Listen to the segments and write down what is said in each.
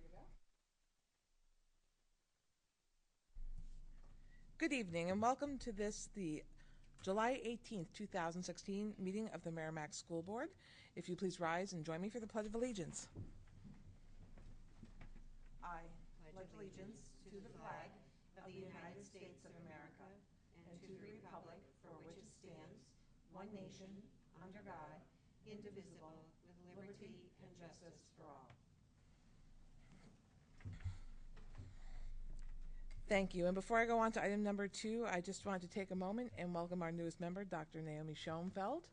Ready to go? Good evening and welcome to the July 18th, 2016 meeting of the Merrimack School Board. If you please rise and join me for the Pledge of Allegiance. I pledge allegiance to the flag of the United States of America and to the republic for which it stands, one nation, under God, indivisible, with liberty and justice for all. Thank you. And before I go on to item number 2, I just wanted to take a moment and welcome our newest member, Dr. Naomi Schoenfeld.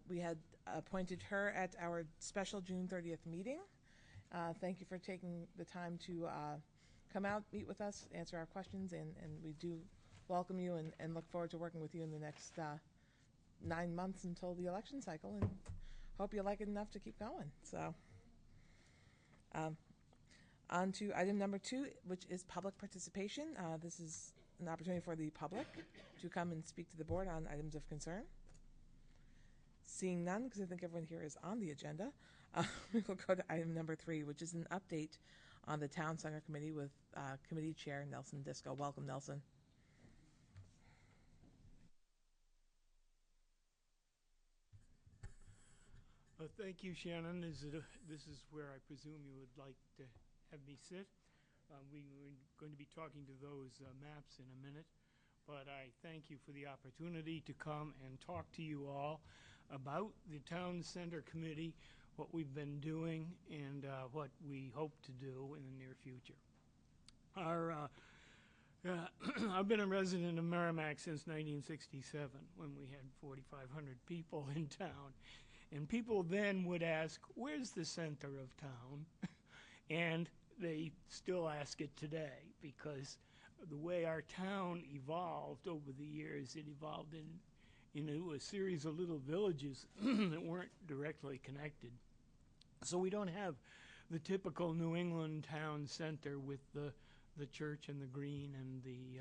We had appointed her at our special June 30th meeting. Thank you for taking the time to come out, meet with us, answer our questions, and we do welcome you and look forward to working with you in the next 9 months until the election cycle, and hope you like it enough to keep going. So, on to item number 2, which is public participation. This is an opportunity for the public to come and speak to the board on items of concern. Seeing none, because I think everyone here is on the agenda, we will go to item number 3, which is an update on the Town Center Committee with Committee Chair Nelson Disco. Welcome, Nelson. Thank you, Shannon. This is where I presume you would like to have me sit. We're going to be talking to those maps in a minute, but I thank you for the opportunity to come and talk to you all about the Town Center Committee, what we've been doing, and what we hope to do in the near future. I've been a resident of Merrimack since 1967, when we had 4,500 people in town. And people then would ask, where's the center of town? And they still ask it today, because the way our town evolved over the years, it evolved into a series of little villages that weren't directly connected. So we don't have the typical New England town center with the church and the green and the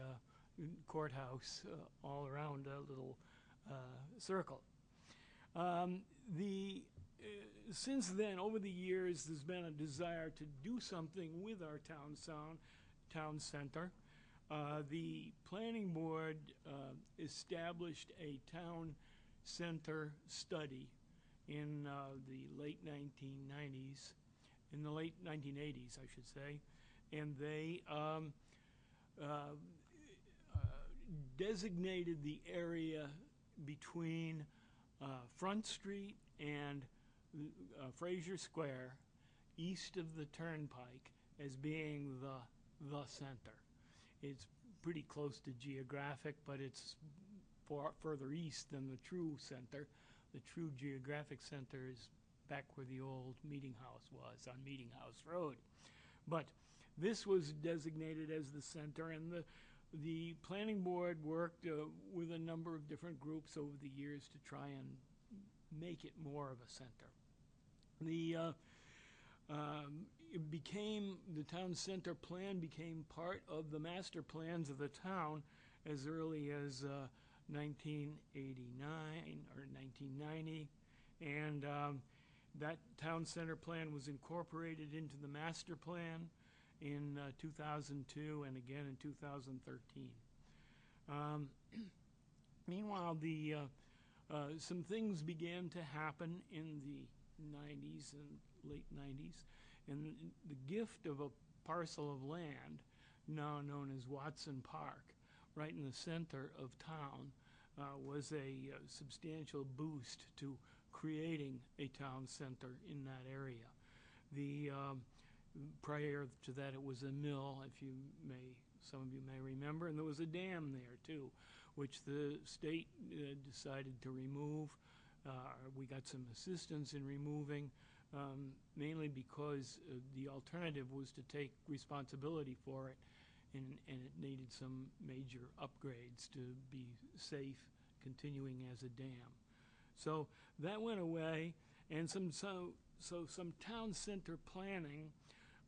courthouse all around a little circle. Since then, over the years, there's been a desire to do something with our town center. The planning board established a town center study in the late 1990s, in the late 1980s, I should say, and they designated the area between Front Street and Fraser Square, east of the Turnpike, as being the center. It's pretty close to geographic, but it's further east than the true center. The true geographic center is back where the old meeting house was, on Meeting House Road. But this was designated as the center, and the planning board worked with a number of different groups over the years to try and make it more of a center. The town center plan became part of the master plans of the town as early as 1989 or 1990, and that town center plan was incorporated into the master plan in 2002 and again in 2013. Meanwhile, some things began to happen in the 90s and late 90s, and the gift of a parcel of land, now known as Watson Park, right in the center of town, was a substantial boost to creating a town center in that area. Prior to that, it was a mill, some of you may remember, and there was a dam there too, which the state decided to remove. We got some assistance in removing, mainly because the alternative was to take responsibility for it, and it needed some major upgrades to be safe, continuing as a dam. So that went away, and some town center planning,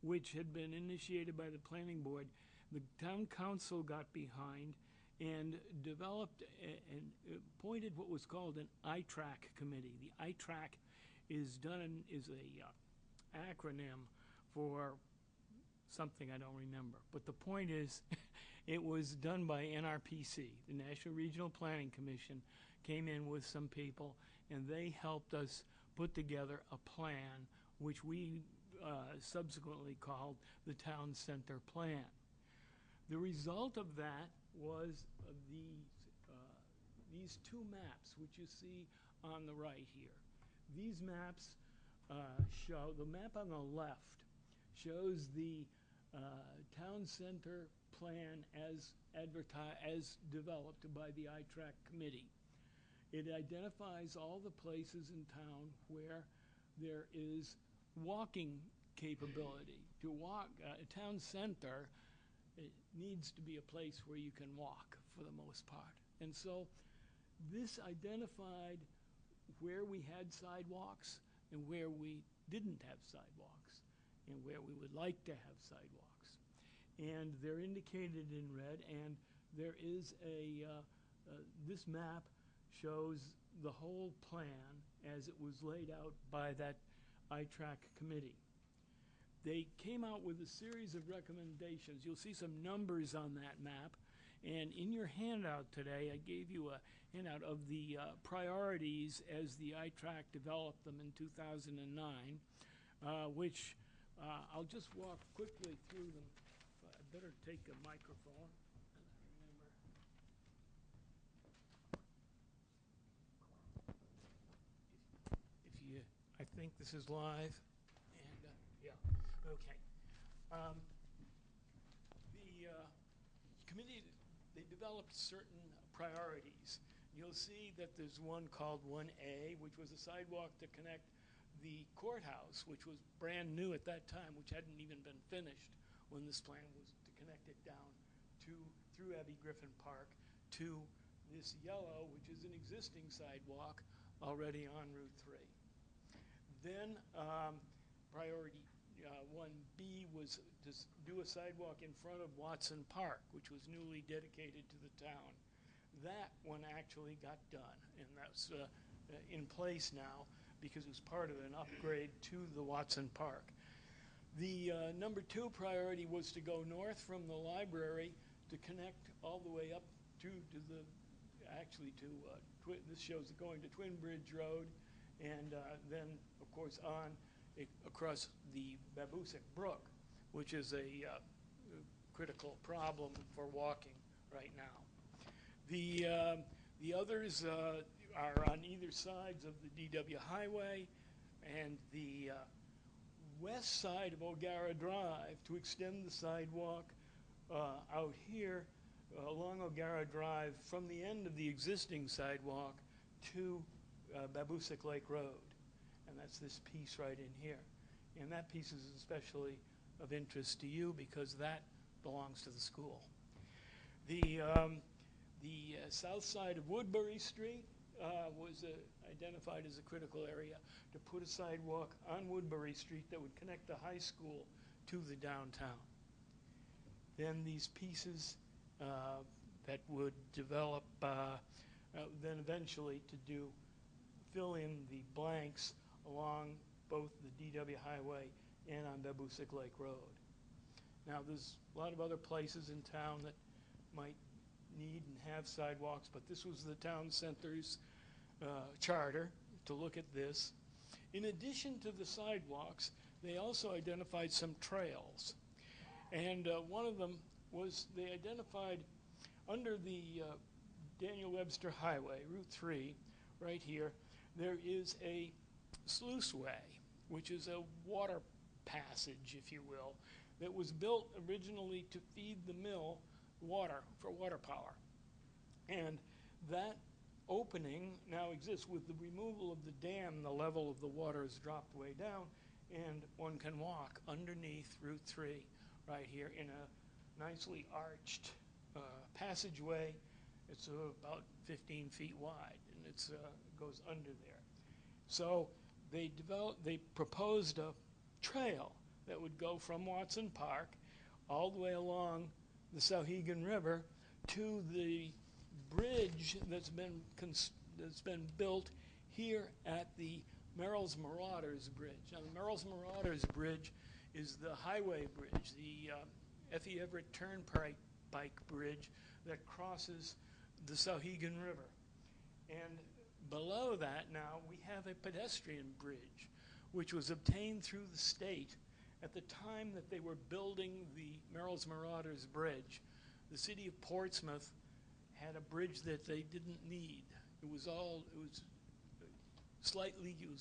which had been initiated by the planning board, the town council got behind and developed and appointed what was called an ITRAC committee. The ITRAC is a acronym for something I don't remember. But the point is, it was done by NRPC, the National Regional Planning Commission, came in with some people, and they helped us put together a plan, which we subsequently called the Town Center Plan. The result of that was these two maps, which you see on the right here. These maps show, the map on the left shows the Town Center Plan as developed by the ITRAC committee. It identifies all the places in town where there is walking capability. To walk, a town center, it needs to be a place where you can walk for the most part. And so this identified where we had sidewalks and where we didn't have sidewalks and where we would like to have sidewalks. And they're indicated in red, and there is this map shows the whole plan as it was laid out by that ITRAC committee. They came out with a series of recommendations. You'll see some numbers on that map. And in your handout today, I gave you a handout of the priorities as the ITRAC developed them in 2009, which I'll just walk quickly through them. I better take a microphone. I think this is live, and yeah, okay. The committee, they developed certain priorities. You'll see that there's one called 1A, which was a sidewalk to connect the courthouse, which was brand new at that time, which hadn't even been finished when this plan was to connect it down through Abbey Griffin Park to this yellow, which is an existing sidewalk already on Route 3. Then priority 1B was to do a sidewalk in front of Watson Park, which was newly dedicated to the town. That one actually got done, and that's in place now because it was part of an upgrade to the Watson Park. The number 2 priority was to go north from the library to connect all the way up this shows it going to Twin Bridge Road, and then, of course, on across the Babusick Brook, which is a critical problem for walking right now. The others are on either sides of the DW Highway, and the west side of O'Gara Drive to extend the sidewalk out here along O'Gara Drive from the end of the existing sidewalk to Babusick Lake Road. And that's this piece right in here. And that piece is especially of interest to you because that belongs to the school. The south side of Woodbury Street was identified as a critical area to put a sidewalk on Woodbury Street that would connect the high school to the downtown. Then these pieces that would develop then eventually to fill in the blanks along both the DW Highway and on Babusick Lake Road. Now there's a lot of other places in town that might need and have sidewalks, but this was the town center's charter to look at this. In addition to the sidewalks, they also identified some trails. And one of them was they identified under the Daniel Webster Highway, Route 3, right here, there is a sluiceway, which is a water passage, if you will, that was built originally to feed the mill water for water power. And that opening now exists. With the removal of the dam, the level of the water has dropped way down, and one can walk underneath Route 3 right here in a nicely arched passageway. It's about 15 feet wide, and it goes under there. So they proposed a trail that would go from Watson Park all the way along the Souhegan River to the bridge that's been built here at the Merrill's Marauders Bridge. Now, the Merrill's Marauders Bridge is the highway bridge, the Effie Everett Turnpike Bridge that crosses the Sauhegan River. And below that now we have a pedestrian bridge, which was obtained through the state at the time that they were building the Merrill's Marauders Bridge. The city of Portsmouth had a bridge that they didn't need. It was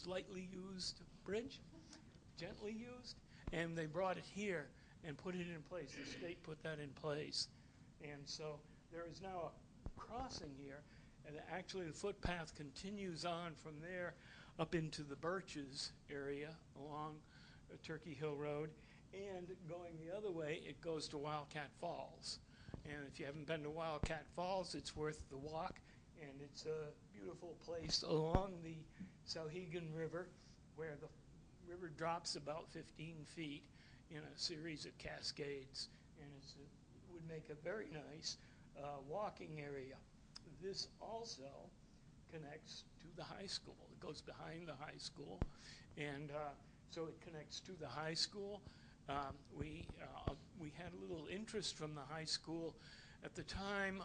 lightly used bridge, gently used, and they brought it here and put it in place. The state put that in place. And so there is now a crossing here, and actually the footpath continues on from there up into the Birches area along Turkey Hill Road, and going the other way, it goes to Wildcat Falls. And if you haven't been to Wildcat Falls, it's worth the walk, and it's a beautiful place along the Sauhegan River, where the river drops about 15 feet in a series of cascades, and it would make a very nice walking area. This also connects to the high school. It goes behind the high school, and so it connects to the high school. We had a little interest from the high school at the time.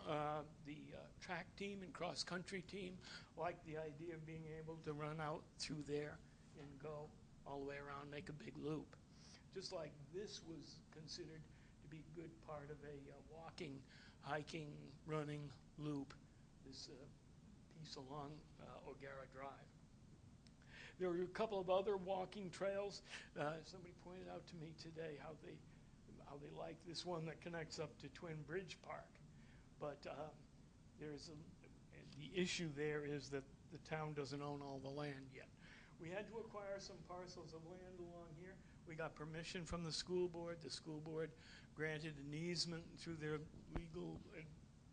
The track team and cross-country team liked the idea of being able to run out through there and go all the way around, make a big loop. Just like this was considered to be a good part of a walking, hiking, running loop, this piece along O'Gara Drive. There were a couple of other walking trails. Somebody pointed out to me today how they like this one that connects up to Twin Bridge Park. But the issue there is that the town doesn't own all the land yet. We had to acquire some parcels of land along here. We got permission from the school board. The school board granted an easement through their legal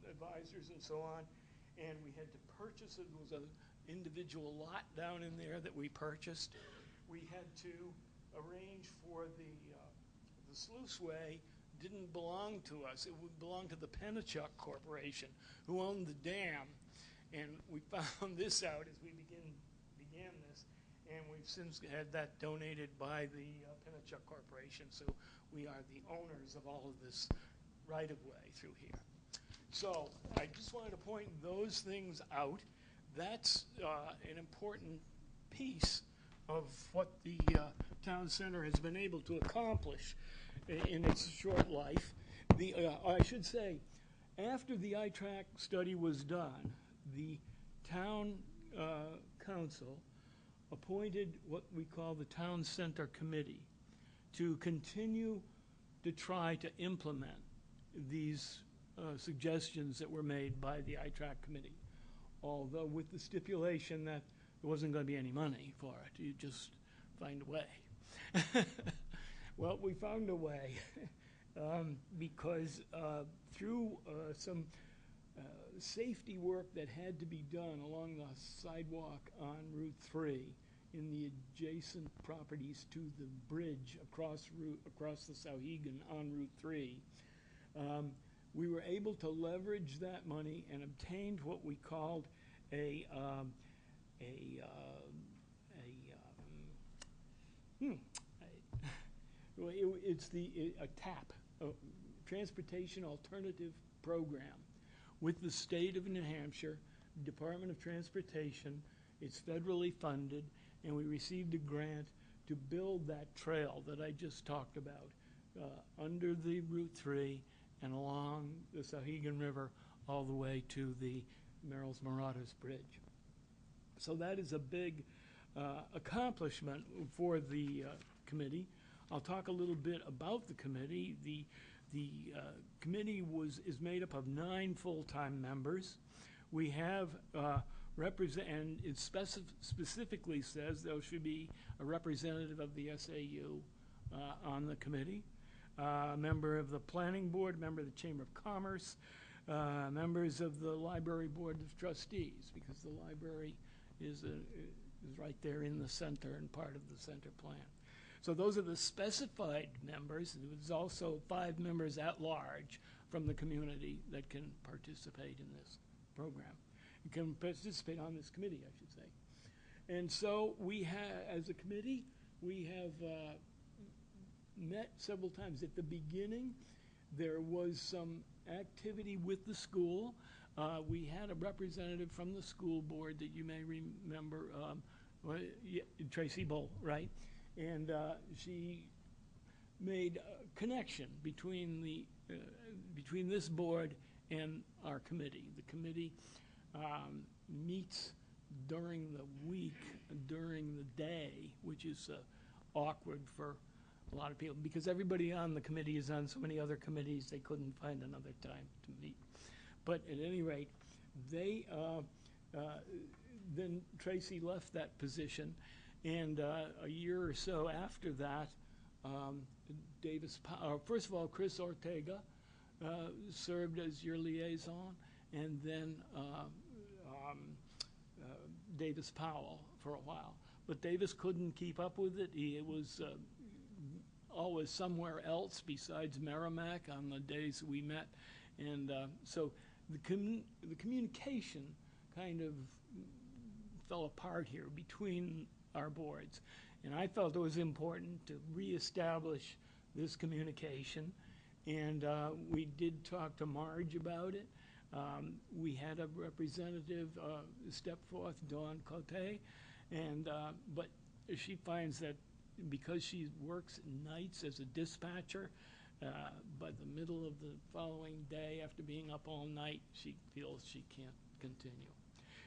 advisors and so on. And we had to purchase it. It was an individual lot down in there that we purchased. We had to arrange for the sluiceway. Didn't belong to us. It would belong to the Pennachuck Corporation, who owned the dam. And we found this out as we began this, and we've since had that donated by the Pennachuck Corporation. So we are the owners of all of this right-of-way through here. So I just wanted to point those things out. That's an important piece of what the town center has been able to accomplish in its short life. I should say, after the ITRAC study was done, the town council appointed what we call the Town Center Committee to continue to try to implement these suggestions that were made by the ITRAC committee, although with the stipulation that there wasn't going to be any money for it. You just find a way. Well, we found a way because through some safety work that had to be done along the sidewalk on Route 3 in the adjacent properties to the bridge across the Sauhegan on Route 3, we were able to leverage that money and obtained what we called a TAP, Transportation Alternative Program, with the state of New Hampshire, Department of Transportation. It's federally funded, and we received a grant to build that trail that I just talked about under the Route 3 and along the Sauhegan River all the way to the Merrill's Marauders Bridge. So that is a big accomplishment for the committee. I'll talk a little bit about the committee. The committee is made up of 9 full-time members. We have and it specifically says there should be a representative of the SAU on the committee, a member of the Planning Board, member of the Chamber of Commerce, members of the Library Board of Trustees, because the library is right there in the center and part of the center plan. So those are the specified members. There's also 5 members at large from the community that can participate in this program. You can participate on this committee, I should say. And so we have, as a committee, we have met several times. At the beginning, there was some activity with the school. We had a representative from the school board that you may remember, Tracy Bull, right? And she made a connection between between this board and our committee. The committee meets during the week, during the day, which is awkward for a lot of people, because everybody on the committee is on so many other committees, they couldn't find another time to meet. But at any rate, they, then Tracy left that position, and a year or so after that, first of all, Chris Ortega served as your liaison, and then Davis Powell for a while. But Davis couldn't keep up with it. He was always somewhere else besides Merrimack on the days we met. And so the communication kind of fell apart here between our boards. And I felt it was important to reestablish this communication. And we did talk to Marge about it. We had a representative step forth, Dawn Cote, and but she finds that because she works nights as a dispatcher, by the middle of the following day, after being up all night, she feels she can't continue.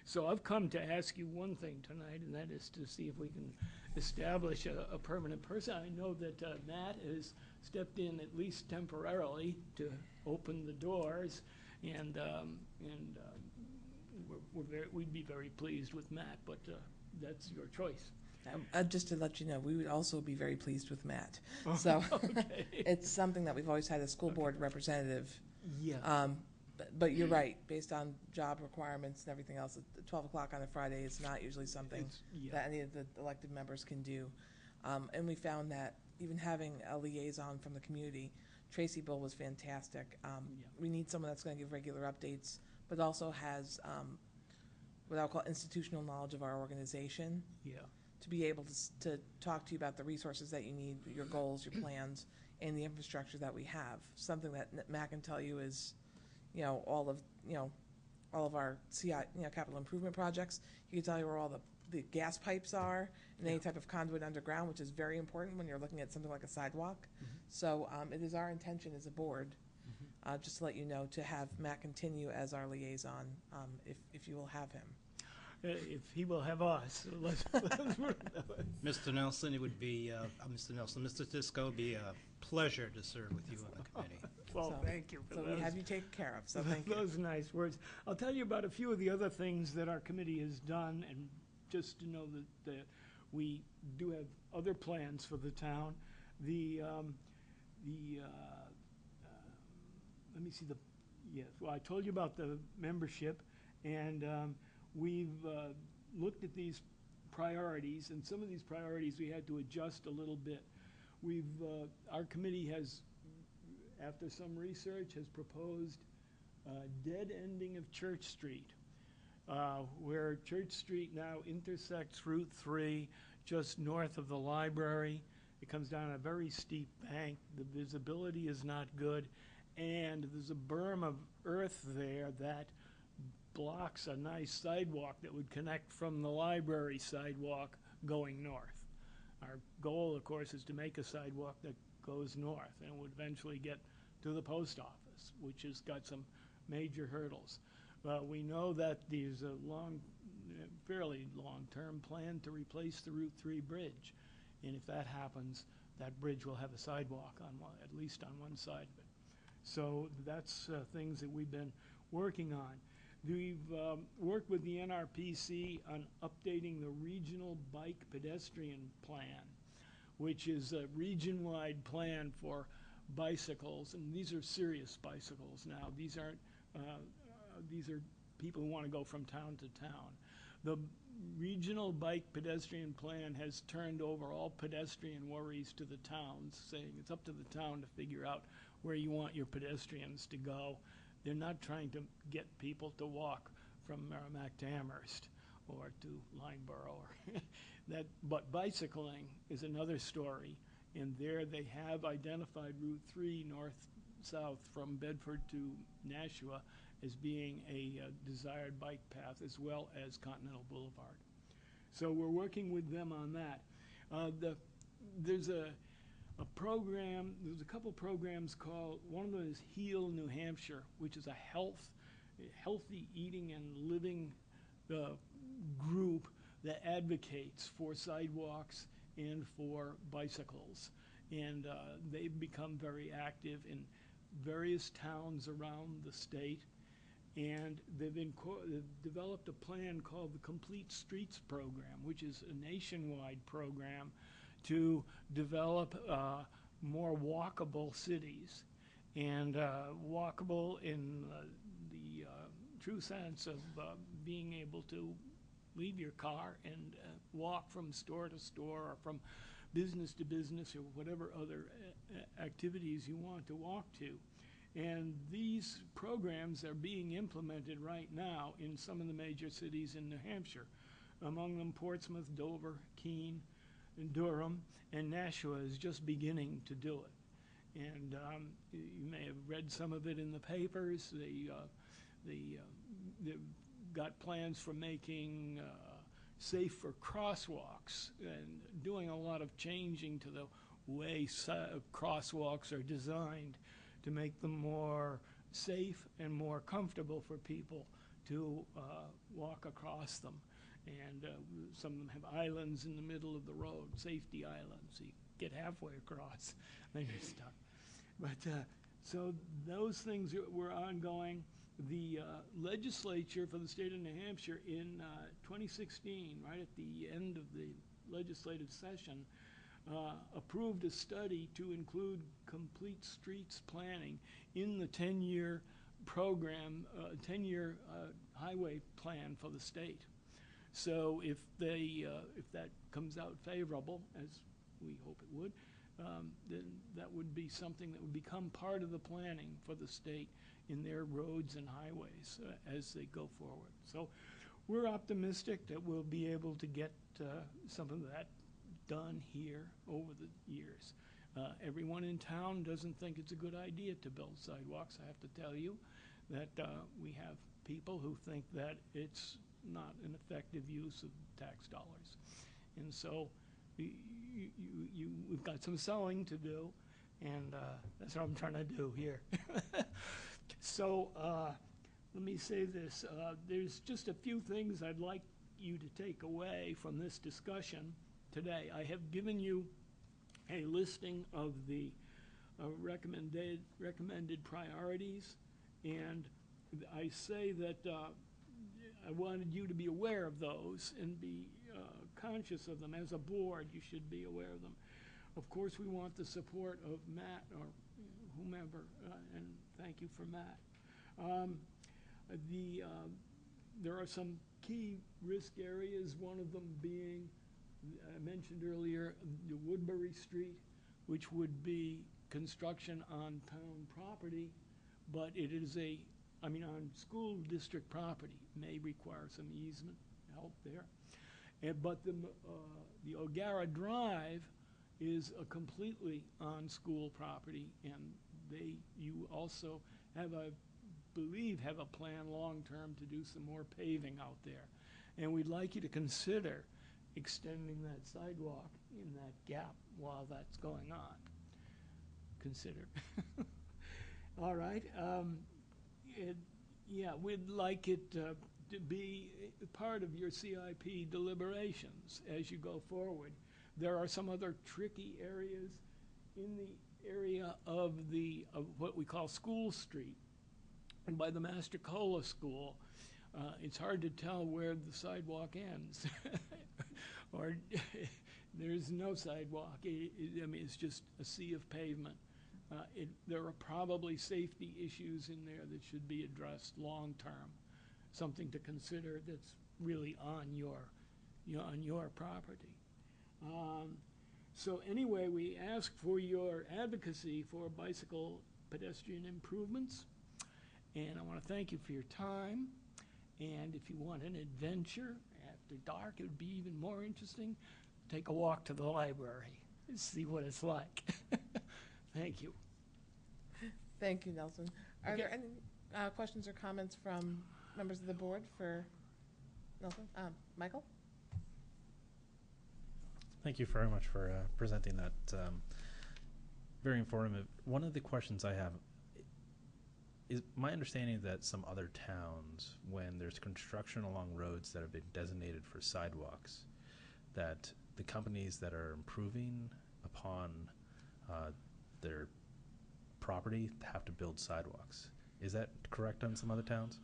So I've come to ask you one thing tonight, and that is to see if we can establish a permanent person. I know that Matt has stepped in at least temporarily to open the doors, and we'd be very pleased with Matt, but that's your choice. Just to let you know, we would also be very pleased with Matt. So Okay. it's something that we've always had a school board representative. Yeah. But you're right, based on job requirements and everything else, 12 o'clock on a Friday is not usually something that any of the elected members can do. And we found that even having a liaison from the community, Tracy Bull was fantastic. We need someone that's going to give regular updates, but also has what I'll call institutional knowledge of our organization. Yeah. To be able to talk to you about the resources that you need, your goals, your plans, and the infrastructure that we have. Something that Matt can tell you is, all of our CI, capital improvement projects. He can tell you where all the gas pipes are and any type of conduit underground, which is very important when you're looking at something like a sidewalk. So it is our intention as a board, just to let you know, to have Matt continue as our liaison, if you will have him. If he will have us. Mr. Nelson, it would be, Mr. Tisco, it would be a pleasure to serve with you on the committee. Well, So- thank you for So those. we have you taken care of, so thank you. Those nice words. I'll tell you about a few of the other things that our committee has done, and just to know that we do have other plans for the town. Let me see well, I told you about the membership, and we've looked at these priorities, and some of these priorities we had to adjust a little bit. Our committee has, after some research, has proposed dead ending of Church Street, where Church Street now intersects Route 3 just north of the library. It comes down a very steep bank. The visibility is not good, and there's a berm of earth there that blocks a nice sidewalk that would connect from the library sidewalk going north. Our goal, of course, is to make a sidewalk that goes north and would eventually get to the post office, which has got some major hurdles. We know that there's a fairly long-term plan to replace the Route 3 bridge. And if that happens, that bridge will have a sidewalk at least on one side of it. So that's things that we've been working on. We've worked with the NRPC on updating the regional bike pedestrian plan, which is a region-wide plan for bicycles, and these are serious bicycles now. These aren't, these are people who want to go from town to town. The regional bike pedestrian plan has turned over all pedestrian worries to the towns, saying it's up to the town to figure out where you want your pedestrians to go. They're not trying to get people to walk from Merrimack to Amherst or to Lineborough. But bicycling is another story, And there they have identified Route 3 north-south from Bedford to Nashua as being a desired bike path, as well as Continental Boulevard. So we're working with them on that. There's a program, there's a couple programs called, one of them is Heal New Hampshire, which is a healthy eating and living group that advocates for sidewalks and for bicycles. And they've become very active in various towns around the state. And they've developed a plan called the Complete Streets Program, which is a nationwide program to develop more walkable cities. And walkable in the true sense of being able to leave your car and walk from store to store or from business to business or whatever other activities you want to walk to. And these programs are being implemented right now in some of the major cities in New Hampshire, among them Portsmouth, Dover, Keene, and Durham, and Nashua is just beginning to do it. And you may have read some of it in the papers. They've got plans for making safer crosswalks and doing a lot of changing to the way crosswalks are designed to make them more safe and more comfortable for people to walk across them. And some of them have islands in the middle of the road, safety islands. So you get halfway across, then you're stuck. But so those things were ongoing. The legislature for the state of New Hampshire in 2016, right at the end of the legislative session, approved a study to include complete streets planning in the 10-year program, 10-year highway plan for the state. So if that comes out favorable, as we hope it would, then that would be something that would become part of the planning for the state in their roads and highways as they go forward. So we're optimistic that we'll be able to get some of that done here over the years. Everyone in town doesn't think it's a good idea to build sidewalks. I have to tell you that we have people who think that it's not an effective use of tax dollars. And so we've got some selling to do, and that's what I'm trying to do here. So let me say this. There's just a few things I'd like you to take away from this discussion today. I have given you a listing of the recommended priorities, and I say that I wanted you to be aware of those and be conscious of them. As a board, you should be aware of them. Of course, we want the support of Matt or whomever, and thank you for Matt. There are some key risk areas, one of them being, I mentioned earlier, the Woodbury Street, which would be construction on town property, but it is on school district property, may require some easement help there. But the O'Gara Drive is completely on school property, and you also have I believe have a plan long-term to do some more paving out there. And we'd like you to consider extending that sidewalk in that gap while that's going on. Consider. All right. We'd like it to be part of your CIP deliberations as you go forward. There are some other tricky areas in the area of what we call School Street, and by the Master-Cola School. It's hard to tell where the sidewalk ends, or there's no sidewalk. It's just a sea of pavement. There are probably safety issues in there that should be addressed long-term, something to consider that's really on your property. So anyway, we ask for your advocacy for bicycle pedestrian improvements, and I want to thank you for your time. And if you want an adventure after dark, it would be even more interesting. Take a walk to the library. see what it's like. Thank you. Thank you, Nelson. Are Okay. there any questions or comments from members of the board for Nelson? Michael? Thank you very much for presenting that. Very informative. One of the questions I have is my understanding that some other towns, when there's construction along roads that have been designated for sidewalks, that the companies that are improving upon their property have to build sidewalks. Is that correct on some other towns?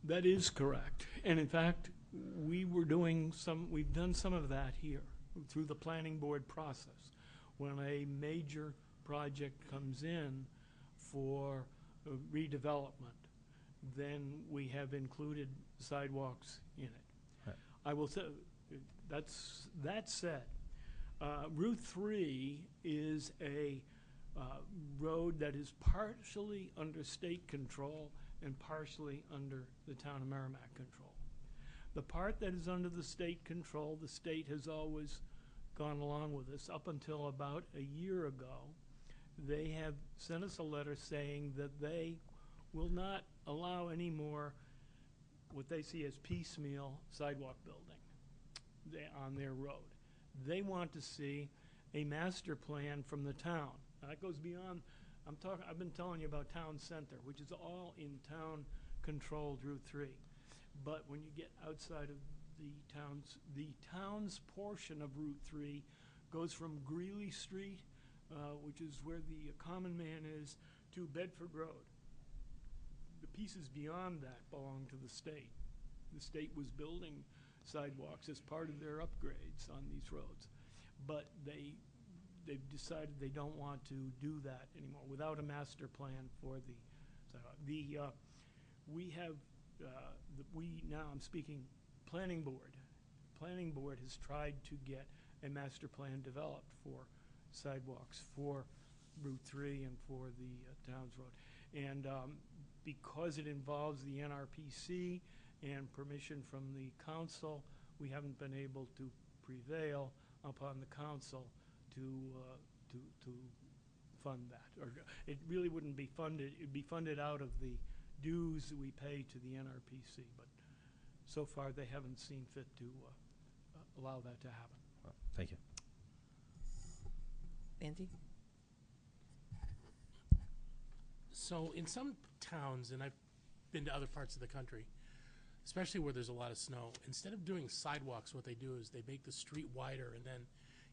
That is correct. And in fact, we've done some of that here through the planning board process. When a major project comes in for redevelopment, then we have included sidewalks in it. Right. I will say, that said, Route 3 is a road that is partially under state control and partially under the town of Merrimack control. The part that is under the state control, the state has always gone along with this. Up until about a year ago, they have sent us a letter saying that they will not allow any more what they see as piecemeal sidewalk building on their road. They want to see a master plan from the town. Now, that goes beyond, I've been telling you about town center, which is all in town-controlled Route 3. But when you get outside of the town's portion of Route 3 goes from Greeley Street, which is where the Common Man is, to Bedford Road. The pieces beyond that belong to the state. The state was building sidewalks as part of their upgrades on these roads. But they've decided they don't want to do that anymore without a master plan for the sidewalk. Now I'm speaking planning board. Planning board has tried to get a master plan developed for sidewalks for Route 3 and for the town's road. And because it involves the NRPC and permission from the council, we haven't been able to prevail upon the council to fund that. Or it really wouldn't be funded. It'd be funded out of the dues that we pay to the NRPC. But so far, they haven't seen fit to allow that to happen. Well, thank you. Andy? So in some towns, and I've been to other parts of the country, especially where there's a lot of snow, instead of doing sidewalks, what they do is they make the street wider and then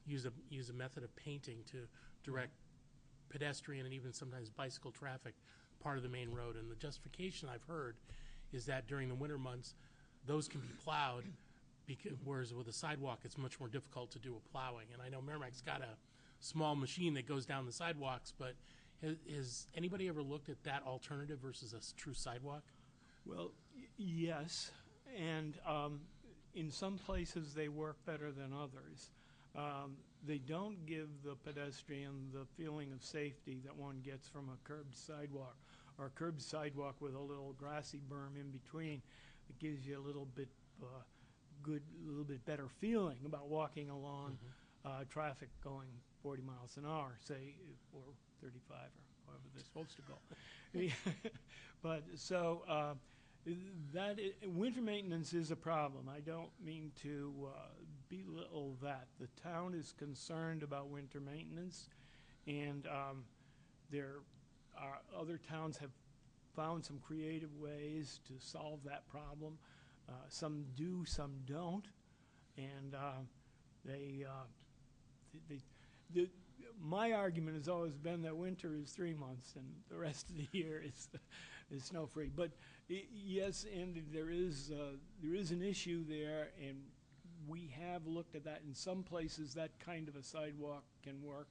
use a method of painting to direct pedestrian and even sometimes bicycle traffic part of the main road. And the justification I've heard is that during the winter months, those can be plowed, whereas with a sidewalk, it's much more difficult to do a plowing. And I know Merrimack's got a small machine that goes down the sidewalks, but has anybody ever looked at that alternative versus a true sidewalk? Well, yes, and in some places they work better than others. They don't give the pedestrian the feeling of safety that one gets from a curbed sidewalk, or a curbed sidewalk with a little grassy berm in between. It gives you a little bit better feeling about walking along traffic going 40 miles an hour, say, or 35 or however they're supposed to go. But so winter maintenance is a problem. I don't mean to belittle that. The town is concerned about winter maintenance, and there are other towns have found some creative ways to solve that problem. Some do, some don't, and my argument has always been that winter is 3 months and the rest of the year is snow-free. But yes, Andy, there is an issue there, and we have looked at that. In some places, that kind of a sidewalk can work.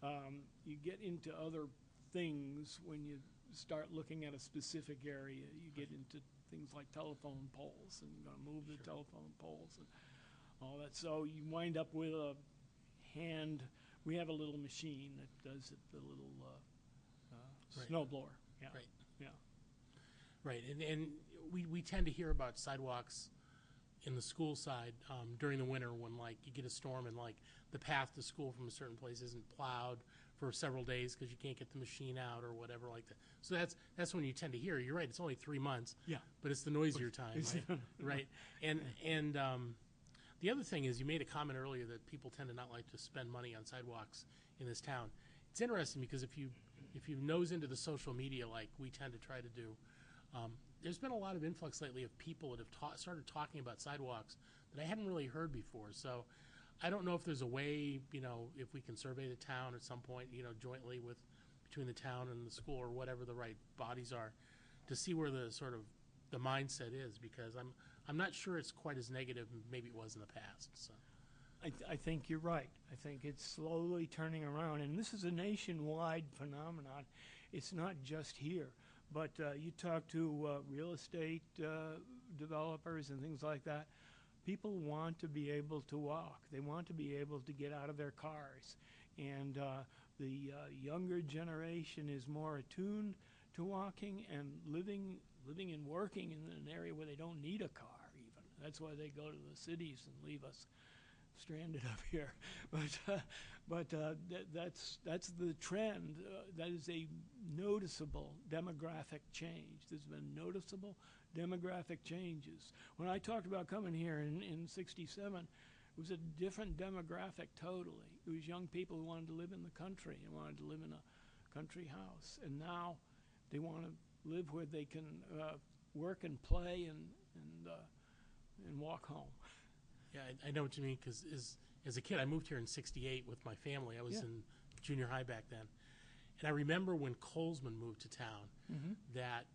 You get into other things when you start looking at a specific area. You get into things like telephone poles, and you're going to move the telephone poles and all that. So you wind up with a hand. We have a little machine that does it, the little Right. snow blower. Yeah. Right. Yeah. Right, and we tend to hear about sidewalks in the school side during the winter when like you get a storm and like the path to school from a certain place isn't plowed for several days because you can't get the machine out or whatever like that. So that's when you tend to hear. You're right. It's only 3 months. Yeah. But it's the noisier time, right? Right. And the other thing is you made a comment earlier that people tend to not like to spend money on sidewalks in this town. It's interesting because if you nose into the social media like we tend to try to do, there's been a lot of influx lately of people that have started talking about sidewalks that I hadn't really heard before. So I don't know if there's a way, if we can survey the town at some point, jointly between the town and the school or whatever the right bodies are, to see where the sort of the mindset is, because I'm not sure it's quite as negative as maybe it was in the past. So. I think you're right. I think it's slowly turning around, and this is a nationwide phenomenon. It's not just here, but you talk to real estate developers and things like that. People want to be able to walk. They want to be able to get out of their cars, and the younger generation is more attuned to walking and living and working in an area where they don't need a car even. That's why they go to the cities and leave us stranded up here. But that's the trend. That is a noticeable demographic change. There's been noticeable demographic changes. When I talked about coming here in 67, it was a different demographic totally. It was young people who wanted to live in the country and wanted to live in a country house. And now they want to live where they can work and play and walk home. Yeah, I know what you mean, because as a kid, I moved here in 68 with my family. I was in junior high back then. And I remember when Colesman moved to town, that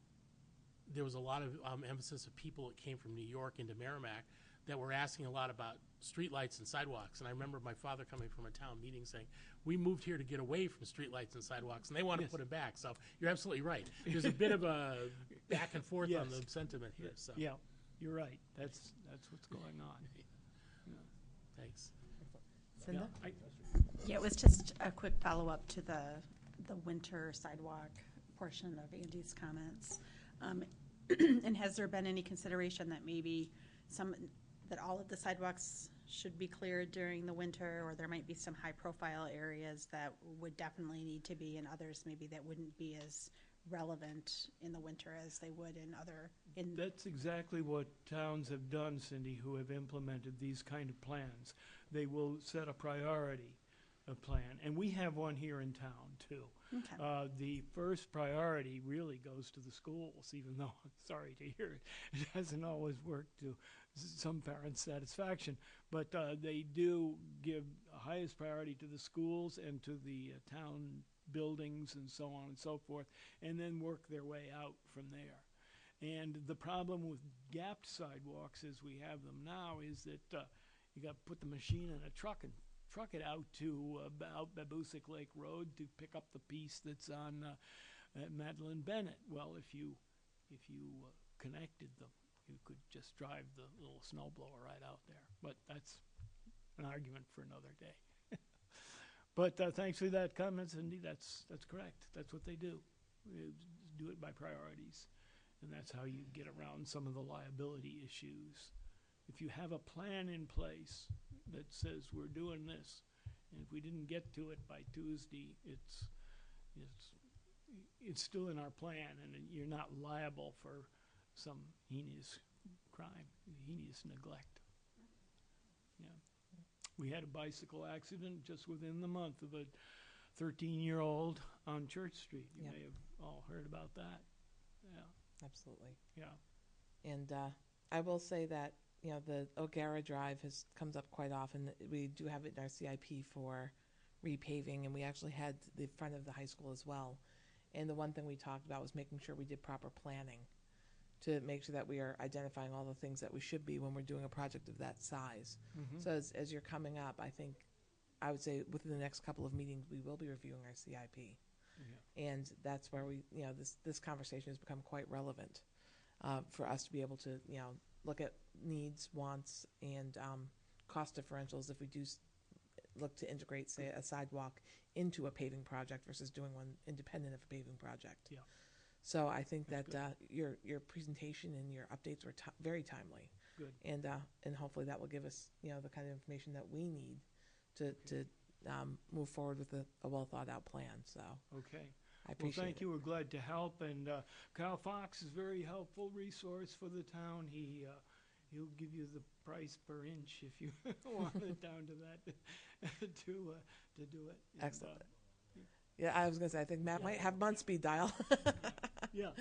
there was a lot of emphasis of people that came from New York into Merrimack that were asking a lot about streetlights and sidewalks. And I remember my father coming from a town meeting saying, we moved here to get away from streetlights and sidewalks, and they want to put them back. So you're absolutely right. There's a bit of a back and forth on the sentiment here. So. Yeah, you're right. That's what's going on. Thanks. Cinda? Yeah, it was just a quick follow-up to the winter sidewalk portion of Andy's comments. And has there been any consideration that maybe that all of the sidewalks should be cleared during the winter, or there might be some high-profile areas that would definitely need to be, and others maybe that wouldn't be as relevant in the winter as they would in other. That's exactly what towns have done, Cindy, who have implemented these kind of plans. They will set a priority plan, and we have one here in town too. Okay. The first priority really goes to the schools, even though I'm sorry to hear it hasn't always worked to some parents' satisfaction. But they do give highest priority to the schools and to the town buildings and so on and so forth, and then work their way out from there. And the problem with gapped sidewalks as we have them now is that you got to put the machine in a truck and truck it out to about Babusick Lake Road to pick up the piece that's on Madeline Bennett. Well, if you connected them, you could just drive the little snowblower right out there. But that's an argument for another day. But thanks for that comment, Cindy. That's correct. That's what they do. They do it by priorities. And that's how you get around some of the liability issues. If you have a plan in place that says we're doing this, and if we didn't get to it by Tuesday, it's still in our plan, and you're not liable for some heinous crime, heinous neglect. Yeah. We had a bicycle accident just within the month of a 13-year-old on Church Street. You may have all heard about that. Yeah. Absolutely. Yeah. And I will say that, the O'Gara Drive comes up quite often. We do have it in our CIP for repaving, and we actually had the front of the high school as well. And the one thing we talked about was making sure we did proper planning to make sure that we are identifying all the things that we should be when we're doing a project of that size. Mm-hmm. So as you're coming up, I would say within the next couple of meetings, we will be reviewing our CIP. Yeah. And that's where this conversation has become quite relevant for us to be able to, look at needs, wants, and cost differentials if we do look to integrate, say, a sidewalk into a paving project versus doing one independent of a paving project. Yeah. So I think That's that your presentation and your updates were very timely. Good. And hopefully that will give us, you know, the kind of information that we need to move forward with a well-thought-out plan. So Okay. I appreciate Well, thank it. you. We're glad to help. And Kyle Fox is a very helpful resource for the town. He'll give you the price per inch if you want it down to that to do it. And, Excellent. Yeah, I was going to say, I think Matt might have him on speed dial. Yeah.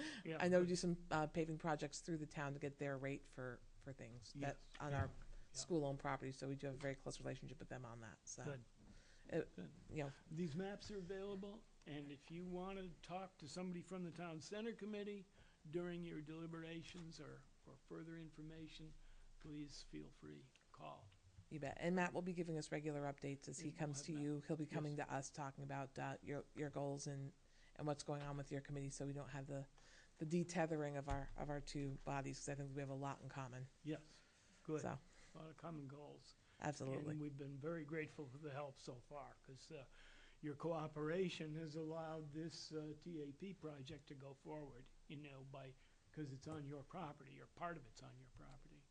I know we do some paving projects through the town to get their rate for things Yes, that on yeah, our school-owned property, so we do have a very close relationship with them on that. So, Good. you know, These maps are available, and if you want to talk to somebody from the town center committee during your deliberations or for further information, please feel free, call. you bet. And Matt will be giving us regular updates as he Yeah, we'll comes have to Matt. you. He'll be coming Yes. to us talking about your goals and what's going on with your committee, so we don't have the detethering of our two bodies, because I think we have a lot in common. Yes, good. So, A lot of common goals. absolutely. And we've been very grateful for the help so far, because your cooperation has allowed this TAP project to go forward, you know, because it's on your property, or part of it's on your property.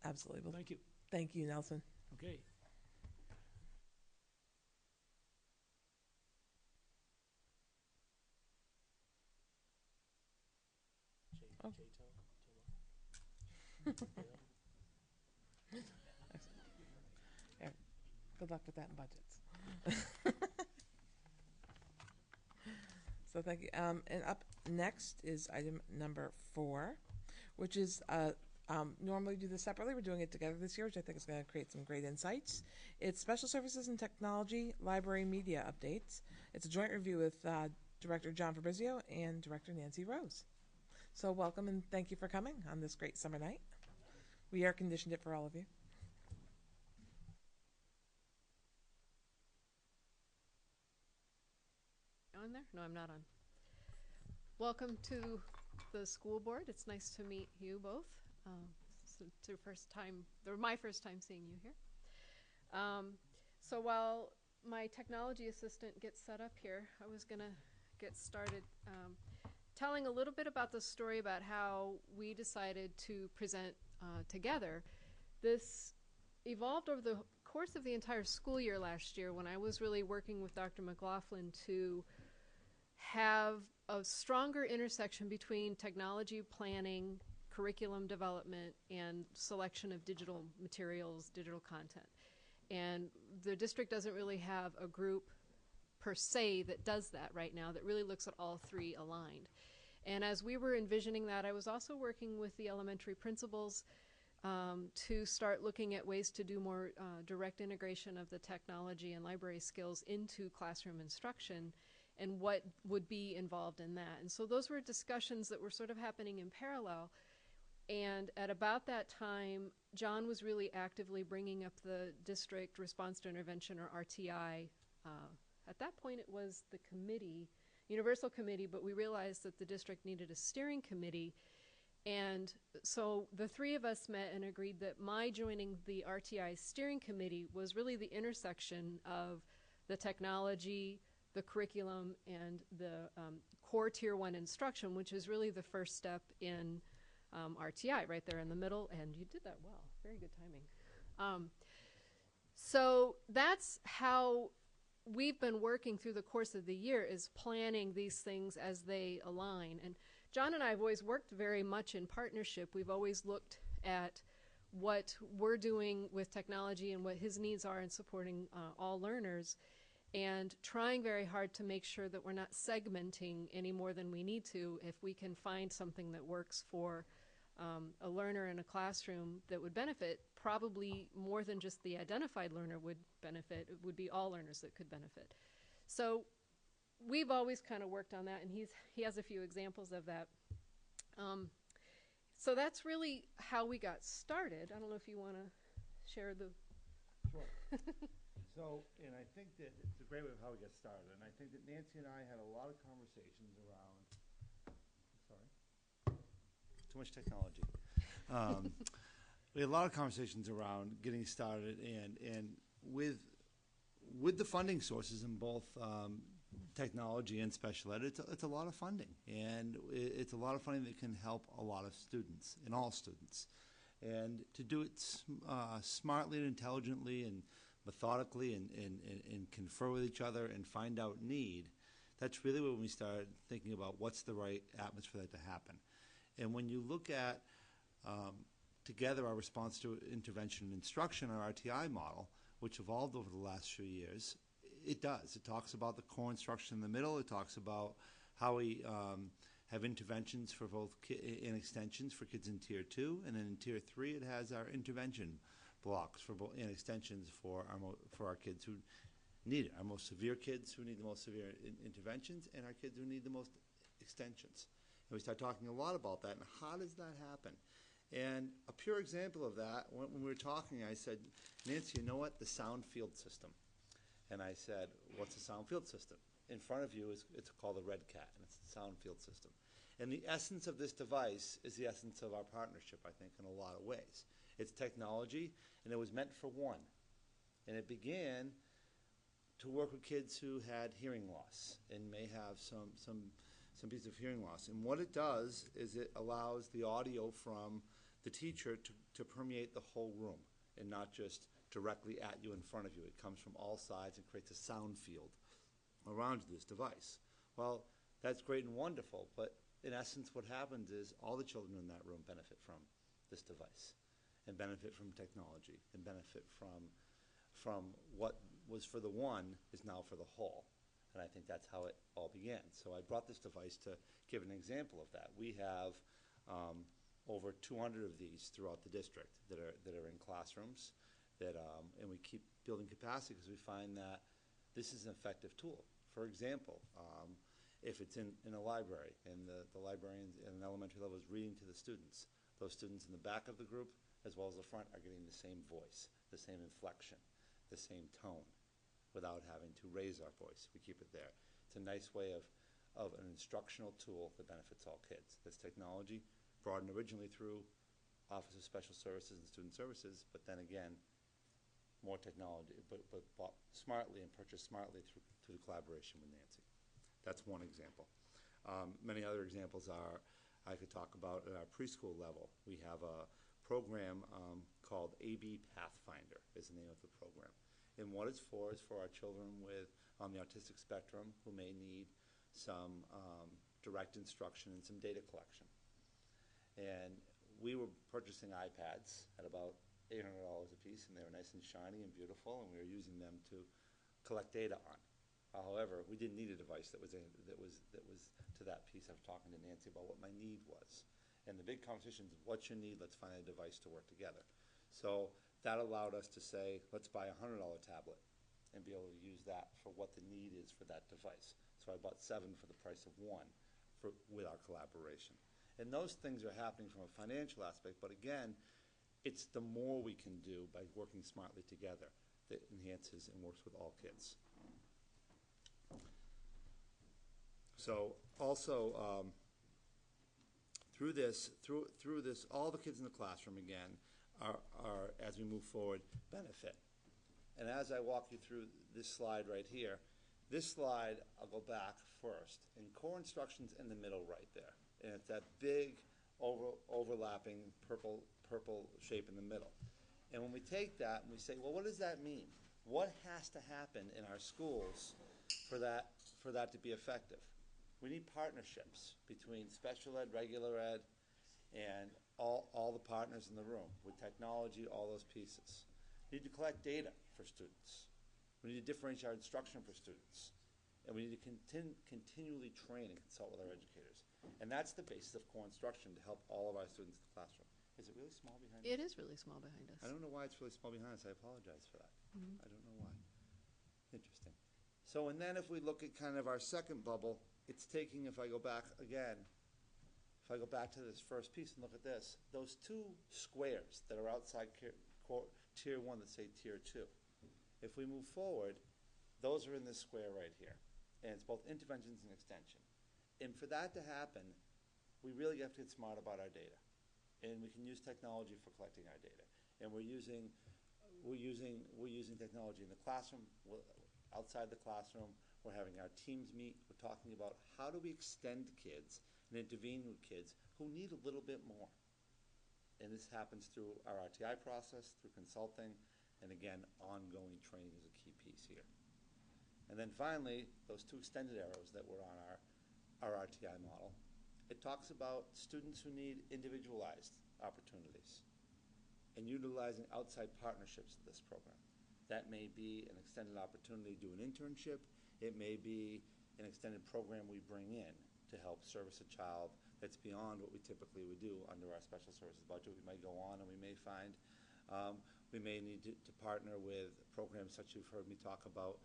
Absolutely. Well, Thank you. thank you, Nelson. Okay. Oh. Yeah, good luck with that in budgets. So thank you. And up next is item number 4, which is normally do this separately. We're doing it together this year, which I think is going to create some great insights. It's Special Services and Technology Library Media Updates. It's a joint review with Director John Fabrizio and Director Nancy Rose. So welcome and thank you for coming on this great summer night. We air conditioned it for all of you. On there? No, I'm not on. Welcome to the school board. It's nice to meet you both. It's your first time, or my first time seeing you here. So while my technology assistant gets set up here, I was going to get started telling a little bit about the story about how we decided to present together. This evolved over the course of the entire school year last year, when I was really working with Dr. McLaughlin to have a stronger intersection between technology planning, curriculum development, and selection of digital materials, digital content. And the district doesn't really have a group per se that does that right now, that really looks at all three aligned. And as we were envisioning that, I was also working with the elementary principals to start looking at ways to do more direct integration of the technology and library skills into classroom instruction, and what would be involved in that. And so those were discussions that were sort of happening in parallel. And at about that time, John was really actively bringing up the district response to intervention, or RTI. At that point, it was the committee, Universal Committee, but we realized that the district needed a steering committee. And so the three of us met and agreed that my joining the RTI steering committee was really the intersection of the technology, the curriculum, and the core Tier 1 instruction, which is really the first step in RTI, right there in the middle. And you did that well. Very good timing. So that's how we've been working through the course of the year, is planning these things as they align. And John and I have always worked very much in partnership. We've always looked at what we're doing with technology and what his needs are in supporting all learners, and trying very hard to make sure that we're not segmenting any more than we need to. If we can find something that works for a learner in a classroom that would benefit, probably more than just the identified learner would benefit, it would be all learners that could benefit. So we've always kind of worked on that, and he has a few examples of that. So that's really how we got started. I don't know if you want to share the... Sure. So, and I think that it's a great way of how we get started. And I think that Nancy and I had a lot of conversations around, sorry, too much technology. We had a lot of conversations around getting started, and with the funding sources in both technology and special ed, it's a lot of funding, and it's a lot of funding that can help a lot of students, and all students. And to do it smartly and intelligently and methodically and confer with each other and find out need, that's really when we started thinking about what's the right atmosphere for that to happen. And when you look at together our response to intervention and instruction, our RTI model, which evolved over the last few years, it does. It talks about the core instruction in the middle. It talks about how we have interventions for both and extensions for kids in Tier 2, and then in Tier 3 it has our intervention blocks for both and extensions for our kids who need it. Our most severe kids who need the most severe interventions, and our kids who need the most extensions. And we start talking a lot about that, and how does that happen? And a pure example of that, when we were talking, I said, Nancy, you know what? The sound field system. And I said, what's a sound field system? In front of you it's called the Red Cat, and it's the sound field system. And the essence of this device is the essence of our partnership, I think, in a lot of ways. It's technology, and it was meant for one. And it began to work with kids who had hearing loss and may have some piece of hearing loss. And what it does is it allows the audio from the teacher to permeate the whole room and not just directly at you in front of you. It comes from all sides and creates a sound field around this device. Well, that's great and wonderful, but in essence what happens is all the children in that room benefit from this device and benefit from technology and benefit from what was for the one is now for the whole. And I think that's how it all began. So I brought this device to give an example of that. We have over 200 of these throughout the district that are in classrooms, and we keep building capacity because we find that this is an effective tool. For example, if it's in a library and the librarian in an elementary level is reading to the students, those students in the back of the group as well as the front are getting the same voice, the same inflection, the same tone without having to raise our voice. We keep it there. It's a nice way of an instructional tool that benefits all kids. This technology brought in originally through Office of Special Services and Student Services, but then again, more technology, but bought smartly and purchased smartly through the collaboration with Nancy. That's one example. Many other examples are, I could talk about at our preschool level. We have a program called AB Pathfinder is the name of the program. And what it's for is for our children on the autistic spectrum who may need some direct instruction and some data collection. And we were purchasing iPads at about $800 a piece, and they were nice and shiny and beautiful, and we were using them to collect data on. However, we didn't need a device that was to that piece. I was talking to Nancy about what my need was. And the big conversation is, what's your need? Let's find a device to work together. So that allowed us to say, let's buy a $100 tablet and be able to use that for what the need is for that device. So I bought 7 for the price of 1 with our collaboration. And those things are happening from a financial aspect, but again, it's the more we can do by working smartly together that enhances and works with all kids. So also, through this, all the kids in the classroom again are as we move forward benefit. And as I walk you through this slide right here, this slide I'll go back first, and core instruction's in the middle right there, and it's that big overlapping purple shape in the middle. And when we take that and we say, well, what does that mean? What has to happen in our schools for that to be effective? We need partnerships between special ed, regular ed, and all the partners in the room with technology, all those pieces. We need to collect data for students. We need to differentiate our instruction for students. And we need to continually train and consult with our educators. And that's the basis of core instruction to help all of our students in the classroom. Is it really small behind us? It is really small behind us. I don't know why it's really small behind us. I apologize for that. I don't know why. Interesting. So, and then if we look at kind of our second bubble, it's taking, if I go back again, if I go back to this first piece and look at this, those 2 squares that are outside Tier 1 that say Tier 2. If we move forward, those are in this square right here. And it's both interventions and extension. And for that to happen, we really have to get smart about our data. And we can use technology for collecting our data. And we're using technology in the classroom outside the classroom. We're having our teams meet. We're talking about how do we extend kids and intervene with kids who need a little bit more. And this happens through our RTI process, through consulting, and again, ongoing training is a key piece here. And then finally, those two extended arrows that were on our RTI model, it talks about students who need individualized opportunities and utilizing outside partnerships in this program. That may be an extended opportunity to do an internship. It may be an extended program we bring in to help service a child that's beyond what we typically would do under our special services budget. We might go on and we may find we may need to partner with programs such as you've heard me talk about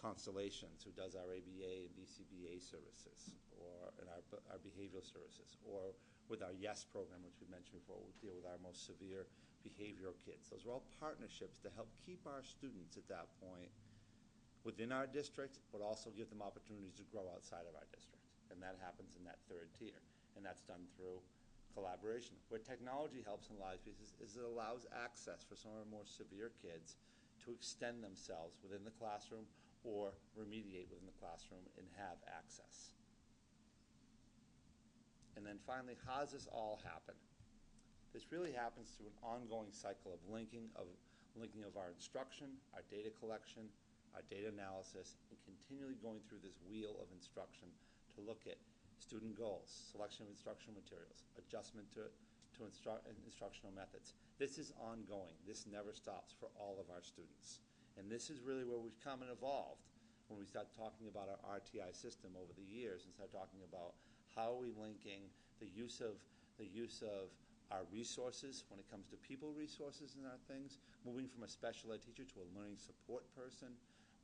Constellations, who does our ABA and BCBA services, or in our behavioral services, or with our YES program, which we mentioned before, we deal with our most severe behavioral kids. Those are all partnerships to help keep our students at that point within our district, but also give them opportunities to grow outside of our district. And that happens in that third tier. And that's done through collaboration. Where technology helps in a lot of pieces is it allows access for some of our more severe kids to extend themselves within the classroom or remediate within the classroom and have access. And then finally, how does this all happen? This really happens through an ongoing cycle of linking of our instruction, our data collection, our data analysis, and continually going through this wheel of instruction to look at student goals, selection of instructional materials, adjustment to instructional methods. This is ongoing. This never stops for all of our students. And this is really where we've come and evolved when we start talking about our RTI system over the years and start talking about how are we linking the use of our resources when it comes to people resources in our things, moving from a special ed teacher to a learning support person,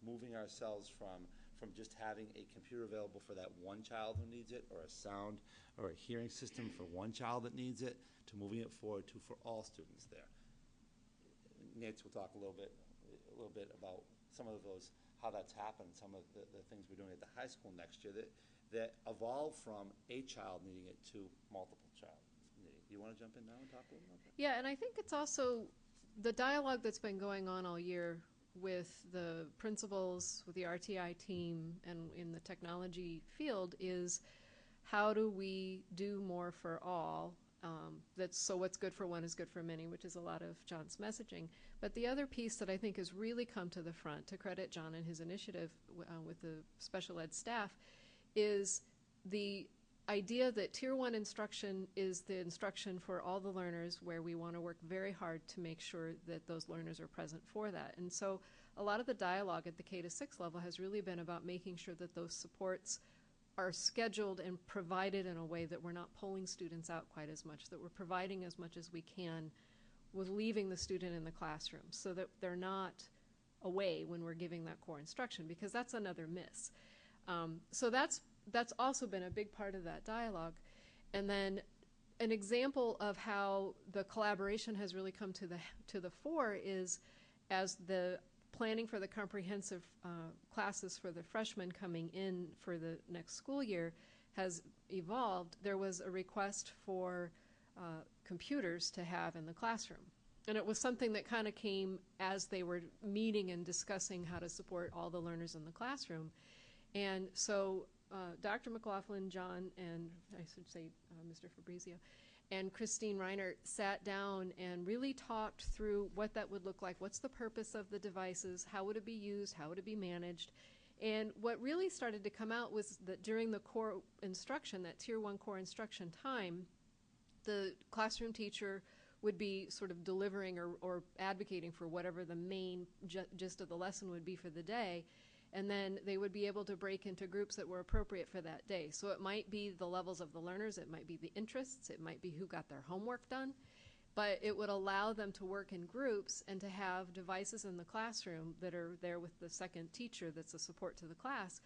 moving ourselves from just having a computer available for that one child who needs it, or a sound or a hearing system for one child that needs it, to moving it forward to for all students there. Nate will talk a little bit about some of those, how that's happened, some of the things we're doing at the high school next year that evolve from a child needing it to multiple child needing it. You want to jump in now and talk a little about that? Yeah, and I think it's also the dialogue that's been going on all year with the principals, with the RTI team, and in the technology field is how do we do more for all? So what's good for one is good for many, which is a lot of John's messaging. But the other piece that I think has really come to the front, to credit John and his initiative with the special ed staff, is the idea that Tier 1 instruction is the instruction for all the learners, where we want to work very hard to make sure that those learners are present for that. And so a lot of the dialogue at the K-6 level has really been about making sure that those supports are scheduled and provided in a way that we're not pulling students out quite as much, that we're providing as much as we can with leaving the student in the classroom so that they're not away when we're giving that core instruction, because that's another miss. So that's also been a big part of that dialogue. And then an example of how the collaboration has really come to the fore is as the planning for the comprehensive classes for the freshmen coming in for the next school year has evolved, there was a request for computers to have in the classroom. And it was something that kind of came as they were meeting and discussing how to support all the learners in the classroom. And so Dr. McLaughlin, John, and I should say Mr. Fabrizio, and Christine Reiner sat down and really talked through what that would look like. What's the purpose of the devices? How would it be used? How would it be managed? And what really started to come out was that during the core instruction, that Tier 1 core instruction time, the classroom teacher would be sort of delivering or advocating for whatever the main gist of the lesson would be for the day. And then they would be able to break into groups that were appropriate for that day. So it might be the levels of the learners, it might be the interests, it might be who got their homework done, but it would allow them to work in groups and to have devices in the classroom that are there with the second teacher that's a support to the class.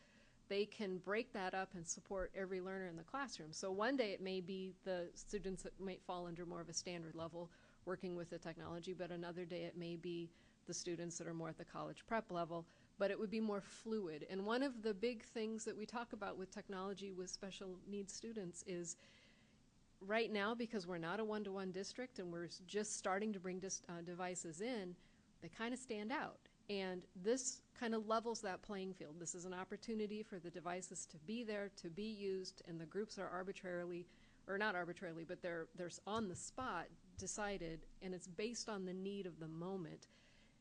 They can break that up and support every learner in the classroom. So one day it may be the students that might fall under more of a standard level working with the technology, but another day it may be the students that are more at the college prep level, but it would be more fluid. And one of the big things that we talk about with technology with special needs students is right now, because we're not a one-to-one district and we're just starting to bring devices in, they kind of stand out. And this kind of levels that playing field. This is an opportunity for the devices to be there, to be used, and the groups are arbitrarily, or not arbitrarily, but they're on the spot decided, and it's based on the need of the moment.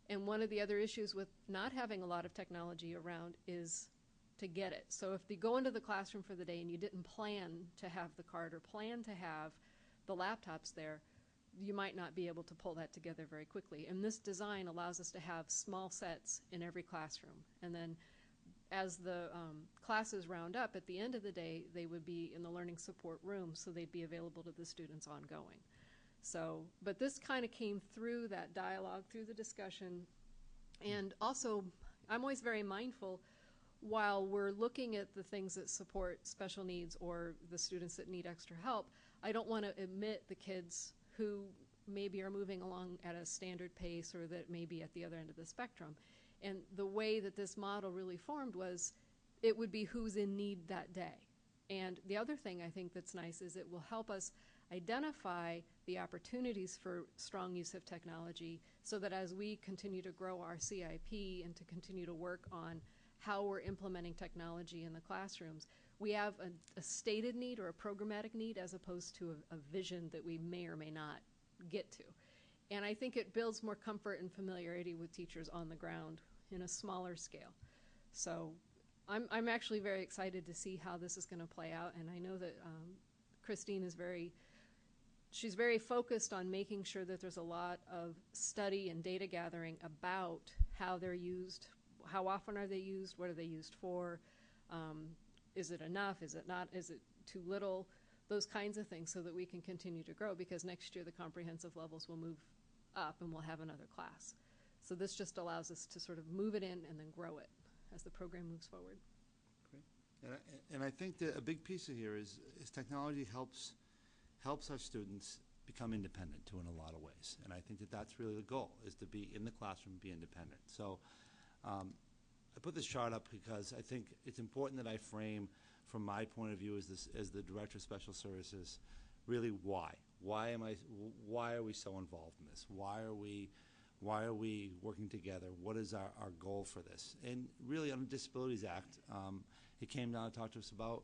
And one of the other issues with not having a lot of technology around is to get it. So if you go into the classroom for the day and you didn't plan to have the card or plan to have the laptops there, you might not be able to pull that together very quickly. And this design allows us to have small sets in every classroom. And then as the classes round up, at the end of the day, they would be in the learning support room, so they'd be available to the students ongoing. So, but this kind of came through that dialogue, through the discussion. And also, I'm always very mindful, while we're looking at the things that support special needs or the students that need extra help, I don't want to omit the kids who maybe are moving along at a standard pace or that may be at the other end of the spectrum. And the way that this model really formed was it would be who's in need that day. And the other thing I think that's nice is it will help us identify the opportunities for strong use of technology so that as we continue to grow our CIP and to continue to work on how we're implementing technology in the classrooms, we have a stated need or a programmatic need as opposed to a vision that we may or may not get to. And I think it builds more comfort and familiarity with teachers on the ground in a smaller scale. So I'm actually very excited to see how this is going to play out, and I know that Christine is she's very focused on making sure that there's a lot of study and data gathering about how they're used, how often are they used, what are they used for, is it enough, is it not, is it too little, those kinds of things, so that we can continue to grow, because next year the comprehensive levels will move up and we'll have another class. So this just allows us to sort of move it in and then grow it as the program moves forward. Great. And I think that a big piece of here is technology helps our students become independent too in a lot of ways. And I think that that's really the goal, is to be in the classroom, be independent. So I put this chart up because I think it's important that I frame, from my point of view as the Director of Special Services, really why. Why are we so involved in this? Why are we working together? What is our goal for this? And really on the Disabilities Act, it came down to talk to us about,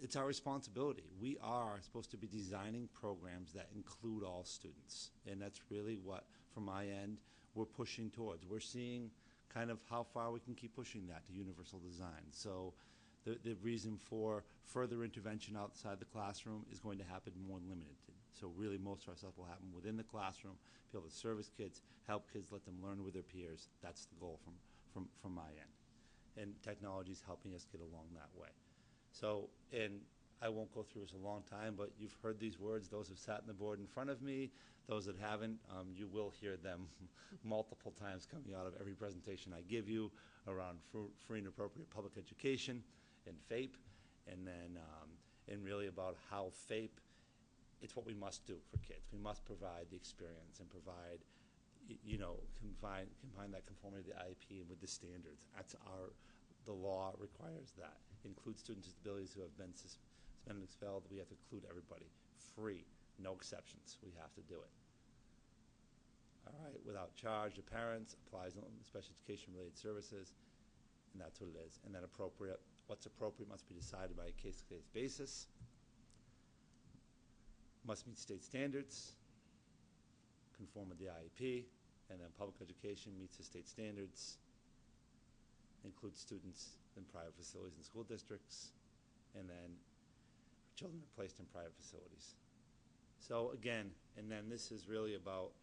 it's our responsibility. We are supposed to be designing programs that include all students. And that's really what, from my end, we're pushing towards. We're seeing kind of how far we can keep pushing that to universal design. So the reason for further intervention outside the classroom is going to happen more limited. So really most of our stuff will happen within the classroom, be able to service kids, help kids, let them learn with their peers. That's the goal from my end. And technology is helping us get along that way. So, and I won't go through this a long time, but you've heard these words, those who've sat in the board in front of me, those that haven't, you will hear them multiple times coming out of every presentation I give you around free and appropriate public education and FAPE, and then and really about how FAPE, it's what we must do for kids. We must provide the experience and provide, combine that conformity to the IEP and with the standards. The law requires that. Include students with disabilities who have been suspended, expelled. We have to include everybody. Free, no exceptions. We have to do it. All right, without charge to parents, applies on special education related services, and that's what it is. And then what's appropriate must be decided by a case-to-case basis. Must meet state standards, conform with the IEP, and then public education meets the state standards, includes students in private facilities and school districts, and then children are placed in private facilities. So again, and then this is really about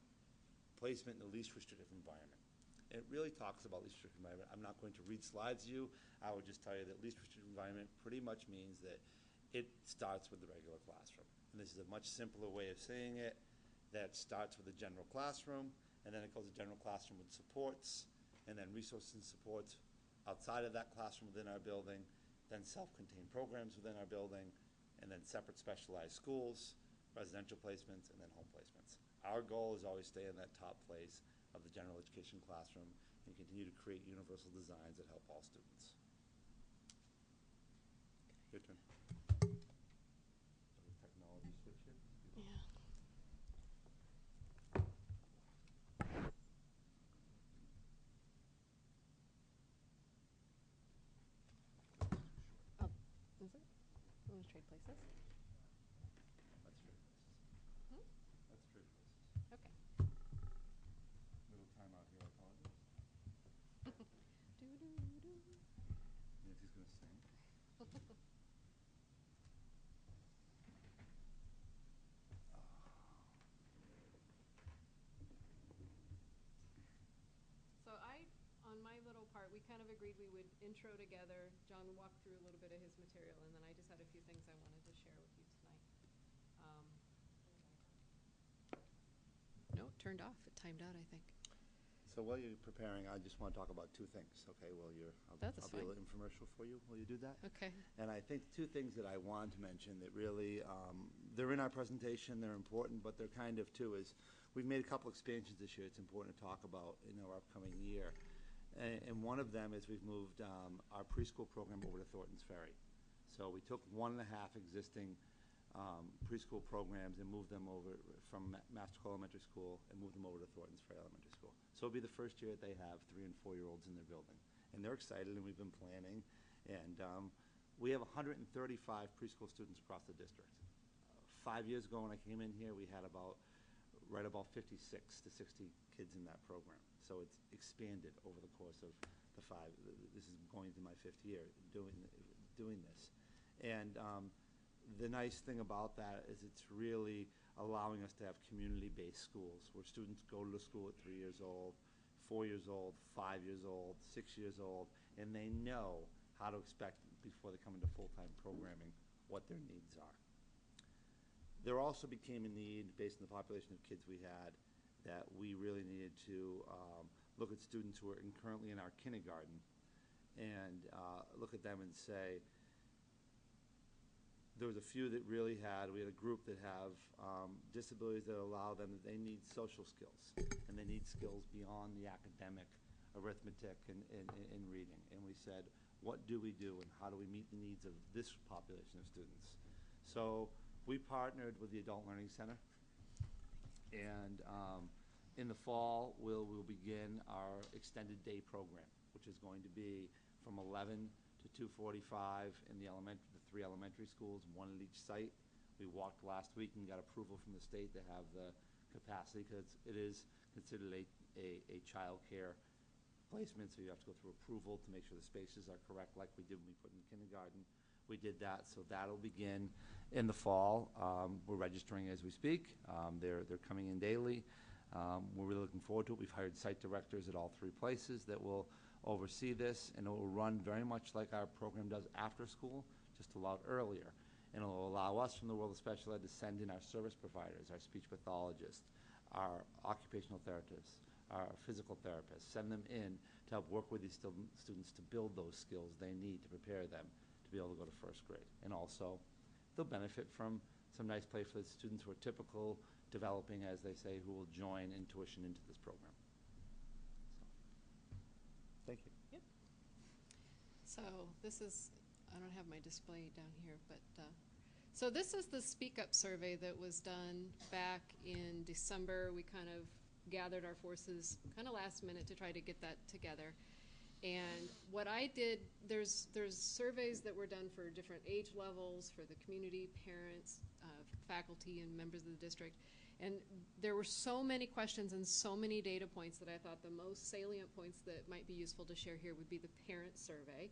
placement in the least restrictive environment. It really talks about least restrictive environment. I'm not going to read slides to you. I would just tell you that least restrictive environment pretty much means that it starts with the regular classroom. And this is a much simpler way of saying it. That starts with the general classroom, and then it goes to general classroom with supports, and then resources and supports outside of that classroom within our building, then self-contained programs within our building, and then separate specialized schools, residential placements, and then home placements. Our goal is always stay in that top place of the general education classroom and continue to create universal designs that help all students. Your turn. Technology switch here. Yeah. to trade places? That's true. Hmm? That's true. Okay. Little time out here, I apologize. Do-do-do-do. Nancy's gonna sing. So on my little part, we kind of agreed we would intro together. John walked through a little bit of his material, and then I just had a few things I wanted to share with you tonight. No, it turned off. It timed out, I think. So while you're preparing, I just want to talk about two things, okay? I'll That's be a fine. little infomercial for you. Will you do that? Okay. And I think two things that I want to mention that really, they're in our presentation, they're important, but they're kind of too is, we've made a couple expansions this year it's important to talk about in our upcoming year. And one of them is we've moved our preschool program over to Thornton's Ferry. So we took 1.5 existing preschool programs and moved them over from Master Elementary School and moved them over to Thornton's Ferry Elementary School. So it'll be the first year that they have 3- and 4-year-olds in their building. And they're excited, and we've been planning. And we have 135 preschool students across the district. 5 years ago when I came in here, we had right about 56 to 60 kids in that program. So it's expanded over the course of the 5. This is going into my 5th year doing this. And the nice thing about that is it's really allowing us to have community-based schools where students go to the school at 3 years old, 4 years old, 5 years old, 6 years old, and they know how to expect before they come into full-time programming what their needs are. There also became a need, based on the population of kids we had, that we really needed to look at students who are currently in our kindergarten and look at them and say, there was a few that really we had a group that have disabilities that allow them, that they need social skills, and they need skills beyond the academic arithmetic and reading. And we said, what do we do, and how do we meet the needs of this population of students? So we partnered with the Adult Learning Center, and in the fall, we'll begin our extended day program, which is going to be from 11 to 2:45 in the 3 elementary schools, 1 at each site. We walked last week and got approval from the state to have the capacity, because it is considered a child care placement, so you have to go through approval to make sure the spaces are correct, like we did when we put in kindergarten. We did that, so that'll begin in the fall. We're registering as we speak. They're coming in daily. We're really looking forward to it. We've hired site directors at all 3 places that will oversee this, and it will run very much like our program does after school, just a lot earlier. And it will allow us from the world of special ed to send in our service providers, our speech pathologists, our occupational therapists, our physical therapists, send them in to help work with these students to build those skills they need to prepare them to be able to go to 1st grade. And also, they'll benefit from some nice play for the students who are typical, developing, as they say, who will join in tuition into this program. So, thank you. Yep. So this is, I don't have my display down here, but so this is the Speak Up survey that was done back in December. We kind of gathered our forces kind of last minute to try to get that together. And what I did, there's surveys that were done for different age levels, for the community, parents, faculty, and members of the district. And there were so many questions and so many data points that I thought the most salient points that might be useful to share here would be the parent survey.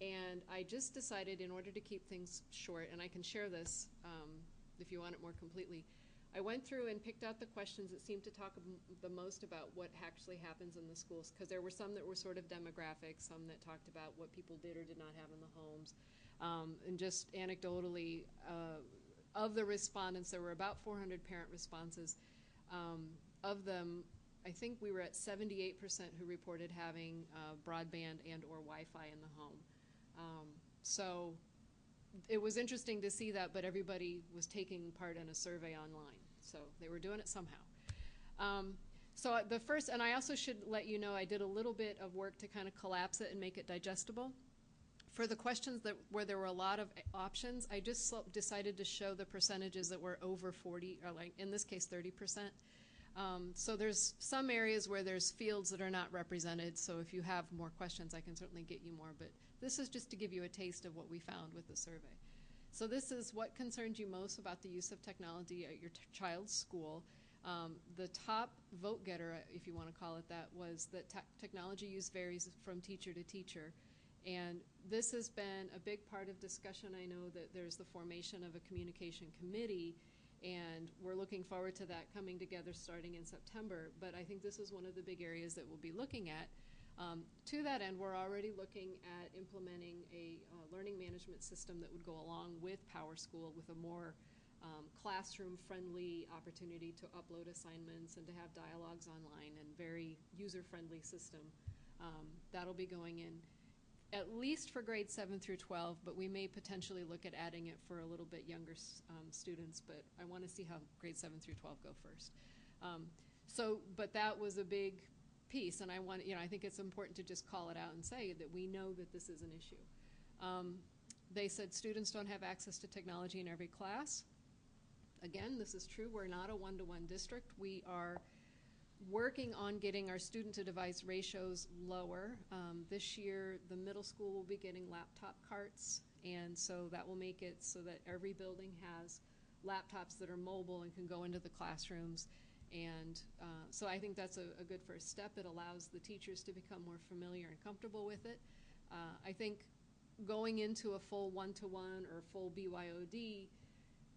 And I just decided, in order to keep things short, and I can share this if you want it more completely, I went through and picked out the questions that seemed to talk the most about what actually happens in the schools, because there were some that were sort of demographic, some that talked about what people did or did not have in the homes. And just anecdotally, of the respondents, there were about 400 parent responses. Of them, I think we were at 78% who reported having broadband and or Wi-Fi in the home. So it was interesting to see that, but everybody was taking part in a survey online. So they were doing it somehow. So the first, and I also should let you know, I did a little bit of work to kind of collapse it and make it digestible. For the questions where there were a lot of options, I just decided to show the percentages that were over 40, or like in this case 30%. So there's some areas where there's fields that are not represented, so if you have more questions, I can certainly get you more, but this is just to give you a taste of what we found with the survey. So this is what concerns you most about the use of technology at your child's school. The top vote getter, if you want to call it that, was that technology use varies from teacher to teacher. And this has been a big part of discussion. I know that there's the formation of a communication committee, and we're looking forward to that coming together starting in September. But I think this is one of the big areas that we'll be looking at. To that end, we're already looking at implementing a learning management system that would go along with PowerSchool, with a more classroom-friendly opportunity to upload assignments and to have dialogues online, and very user-friendly system. That'll be going in at least for grades 7 through 12, but we may potentially look at adding it for a little bit younger students, but I want to see how grades 7 through 12 go first. But that was a big piece, and I think it's important to just call it out and say that we know that this is an issue. They said students don't have access to technology in every class. Again, this is true. We're not a one-to-one district. We are working on getting our student-to-device ratios lower. This year, the middle school will be getting laptop carts, and so that will make it so that every building has laptops that are mobile and can go into the classrooms. And so I think that's a good first step. It allows the teachers to become more familiar and comfortable with it. I think going into a full one-to-one or full BYOD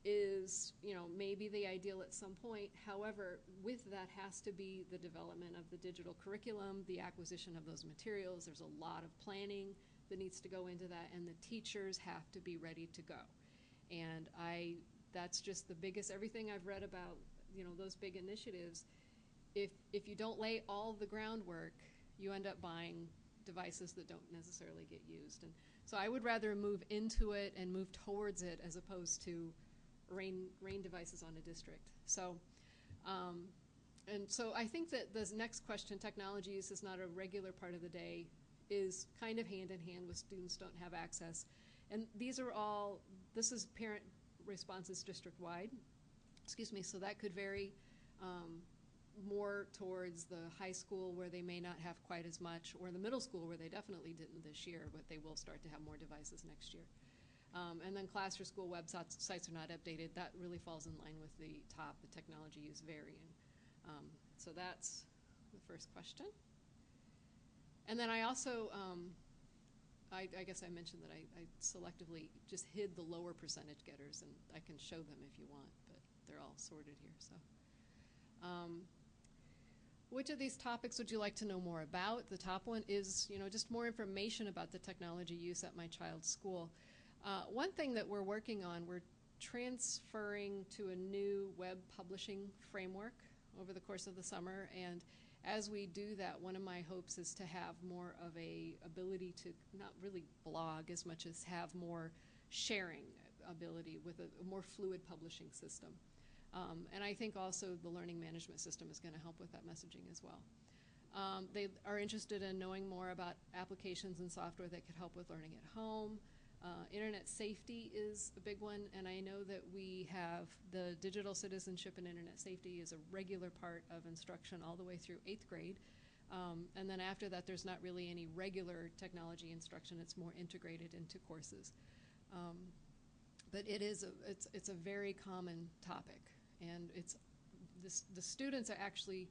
is, maybe the ideal at some point. However, with that has to be the development of the digital curriculum, the acquisition of those materials. There's a lot of planning that needs to go into that, and the teachers have to be ready to go. And that's just the biggest, everything I've read about, those big initiatives, if you don't lay all the groundwork, you end up buying devices that don't necessarily get used. And so I would rather move into it and move towards it as opposed to rain devices on a district. So, and so I think that this next question, technology use is not a regular part of the day, is kind of hand in hand with students don't have access. And this is parent responses district-wide. Excuse me, so that could vary more towards the high school where they may not have quite as much, or the middle school where they definitely didn't this year, but they will start to have more devices next year. And then class or school websites are not updated. That really falls in line with the technology use varying. So that's the first question. And then I also, I guess I mentioned that I selectively just hid the lower percentage getters, and I can show them if you want, but they're all sorted here. So, which of these topics would you like to know more about? The top one is, just more information about the technology use at my child's school. One thing that we're working on, we're transferring to a new web publishing framework over the course of the summer, and as we do that, one of my hopes is to have more of a ability to not really blog as much as have more sharing ability with a more fluid publishing system. And I think also the learning management system is going to help with that messaging as well. They are interested in knowing more about applications and software that could help with learning at home. Internet safety is a big one, and I know that we have the digital citizenship and internet safety is a regular part of instruction all the way through 8th grade. And then after that, there's not really any regular technology instruction. It's more integrated into courses. But it's a very common topic, and the students are actually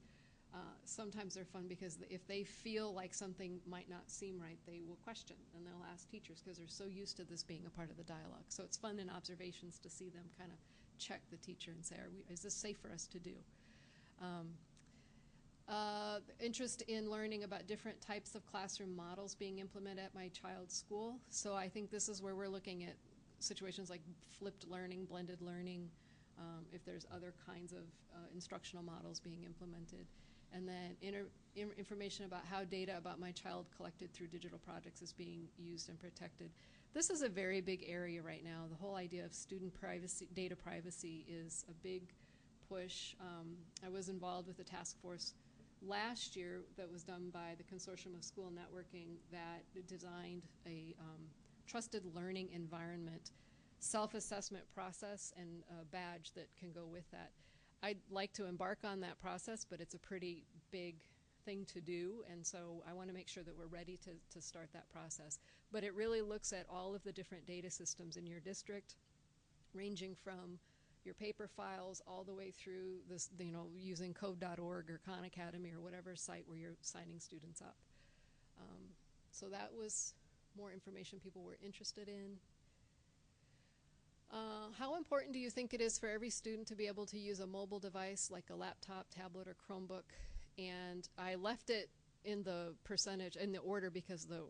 sometimes they're fun because if they feel like something might not seem right, they will question and they'll ask teachers because they're so used to this being a part of the dialogue. So it's fun in observations to see them kind of check the teacher and say, is this safe for us to do? Interest in learning about different types of classroom models being implemented at my child's school. So I think this is where we're looking at situations like flipped learning, blended learning, if there's other kinds of instructional models being implemented. And then information about how data about my child collected through digital projects is being used and protected. This is a very big area right now. The whole idea of student privacy, data privacy is a big push. I was involved with a task force last year that was done by the Consortium of School Networking that designed a trusted learning environment self-assessment process and a badge that can go with that. I'd like to embark on that process, but it's a pretty big thing to do, and so I want to make sure that we're ready to start that process. But it really looks at all of the different data systems in your district, ranging from your paper files all the way through this, using code.org or Khan Academy or whatever site where you're signing students up. So that was more information people were interested in. How important do you think it is for every student to be able to use a mobile device like a laptop, tablet, or Chromebook? And I left it in the percentage, in the order, because the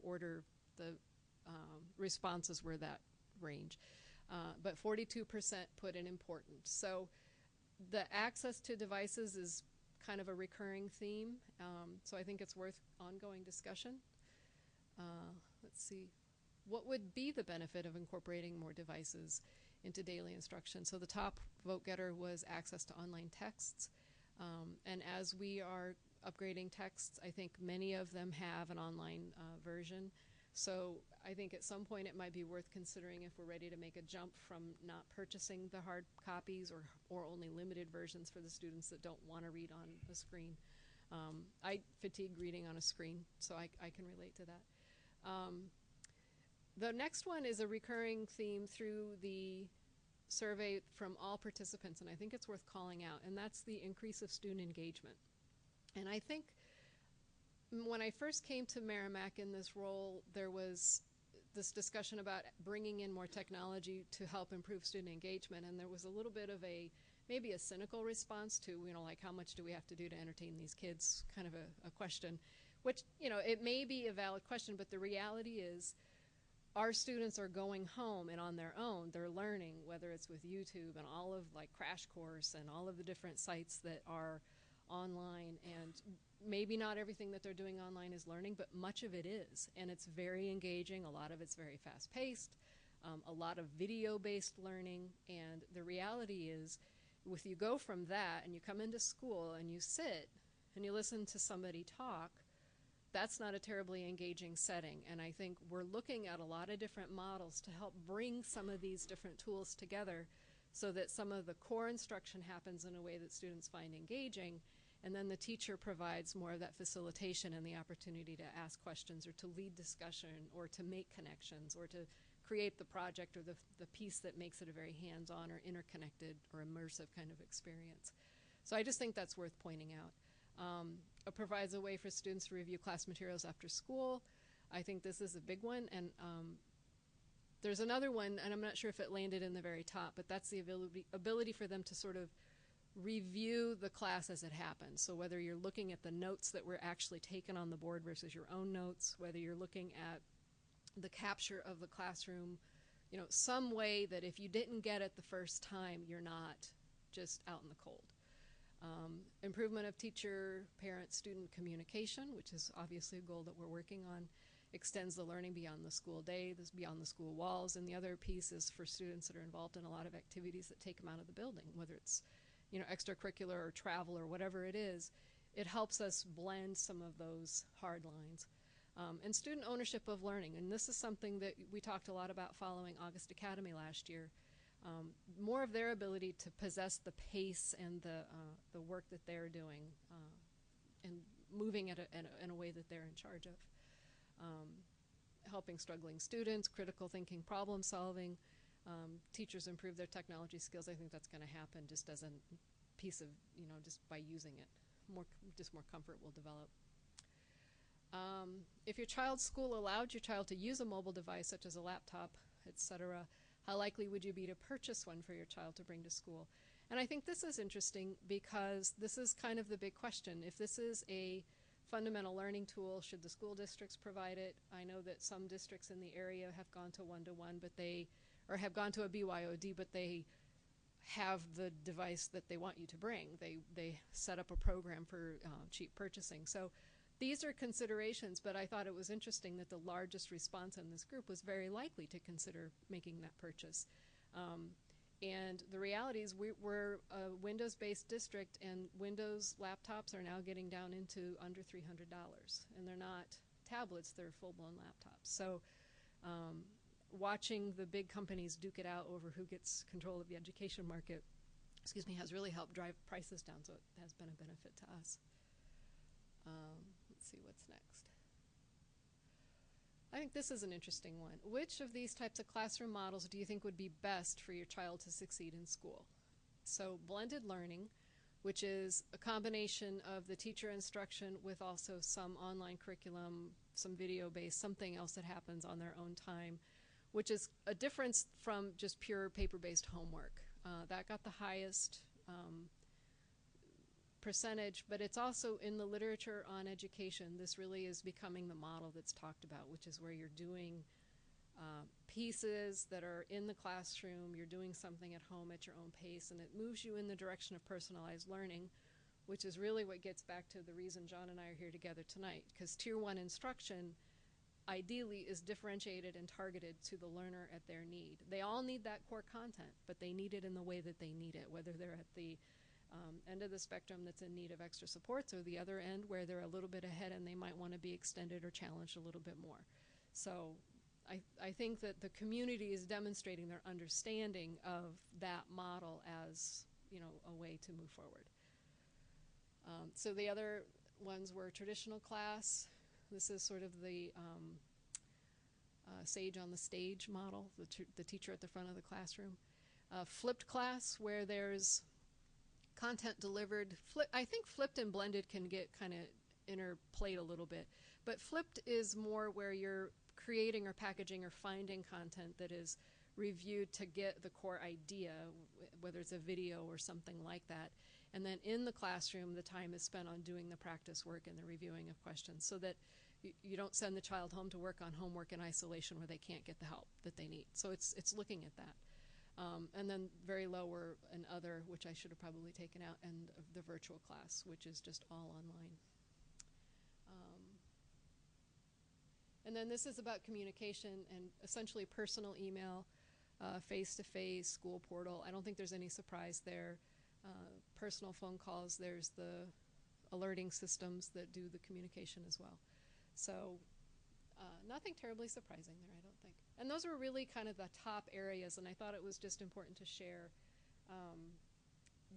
responses were that range. But 42% put in important. So the access to devices is kind of a recurring theme. So I think it's worth ongoing discussion. Let's see. What would be the benefit of incorporating more devices into daily instruction? So the top vote getter was access to online texts. And as we are upgrading texts, I think many of them have an online version. So I think at some point it might be worth considering if we're ready to make a jump from not purchasing the hard copies or only limited versions for the students that don't want to read on a screen. I fatigue reading on a screen, so I can relate to that. The next one is a recurring theme through the survey from all participants, and I think it's worth calling out, and that's the increase of student engagement. And I think when I first came to Merrimack in this role, there was this discussion about bringing in more technology to help improve student engagement, and there was a little bit of maybe a cynical response to, like, how much do we have to do to entertain these kids, kind of a question, which, it may be a valid question, but the reality is our students are going home and on their own, they're learning, whether it's with YouTube and all of, like, Crash Course and all of the different sites that are online, and maybe not everything that they're doing online is learning, but much of it is, and it's very engaging. A lot of it's very fast-paced, a lot of video-based learning, and the reality is, if you go from that and you come into school and you sit and you listen to somebody talk, that's not a terribly engaging setting, and I think we're looking at a lot of different models to help bring some of these different tools together so that some of the core instruction happens in a way that students find engaging, and then the teacher provides more of that facilitation and the opportunity to ask questions or to lead discussion or to make connections or to create the project or the piece that makes it a very hands-on or interconnected or immersive kind of experience. So I just think that's worth pointing out. It provides a way for students to review class materials after school. I think this is a big one, and there's another one, and I'm not sure if it landed in the very top, but that's the ability for them to sort of review the class as it happens. So whether you're looking at the notes that were actually taken on the board versus your own notes, whether you're looking at the capture of the classroom, some way that if you didn't get it the first time, you're not just out in the cold. Improvement of teacher, parent, student communication, which is obviously a goal that we're working on, extends the learning beyond the school day, beyond the school walls, and the other piece is for students that are involved in a lot of activities that take them out of the building, whether it's extracurricular or travel or whatever it is. It helps us blend some of those hard lines. And student ownership of learning, and this is something that we talked a lot about following August Academy last year. More of their ability to possess the pace and the work that they're doing and moving it in a way that they're in charge of. Helping struggling students, critical thinking, problem solving, teachers improve their technology skills. I think that's going to happen just as a piece of, just by using it. More comfort will develop. If your child's school allowed your child to use a mobile device such as a laptop, etc., how likely would you be to purchase one for your child to bring to school? And I think this is interesting because this is kind of the big question. If this is a fundamental learning tool, should the school districts provide it? I know that some districts in the area have gone to one-to-one, or have gone to a BYOD, but they have the device that they want you to bring. They set up a program for cheap purchasing. So these are considerations, but I thought it was interesting that the largest response in this group was very likely to consider making that purchase. And the reality is we're a Windows-based district, and Windows laptops are now getting down into under $300. And they're not tablets, they're full-blown laptops. So watching the big companies duke it out over who gets control of the education market, has really helped drive prices down, so it has been a benefit to us. Let's see what's next. I think this is an interesting one. Which of these types of classroom models do you think would be best for your child to succeed in school? So blended learning, which is a combination of the teacher instruction with also some online curriculum, some video-based, something else that happens on their own time, which is a difference from just pure paper-based homework. That got the highest percentage, but it's also in the literature on education. This really is becoming the model that's talked about, which is where you're doing pieces that are in the classroom, you're doing something at home at your own pace, and it moves you in the direction of personalized learning, which is really what gets back to the reason John and I are here together tonight, because Tier 1 instruction ideally is differentiated and targeted to the learner at their need. They all need that core content, but they need it in the way that they need it, whether they're at the end of the spectrum that's in need of extra supports, or the other end where they're a little bit ahead and they might want to be extended or challenged a little bit more. So I think that the community is demonstrating their understanding of that model as, you know, a way to move forward. So the other ones were traditional class. This is sort of the sage on the stage model, the teacher at the front of the classroom. Flipped class, where there's content delivered. I think flipped and blended can get kind of interplayed a little bit, but flipped is more where you're creating or packaging or finding content that is reviewed to get the core idea, whether it's a video or something like that. And then in the classroom, the time is spent on doing the practice work and the reviewing of questions, so that you don't send the child home to work on homework in isolation where they can't get the help that they need. So it's looking at that. And then very low were an other, which I should have probably taken out, and the virtual class, which is just all online. And then this is about communication and essentially personal email, face-to-face, school portal. I don't think there's any surprise there. Personal phone calls, there's the alerting systems that do the communication as well. So nothing terribly surprising there, I don't think. And those were really kind of the top areas, and I thought it was just important to share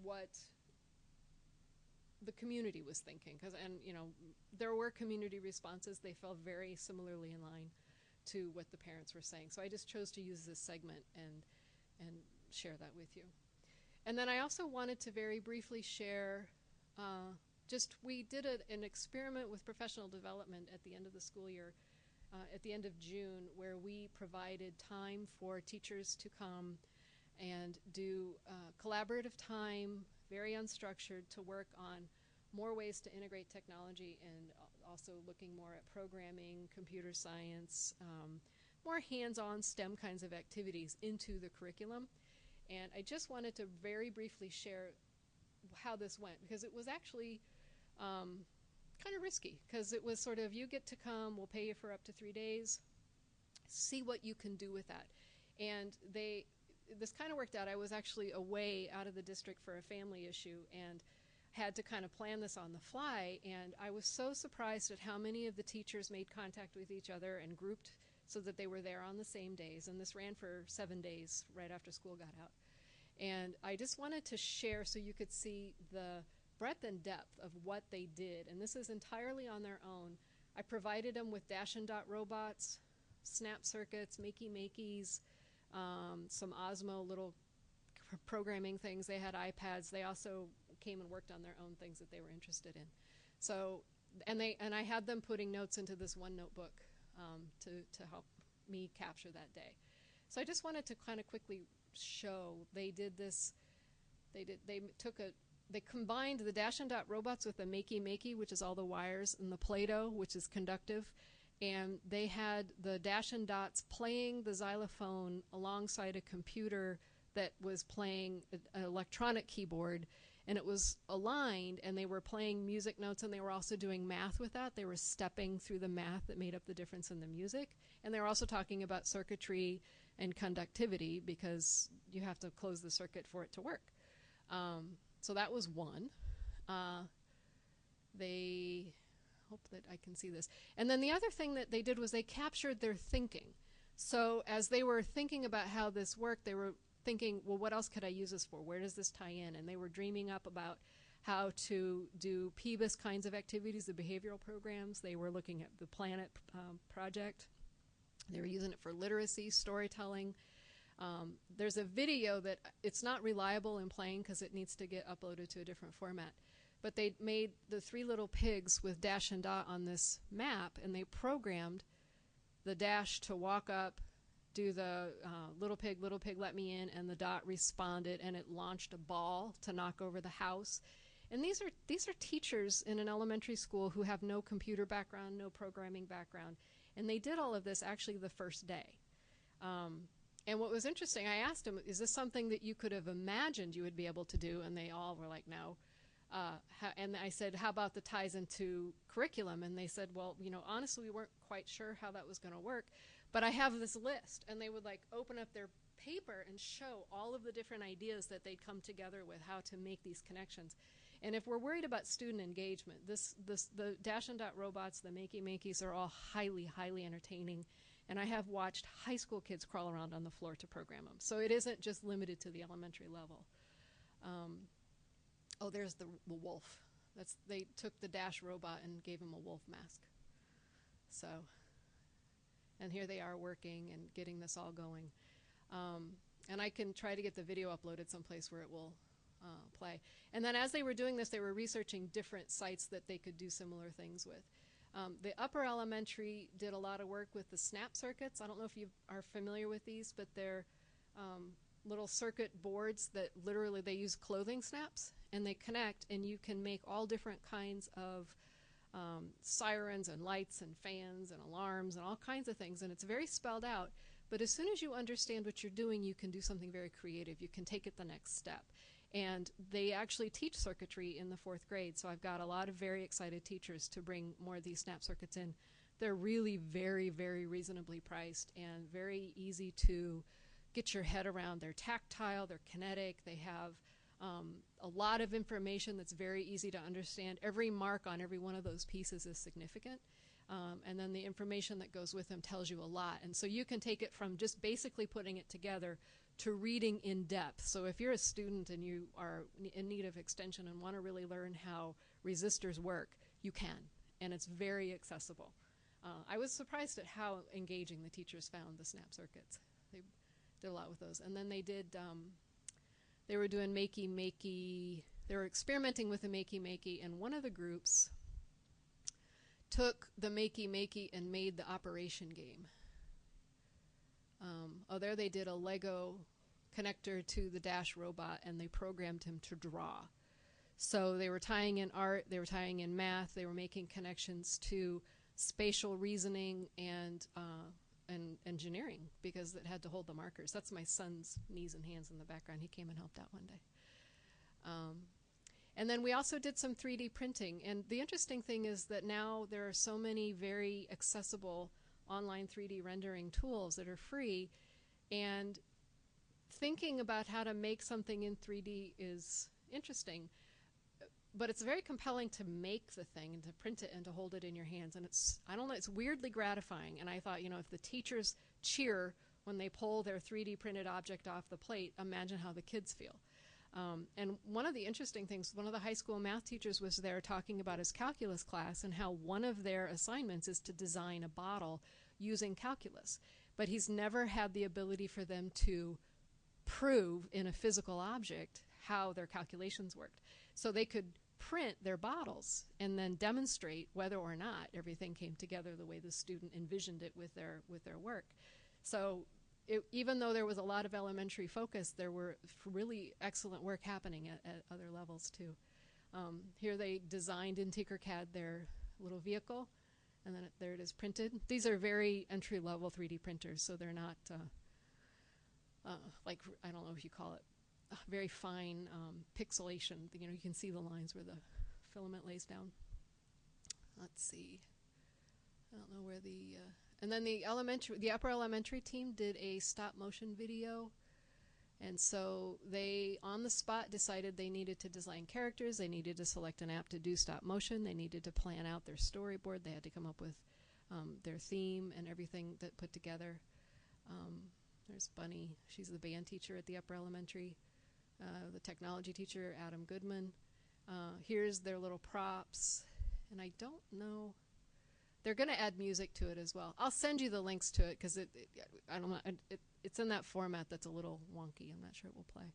what the community was thinking. And you know, there were community responses. They fell very similarly in line to what the parents were saying. So I just chose to use this segment and share that with you. And then I also wanted to very briefly share, we did an experiment with professional development at the end of the school year, at the end of June, where we provided time for teachers to come and do collaborative time, very unstructured, to work on more ways to integrate technology, and also looking more at programming, computer science, more hands-on STEM kinds of activities into the curriculum. And I just wanted to very briefly share how this went, because it was actually kind of risky, because it was sort of, you get to come, we'll pay you for up to 3 days, see what you can do with that. And this kind of worked out. I was actually away out of the district for a family issue and had to kind of plan this on the fly, and I was so surprised at how many of the teachers made contact with each other and grouped so that they were there on the same days. And this ran for 7 days right after school got out. And I just wanted to share so you could see the breadth and depth of what they did. And this is entirely on their own. I provided them with Dash and Dot robots, snap circuits, Makey-Makeys, some Osmo little programming things. They had iPads. They also came and worked on their own things that they were interested in. So, and I had them putting notes into this one notebook to help me capture that day. So I just wanted to kind of quickly show they did this. They combined the Dash and Dot robots with the Makey-Makey, which is all the wires, and the Play-Doh, which is conductive. And they had the Dash and Dots playing the xylophone alongside a computer that was playing an electronic keyboard, and it was aligned, and they were playing music notes, and they were also doing math with that. They were stepping through the math that made up the difference in the music. And they were also talking about circuitry and conductivity, because you have to close the circuit for it to work. So that was one. They hope that I can see this. And then the other thing that they did was they captured their thinking. So as they were thinking about how this worked, they were thinking, well, what else could I use this for? Where does this tie in? And they were dreaming up about how to do PBIS kinds of activities, the behavioral programs. They were looking at the Planet project. They were using it for literacy, storytelling. There's a video that it's not reliable in playing because it needs to get uploaded to a different format. But they made the 3 little pigs with Dash and Dot on this map, and they programmed the Dash to walk up, do the little pig, let me in, and the Dot responded, and it launched a ball to knock over the house. And these are teachers in an elementary school who have no computer background, no programming background, and they did all of this actually the first day. And what was interesting, I asked them, is this something that you could have imagined you would be able to do? And they all were like, no. And I said, how about the ties into curriculum? And they said, well, honestly, we weren't quite sure how that was going to work, but I have this list. And they would like open up their paper and show all of the different ideas that they'd come together with how to make these connections. And if we're worried about student engagement, the Dash and Dot robots, the Makey-Makeys are all highly, highly entertaining. And I have watched high school kids crawl around on the floor to program them. So it isn't just limited to the elementary level. Oh, there's the wolf. They took the Dash robot and gave him a wolf mask. So, and here they are working and getting this all going. And I can try to get the video uploaded someplace where it will play. And then as they were doing this, they were researching different sites that they could do similar things with. The upper elementary did a lot of work with the snap circuits. I don't know if you are familiar with these, but they're little circuit boards that literally they use clothing snaps, and they connect, and you can make all different kinds of sirens and lights and fans and alarms and all kinds of things, and it's very spelled out. But as soon as you understand what you're doing, you can do something very creative. You can take it the next step. And they actually teach circuitry in the 4th grade, so I've got a lot of very excited teachers to bring more of these snap circuits in. They're really very, very reasonably priced and very easy to get your head around. They're tactile, they're kinetic, they have a lot of information that's very easy to understand. Every mark on every one of those pieces is significant. And then the information that goes with them tells you a lot. And so you can take it from just basically putting it together to reading in depth. So if you're a student and you are in need of extension and want to really learn how resistors work, you can. And it's very accessible. I was surprised at how engaging the teachers found the snap circuits. They did a lot with those. And then they did, they were doing Makey-Makey. They were experimenting with the Makey-Makey, and one of the groups took the Makey-Makey and made the operation game. There they did a Lego connector to the Dash robot, and they programmed him to draw. So they were tying in art, they were tying in math, they were making connections to spatial reasoning and engineering, because it had to hold the markers. That's my son's knees and hands in the background. He came and helped out one day. And then we also did some 3D printing. And the interesting thing is that now there are so many very accessible online 3D rendering tools that are free. And thinking about how to make something in 3D is interesting. But it's very compelling to make the thing and to print it and to hold it in your hands. And it's, I don't know, it's weirdly gratifying. And I thought, if the teachers cheer when they pull their 3D printed object off the plate, imagine how the kids feel. And one of the interesting things, one of the high school math teachers was there talking about his calculus class and how one of their assignments is to design a bottle using calculus. But he's never had the ability for them to prove in a physical object how their calculations worked. So they could print their bottles and then demonstrate whether or not everything came together the way the student envisioned it with their work. So even though there was a lot of elementary focus, there were really excellent work happening at other levels too. Here they designed in Tinkercad their little vehicle, and then there it is printed. These are very entry-level 3D printers, so they're not like, I don't know if you call it, very fine pixelation. You can see the lines where the filament lays down. Let's see. I don't know where the... and then the upper elementary team did a stop-motion video. And so they, on the spot, decided they needed to design characters. They needed to select an app to do stop-motion. They needed to plan out their storyboard. They had to come up with their theme and everything that put together. There's Bunny. She's the band teacher at the upper elementary. The technology teacher, Adam Goodman. Here's their little props. And I don't know. They're going to add music to it as well. I'll send you the links to it because I don't know. It's in that format that's a little wonky. I'm not sure it will play.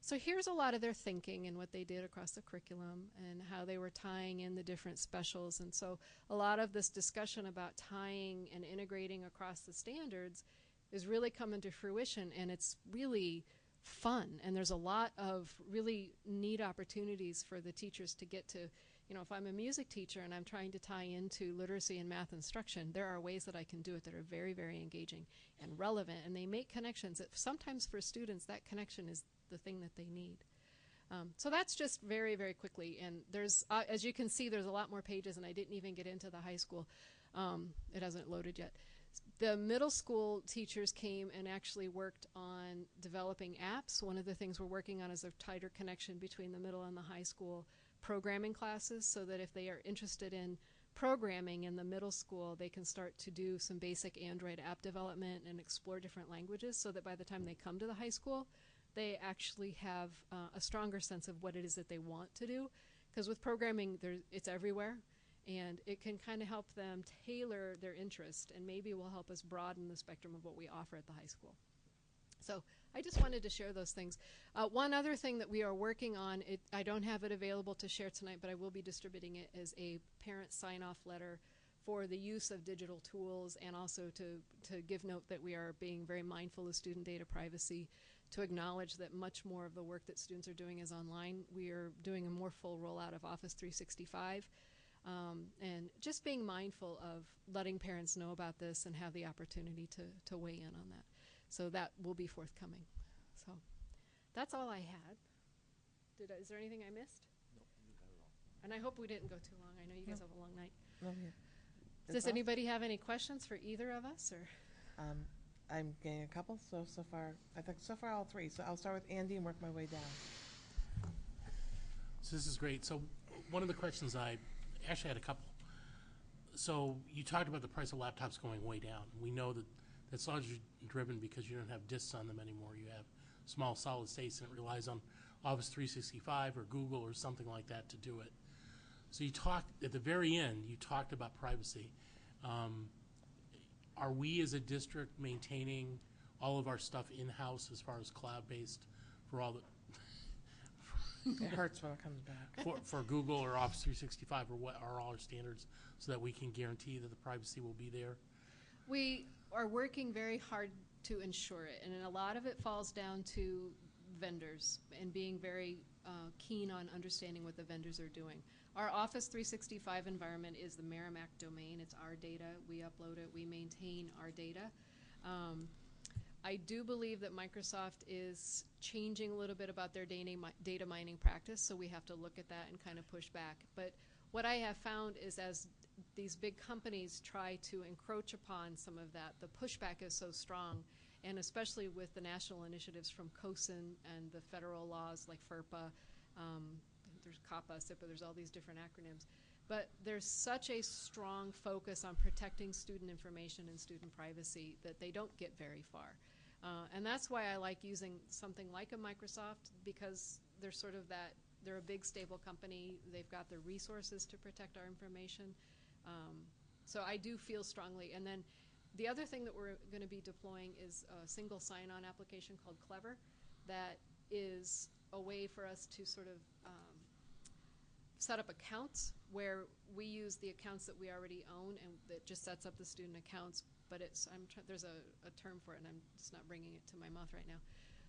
So here's a lot of their thinking and what they did across the curriculum and how they were tying in the different specials. And so a lot of this discussion about tying and integrating across the standards is really coming to fruition, and it's really fun. And there's a lot of really neat opportunities for the teachers to get to, if I'm a music teacher and I'm trying to tie into literacy and math instruction, there are ways that I can do it that are very, very engaging and relevant, and they make connections that sometimes for students that connection is the thing that they need. So that's just very, very quickly. And there's, as you can see, there's a lot more pages, and I didn't even get into the high school. It hasn't loaded yet. The middle school teachers came and actually worked on developing apps. One of the things we're working on is a tighter connection between the middle and the high school programming classes, so that if they are interested in programming in the middle school, they can start to do some basic Android app development and explore different languages, so that by the time they come to the high school, they actually have a stronger sense of what it is that they want to do. Because with programming, it's everywhere, and it can kind of help them tailor their interest, and maybe will help us broaden the spectrum of what we offer at the high school. So I just wanted to share those things. One other thing that we are working on, I don't have it available to share tonight, but I will be distributing it as a parent sign-off letter for the use of digital tools, and also to give note that we are being very mindful of student data privacy, to acknowledge that much more of the work that students are doing is online. We are doing a more full rollout of Office 365, and just being mindful of letting parents know about this and have the opportunity to weigh in on that. So that will be forthcoming. So that's all I had. Is there anything I missed? No, you got it all. And I hope we didn't go too long. I know you guys have a long night. No, yeah. Does anybody have any questions for either of us? Or I'm getting a couple, so far, I think so far all three. So I'll start with Andy and work my way down. So this is great. So one of the questions I actually had a couple. So you talked about the price of laptops going way down. We know that that's largely driven because you don't have disks on them anymore. You have small solid states, and it relies on Office 365 or Google or something like that to do it. So you talked, at the very end, you talked about privacy. Are we as a district maintaining all of our stuff in-house as far as cloud-based for all the It hurts when it comes back. for Google or Office 365, or what are all our standards, so that we can guarantee that the privacy will be there? we are working very hard to ensure it, and a lot of it falls down to vendors and being very keen on understanding what the vendors are doing. Our Office 365 environment is the Merrimack domain. It's our data. We upload it. We maintain our data. I do believe that Microsoft is changing a little bit about their data mining practice, so we have to look at that and kind of push back. But what I have found is, as these big companies try to encroach upon some of that, the pushback is so strong, and especially with the national initiatives from COSIN and the federal laws like FERPA, there's COPPA, SIPA, there's all these different acronyms. But there's such a strong focus on protecting student information and student privacy that they don't get very far. And that's why I like using something like a Microsoft, because they're sort of that, they're a big stable company, they've got the resources to protect our information. So I do feel strongly. And then the other thing that we're going to be deploying is a single sign-on application called Clever, that is a way for us to sort of set up accounts where we use the accounts that we already own, and that just sets up the student accounts. But it's there's a term for it, and I'm just not bringing it to my mouth right now.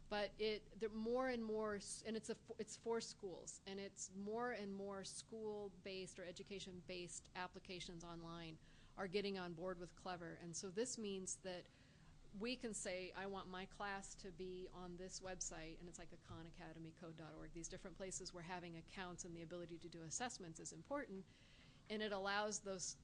But there more and more, and it's for schools, and it's more and more school-based or education-based applications online are getting on board with Clever. And so this means that we can say, I want my class to be on this website, and it's like a Khan Academy, code.org. These different places where having accounts and the ability to do assessments is important, and it allows those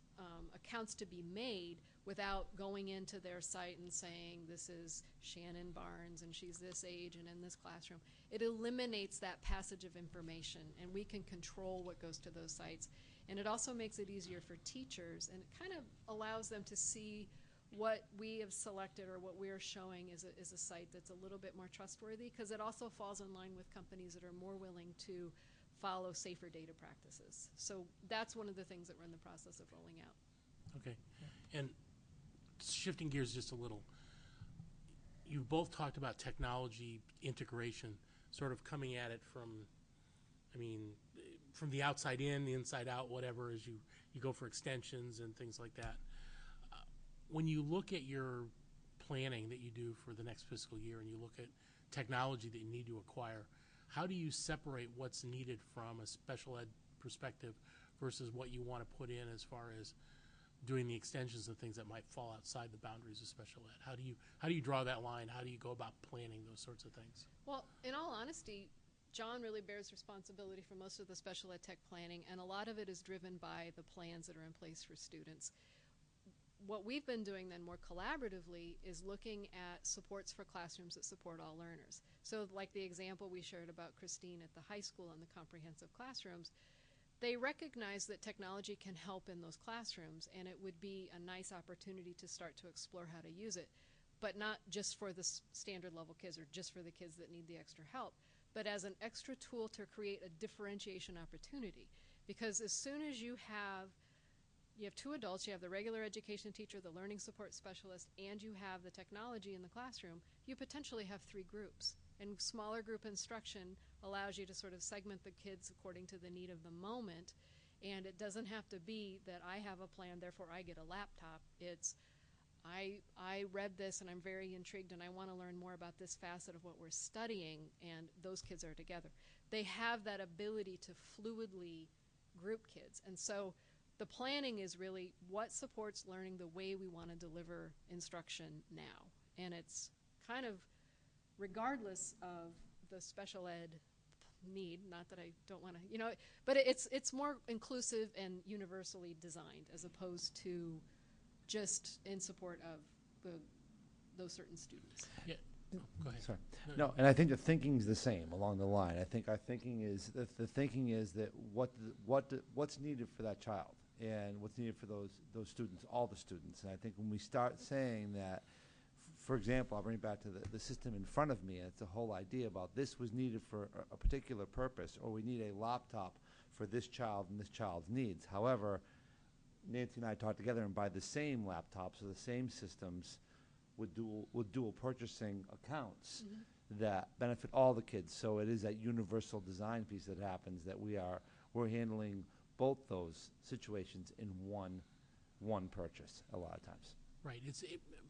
accounts to be made without going into their site and saying, this is Shannon Barnes, and she's this age and in this classroom. It eliminates that passage of information, and we can control what goes to those sites. And it also makes it easier for teachers, and it kind of allows them to see what we have selected or what we are showing is a site that's a little bit more trustworthy, because it also falls in line with companies that are more willing to follow safer data practices. So that's one of the things that we're in the process of rolling out. Okay. And shifting gears just a little, you both talked about technology integration, sort of coming at it from, I mean, from the outside in, the inside out, whatever, as you go for extensions and things like that. When you look at your planning that you do for the next fiscal year and you look at technology that you need to acquire, how do you separate what's needed from a special ed perspective versus what you want to put in as far as doing the extensions and things that might fall outside the boundaries of special ed? How do you draw that line? How do you go about planning those sorts of things? Well, in all honesty, John really bears responsibility for most of the special ed tech planning, and a lot of it is driven by the plans that are in place for students. What we've been doing then more collaboratively is looking at supports for classrooms that support all learners. So like the example we shared about Christine at the high school and the comprehensive classrooms, they recognize that technology can help in those classrooms, and it would be a nice opportunity to start to explore how to use it, but not just for the standard level kids or just for the kids that need the extra help, but as an extra tool to create a differentiation opportunity. Because as soon as you have two adults, you have the regular education teacher, the learning support specialist, and you have the technology in the classroom, you potentially have 3 groups. And smaller group instruction allows you to sort of segment the kids according to the need of the moment. And it doesn't have to be that I have a plan, therefore I get a laptop. It's I read this and I'm very intrigued and I want to learn more about this facet of what we're studying, and those kids are together. They have that ability to fluidly group kids. And so the planning is really what supports learning the way we want to deliver instruction now. And it's kind of regardless of the special ed need, not that I don't want to, but it's more inclusive and universally designed as opposed to just in support of those certain students. Yeah. Oh, go ahead. Sorry. No, and I think the thinking's the same along the line. I think our thinking is the thinking is that what's needed for that child and what's needed for those students, all the students. And I think when we start saying that, for example, I'll bring it back to the system in front of me, and it's the whole idea about this was needed for a particular purpose, or we need a laptop for this child and this child's needs. However, Nancy and I talked together and buy the same laptops or the same systems with dual purchasing accounts that benefit all the kids. So it is that universal design piece that happens that we're handling both those situations in one purchase a lot of times. Right.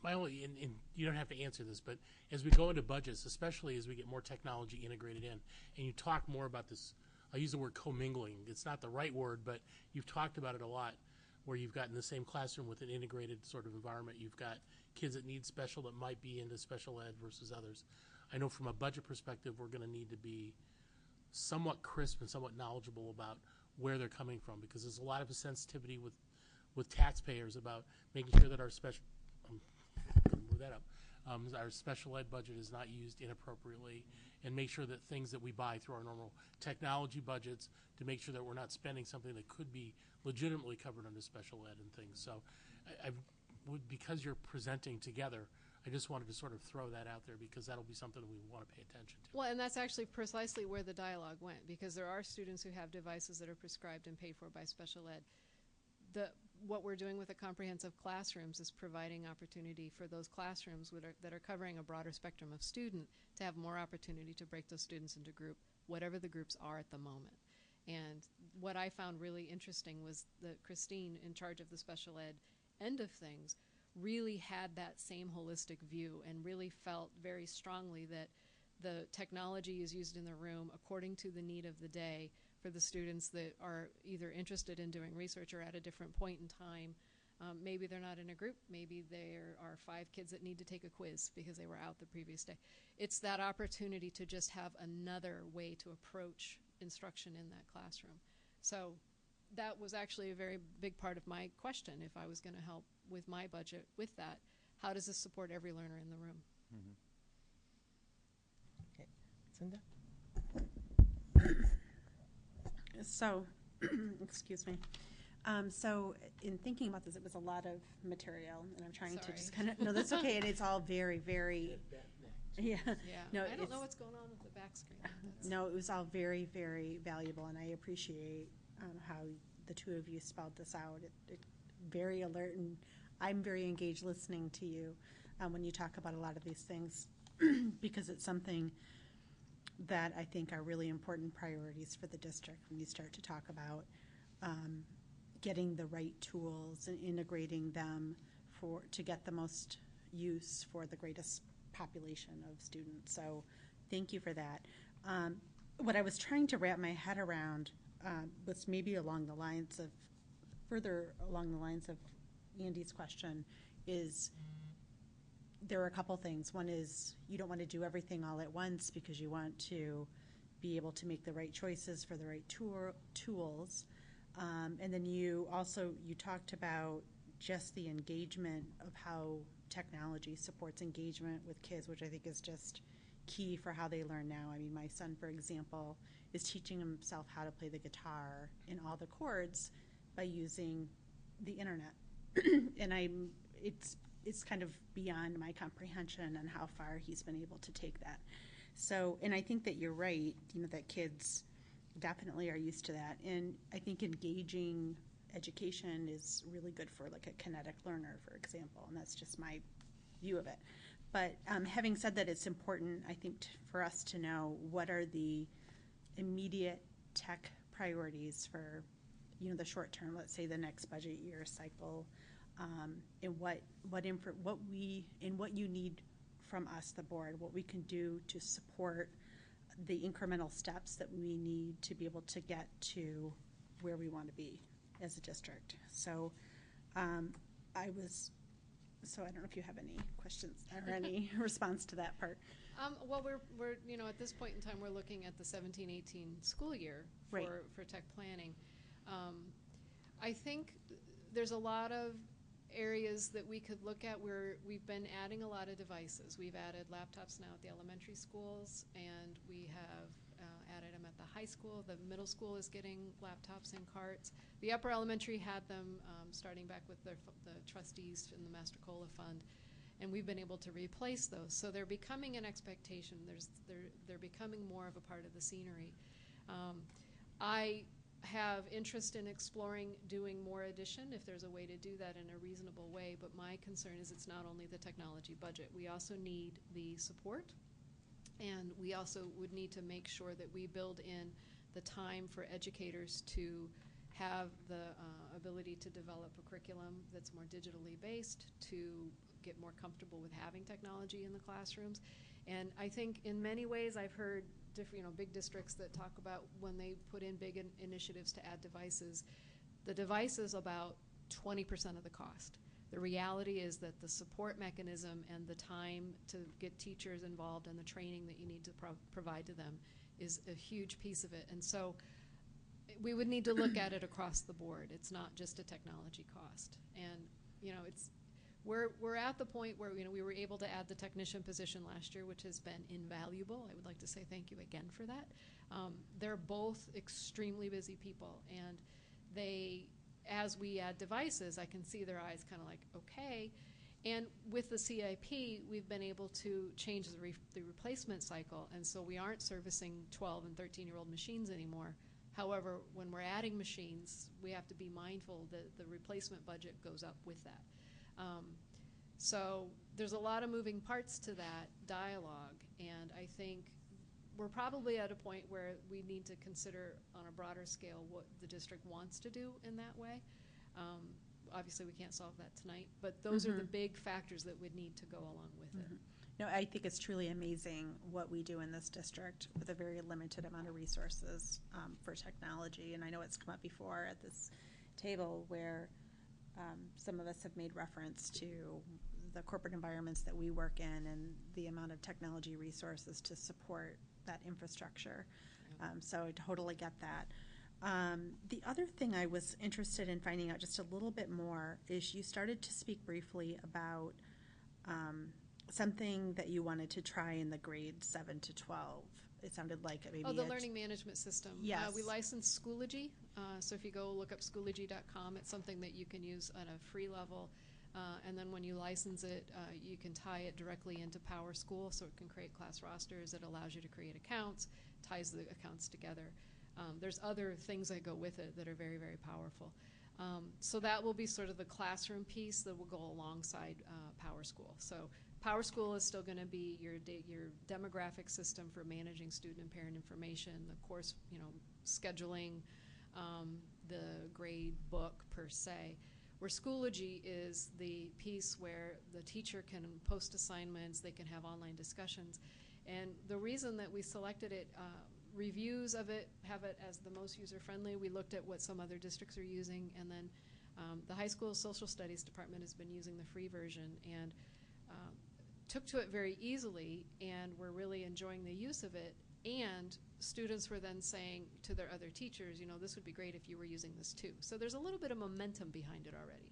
My only, and you don't have to answer this, but as we go into budgets, especially as we get more technology integrated in, and you talk more about this, I use the word commingling. It's not the right word, but you've talked about it a lot, where you've got in the same classroom with an integrated sort of environment, you've got kids that need special that might be into special ed versus others. I know from a budget perspective, we're going to need to be somewhat crisp and somewhat knowledgeable about where they're coming from, because there's a lot of sensitivity with taxpayers about making sure that our special, move that up, our special ed budget is not used inappropriately, and make sure that things that we buy through our normal technology budgets to make sure that we're not spending something that could be legitimately covered under special ed and things. So because you're presenting together, I just wanted to sort of throw that out there because that'll be something we want to pay attention to. Well, and that's actually precisely where the dialogue went, because there are students who have devices that are prescribed and paid for by special ed. What we're doing with the comprehensive classrooms is providing opportunity for those classrooms that are covering a broader spectrum of student to have more opportunity to break those students into whatever the groups are at the moment. And what I found really interesting was that Christine, in charge of the special ed end of things, really had that same holistic view and really felt very strongly that the technology is used in the room according to the need of the day for the students that are either interested in doing research or at a different point in time. Maybe they're not in a group. Maybe there are 5 kids that need to take a quiz because they were out the previous day. It's that opportunity to just have another way to approach instruction in that classroom. So that was actually a very big part of my question. If I was going to help with my budget with that, how does this support every learner in the room? Okay. Cinda? So, excuse me. So in thinking about this, it was a lot of material, and I'm trying to just kind of, no, that's okay, and it's all very, very Yeah. Yeah, No, I don't know it's- what's going on with the back screen. That's- No, it was all very, very valuable, and I appreciate how the two of you spelled this out. It very alert, and I'm very engaged listening to you when you talk about a lot of these things, because it's something that I think are really important priorities for the district when you start to talk about getting the right tools and integrating them to get the most use for the greatest population of students. So thank you for that. What I was trying to wrap my head around was maybe further along the lines of Andy's question is there are a couple things. One is you don't want to do everything all at once because you want to be able to make the right choices for the right tools. And then you talked about just the engagement of how technology supports engagement with kids, which I think is just key for how they learn now. I mean, my son, for example, is teaching himself how to play the guitar in all the chords by using the internet. And it's kind of beyond my comprehension on how far he's been able to take that. So, and I think that you're right, that kids definitely are used to that. And I think engaging education is really good for like a kinetic learner, for example, and that's just my view of it. But having said that, it's important, I think, for us to know what are the immediate tech priorities for, the short term, let's say the next budget year cycle, and what you need from us, the board, what we can do to support the incremental steps that we need to be able to get to where we want to be as a district. So so I don't know if you have any questions or any response to that part. Well, we're at this point in time, we're looking at the 17-18 school year for, Right. for tech planning. I think there's a lot of areas that we could look at where we've been adding a lot of devices. We've added laptops now at the elementary schools, and we have added them at the high school. The middle school is getting laptops in carts. The upper elementary had them starting back with the trustees in the Master Cola Fund, and we've been able to replace those. So they're becoming an expectation. They're becoming more of a part of the scenery. I have interest in exploring doing more addition if there's a way to do that in a reasonable way, but my concern is it's not only the technology budget. We also need the support, and we also would need to make sure that we build in the time for educators to have the ability to develop a curriculum that's more digitally based, to get more comfortable with having technology in the classrooms. And I think in many ways I've heard big districts that talk about when they put in big initiatives to add devices, the device is about 20% of the cost. The reality is that the support mechanism and the time to get teachers involved and the training that you need to provide to them is a huge piece of it. And so we would need to look at it across the board. It's not just a technology cost. And we're at the point where we were able to add the technician position last year, which has been invaluable. I would like to say thank you again for that. They're both extremely busy people, and as we add devices, I can see their eyes kind of like, okay. And with the CIP, we've been able to change the replacement cycle, and so we aren't servicing 12 and 13-year-old machines anymore. However, when we're adding machines, we have to be mindful that the replacement budget goes up with that. So there's a lot of moving parts to that dialogue, and I think we're probably at a point where we need to consider on a broader scale what the district wants to do in that way. Obviously, we can't solve that tonight, but those are the big factors that would need to go along with it. No, I think it's truly amazing what we do in this district with a very limited amount of resources for technology. And I know it's come up before at this table where some of us have made reference to the corporate environments that we work in and the amount of technology resources to support that infrastructure. So I totally get that. The other thing I was interested in finding out just a little bit more is you started to speak briefly about something that you wanted to try in the grades 7 to 12. It sounded like maybe the learning management system. Yes. We license Schoology. So if you go look up Schoology.com, it's something that you can use on a free level. And then when you license it, you can tie it directly into PowerSchool, so it can create class rosters. It allows you to create accounts, ties the accounts together. There's other things that go with it that are very, very powerful. So that will be sort of the classroom piece that will go alongside PowerSchool. So PowerSchool is still going to be your demographic system for managing student and parent information, the course, scheduling, the grade book per se. Where Schoology is the piece where the teacher can post assignments, they can have online discussions. And the reason that we selected it, reviews of it have it as the most user-friendly. We looked at what some other districts are using, and then the high school social studies department has been using the free version and took to it very easily, and we're really enjoying the use of it. And students were then saying to their other teachers, this would be great if you were using this too. So there's a little bit of momentum behind it already.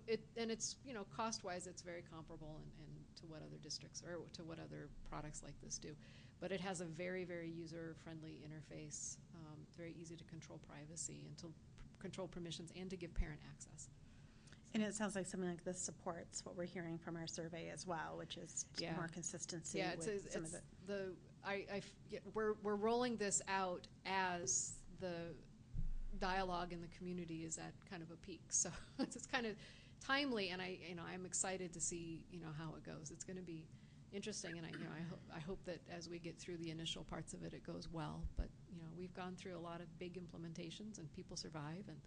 It's, cost-wise, it's very comparable and to what other districts or to what other products like this do. But it has a very, very user-friendly interface, very easy to control privacy and to control permissions and to give parent access. And it sounds like something like this supports what we're hearing from our survey as well, which is more consistency with some of the. We're rolling this out as the dialogue in the community is at kind of a peak, so it's kind of timely, and I'm excited to see how it goes. It's going to be interesting, and I hope that as we get through the initial parts of it, it goes well. But we've gone through a lot of big implementations, and people survive, and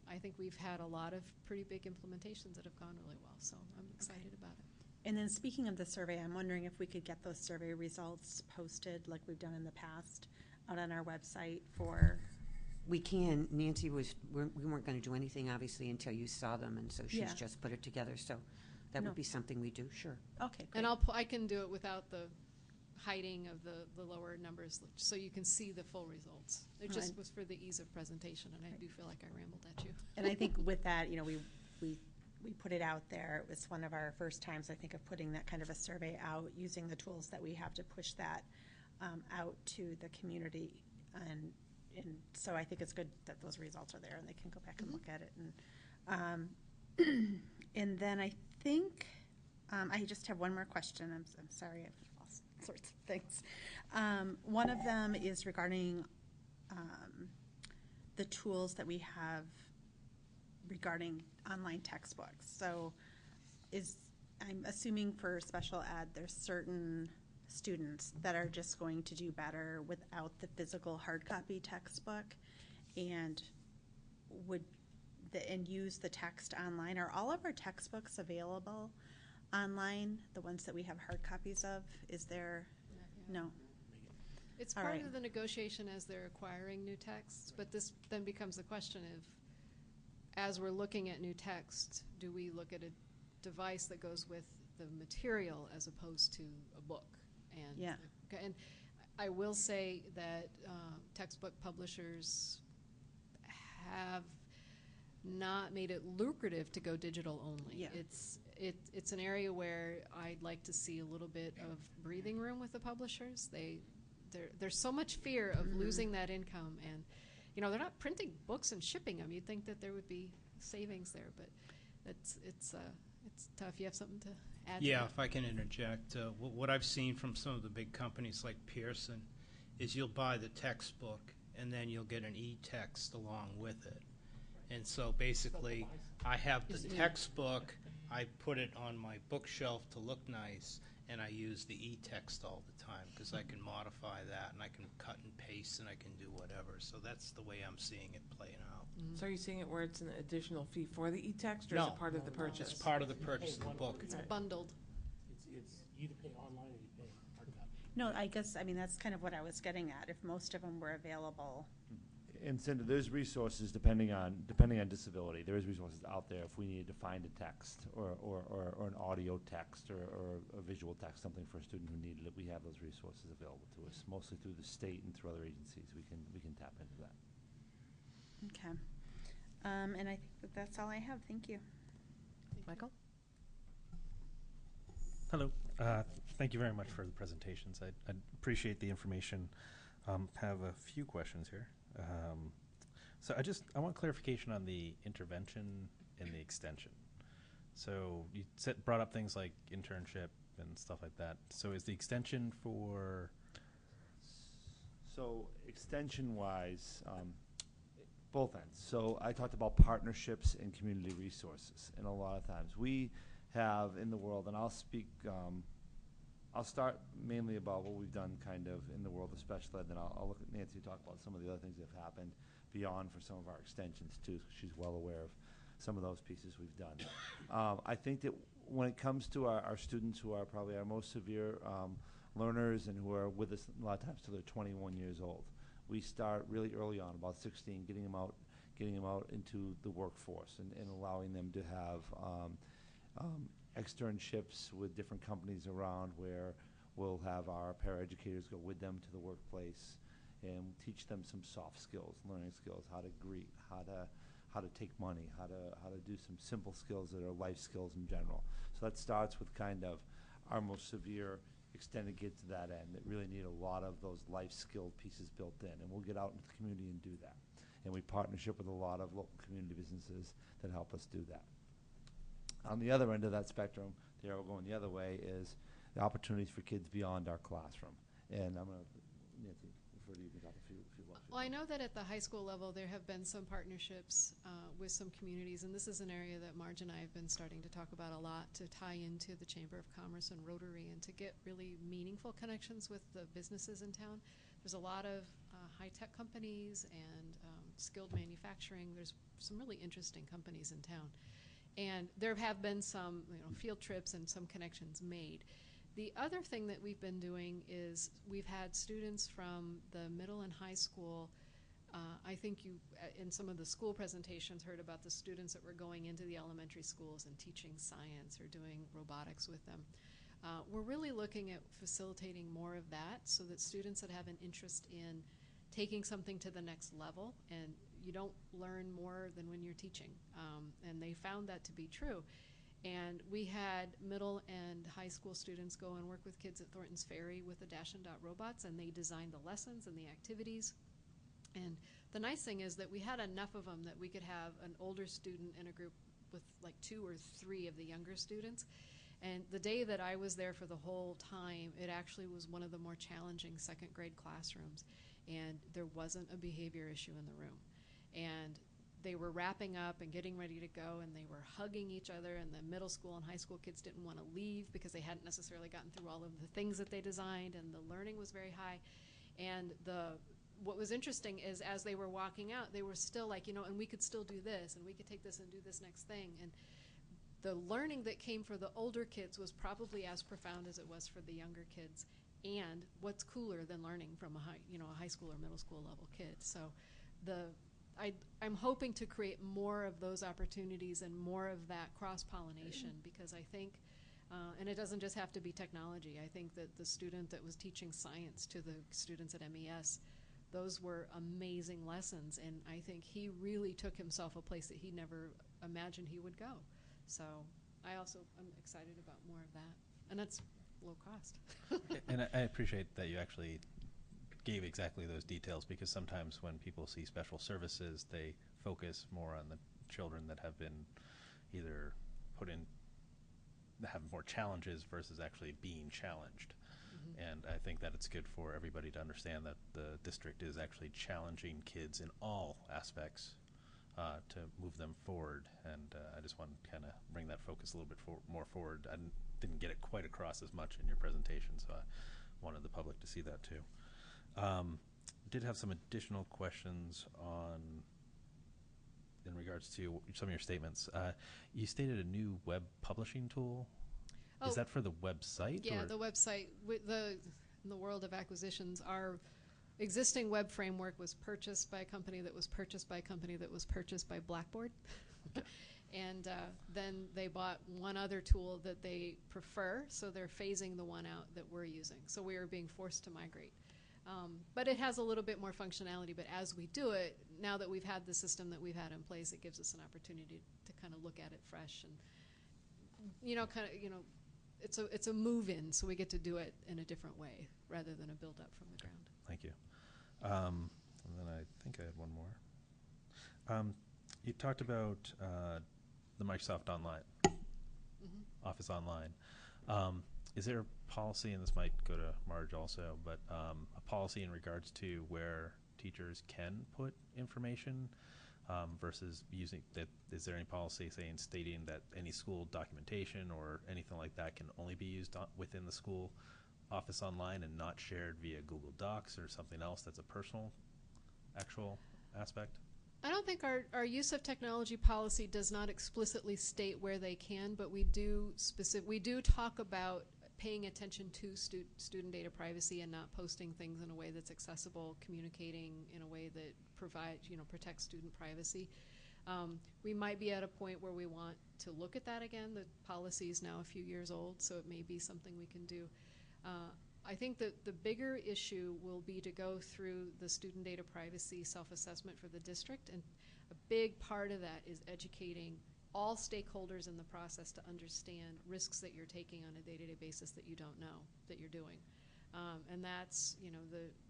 I think we've had a lot of pretty big implementations that have gone really well, so I'm excited about it. And then speaking of the survey, I'm wondering if we could get those survey results posted like we've done in the past out on our website for... We can. Nancy we weren't going to do anything, obviously, until you saw them, and so she's just put it together, so that would be something we do, sure. Okay, great. And I can do it without the hiding of the lower numbers, so you can see the full results. It just was for the ease of presentation, and I do feel like I rambled at you. And I think with that, we put it out there. It was one of our first times, I think, of putting that kind of a survey out, using the tools that we have to push that out to the community. And so I think it's good that those results are there and they can go back and look at it. And and then I think I just have one more question. I'm sorry, I've lost sorts of things. One of them is regarding the tools that we have regarding online textbooks. So I'm assuming for special ed, there's certain students that are just going to do better without the physical hard copy textbook and use the text online. Are all of our textbooks available online, the ones that we have hard copies of? Is there? No. It's part of the negotiation as they're acquiring new texts, but this then becomes the question of, as we're looking at new text, do we look at a device that goes with the material as opposed to a book? And I will say that textbook publishers have not made it lucrative to go digital only. Yeah. It's an area where I'd like to see a little bit of breathing room with the publishers. There's so much fear of losing that income, and they're not printing books and shipping them. You'd think that there would be savings there, but it's tough. You have something to add? Yeah, if I can interject, what I've seen from some of the big companies like Pearson is you'll buy the textbook and then you'll get an e-text along with it. And so basically, I have the textbook, I put it on my bookshelf to look nice, and I use the e-text all the time because I can modify that and I can cut and paste and I can do whatever. So that's the way I'm seeing it playing out. So are you seeing it where it's an additional fee for the e-text, or is it part of the purchase? It's part of the purchase of the book. It's bundled. It's you either pay online or you pay hard copy. No, I guess, that's kind of what I was getting at. If most of them were available. And Cindy, there's resources depending on disability. There is resources out there if we needed to find a text or an audio text or a visual text, something for a student who needed it. We have those resources available to us, mostly through the state and through other agencies. We can tap into that. Okay. And I think that's all I have. Thank you. Michael? Hello. Thank you very much for the presentations. I appreciate the information. Have a few questions here. So I want clarification on the intervention and the extension. So you brought up things like internship and stuff like that. So is the extension for? So extension-wise, both ends. So I talked about partnerships and community resources, and a lot of times we have in the world, and I'll speak, I'll start mainly about what we've done kind of in the world of special ed, then I'll look at Nancy and talk about some of the other things that have happened beyond for some of our extensions too. She's well aware of some of those pieces we've done. I think that when it comes to our students who are probably our most severe learners and who are with us a lot of times till they're 21 years old, we start really early on, about 16, getting them out into the workforce and allowing them to have externships with different companies around where we'll have our paraeducators go with them to the workplace and teach them some soft skills, learning skills, how to greet, how to take money, how to do some simple skills that are life skills in general. So that starts with kind of our most severe extended kids to that end that really need a lot of those life skill pieces built in, and we'll get out into the community and do that. And we partnership with a lot of local community businesses that help us do that. On the other end of that spectrum, the arrow going the other way, is the opportunities for kids beyond our classroom. And I'm going to, Nancy, refer to you to talk if you want to. Well, I know that at the high school level there have been some partnerships with some communities, and this is an area that Marge and I have been starting to talk about a lot, to tie into the Chamber of Commerce and Rotary and to get really meaningful connections with the businesses in town. There's a lot of high-tech companies and skilled manufacturing. There's some really interesting companies in town. And there have been some field trips and some connections made. The other thing that we've been doing is we've had students from the middle and high school. I think you, in some of the school presentations, heard about the students that were going into the elementary schools and teaching science or doing robotics with them. We're really looking at facilitating more of that so that students that have an interest in taking something to the next level, and you don't learn more than when you're teaching. And they found that to be true. And we had middle and high school students go and work with kids at Thornton's Ferry with the Dash and Dot robots, and they designed the lessons and the activities. And the nice thing is that we had enough of them that we could have an older student in a group with like 2 or 3 of the younger students. And the day that I was there for the whole time, it actually was one of the more challenging second grade classrooms. And there wasn't a behavior issue in the room. And they were wrapping up and getting ready to go, and they were hugging each other, and the middle school and high school kids didn't want to leave because they hadn't necessarily gotten through all of the things that they designed, and the learning was very high. And what was interesting is as they were walking out, they were still like, and we could still do this, and we could take this and do this next thing. And the learning that came for the older kids was probably as profound as it was for the younger kids. And what's cooler than learning from a high school or middle school level kid? So I'm hoping to create more of those opportunities and more of that cross-pollination, because I think, and it doesn't just have to be technology, I think that the student that was teaching science to the students at MES, those were amazing lessons, and I think he really took himself a place that he never imagined he would go. So I also am excited about more of that, and that's low cost. And I appreciate that you actually gave exactly those details, because sometimes when people see special services, they focus more on the children that have been either have more challenges versus actually being challenged. Mm-hmm. And I think that it's good for everybody to understand that the district is actually challenging kids in all aspects to move them forward. And I just want to kind of bring that focus a little bit more forward. I didn't get it quite across as much in your presentation, so I wanted the public to see that too. Did have some additional questions in regards to some of your statements. You stated a new web publishing tool. Oh, is that for the website? Yeah, or? the website. In the world of acquisitions, our existing web framework was purchased by a company that was purchased by a company that was purchased by Blackboard. Okay. And then they bought one other tool that they prefer, so they're phasing the one out that we're using. So we are being forced to migrate. But it has a little bit more functionality, but as we do it, now that we've had the system that we've had in place, it gives us an opportunity to kind of look at it fresh and, it's a move-in, so we get to do it in a different way rather than a build-up from the ground. Thank you. And then I think I had one more. You talked about the Microsoft Online, Office Online. Is there a policy, and this might go to Marge also, but a policy in regards to where teachers can put information versus using that? Is there any policy stating that any school documentation or anything like that can only be used within the school Office Online and not shared via Google Docs or something else that's a personal, actual aspect? I don't think our use of technology policy does not explicitly state where they can, but we do talk about paying attention to student data privacy and not posting things in a way that's accessible, communicating in a way that protects student privacy. We might be at a point where we want to look at that again. The policy is now a few years old, so it may be something we can do. I think that the bigger issue will be to go through the student data privacy self-assessment for the district, and a big part of that is educating all stakeholders in the process to understand risks that you're taking on a day-to-day basis that you don't know that you're doing. And that's,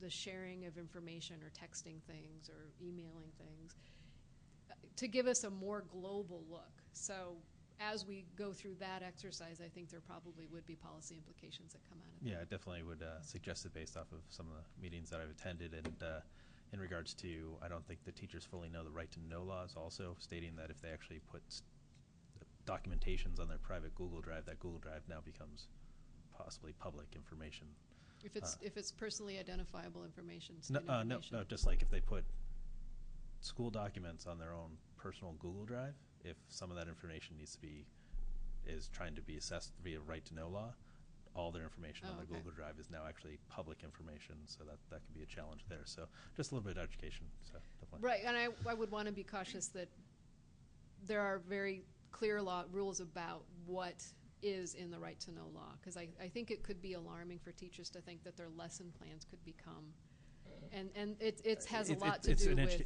the sharing of information or texting things or emailing things to give us a more global look. So as we go through that exercise, I think there probably would be policy implications that come out of it. Yeah, I definitely would suggest it based off of some of the meetings that I've attended. And in regards to, I don't think the teachers fully know the right to know laws, also stating that if they actually put documentations on their private Google Drive, that Google Drive now becomes possibly public information. If it's personally identifiable information. No, just like if they put school documents on their own personal Google Drive, if some of that information is trying to be assessed via right to know law, all their information on the Google Drive is now actually public information, so that could be a challenge there. So just a little bit of education. So definitely. Right, and I would want to be cautious that there are very clear rules about what is in the right to know law, because I think it could be alarming for teachers to think that their lesson plans could become, and it has a lot to do with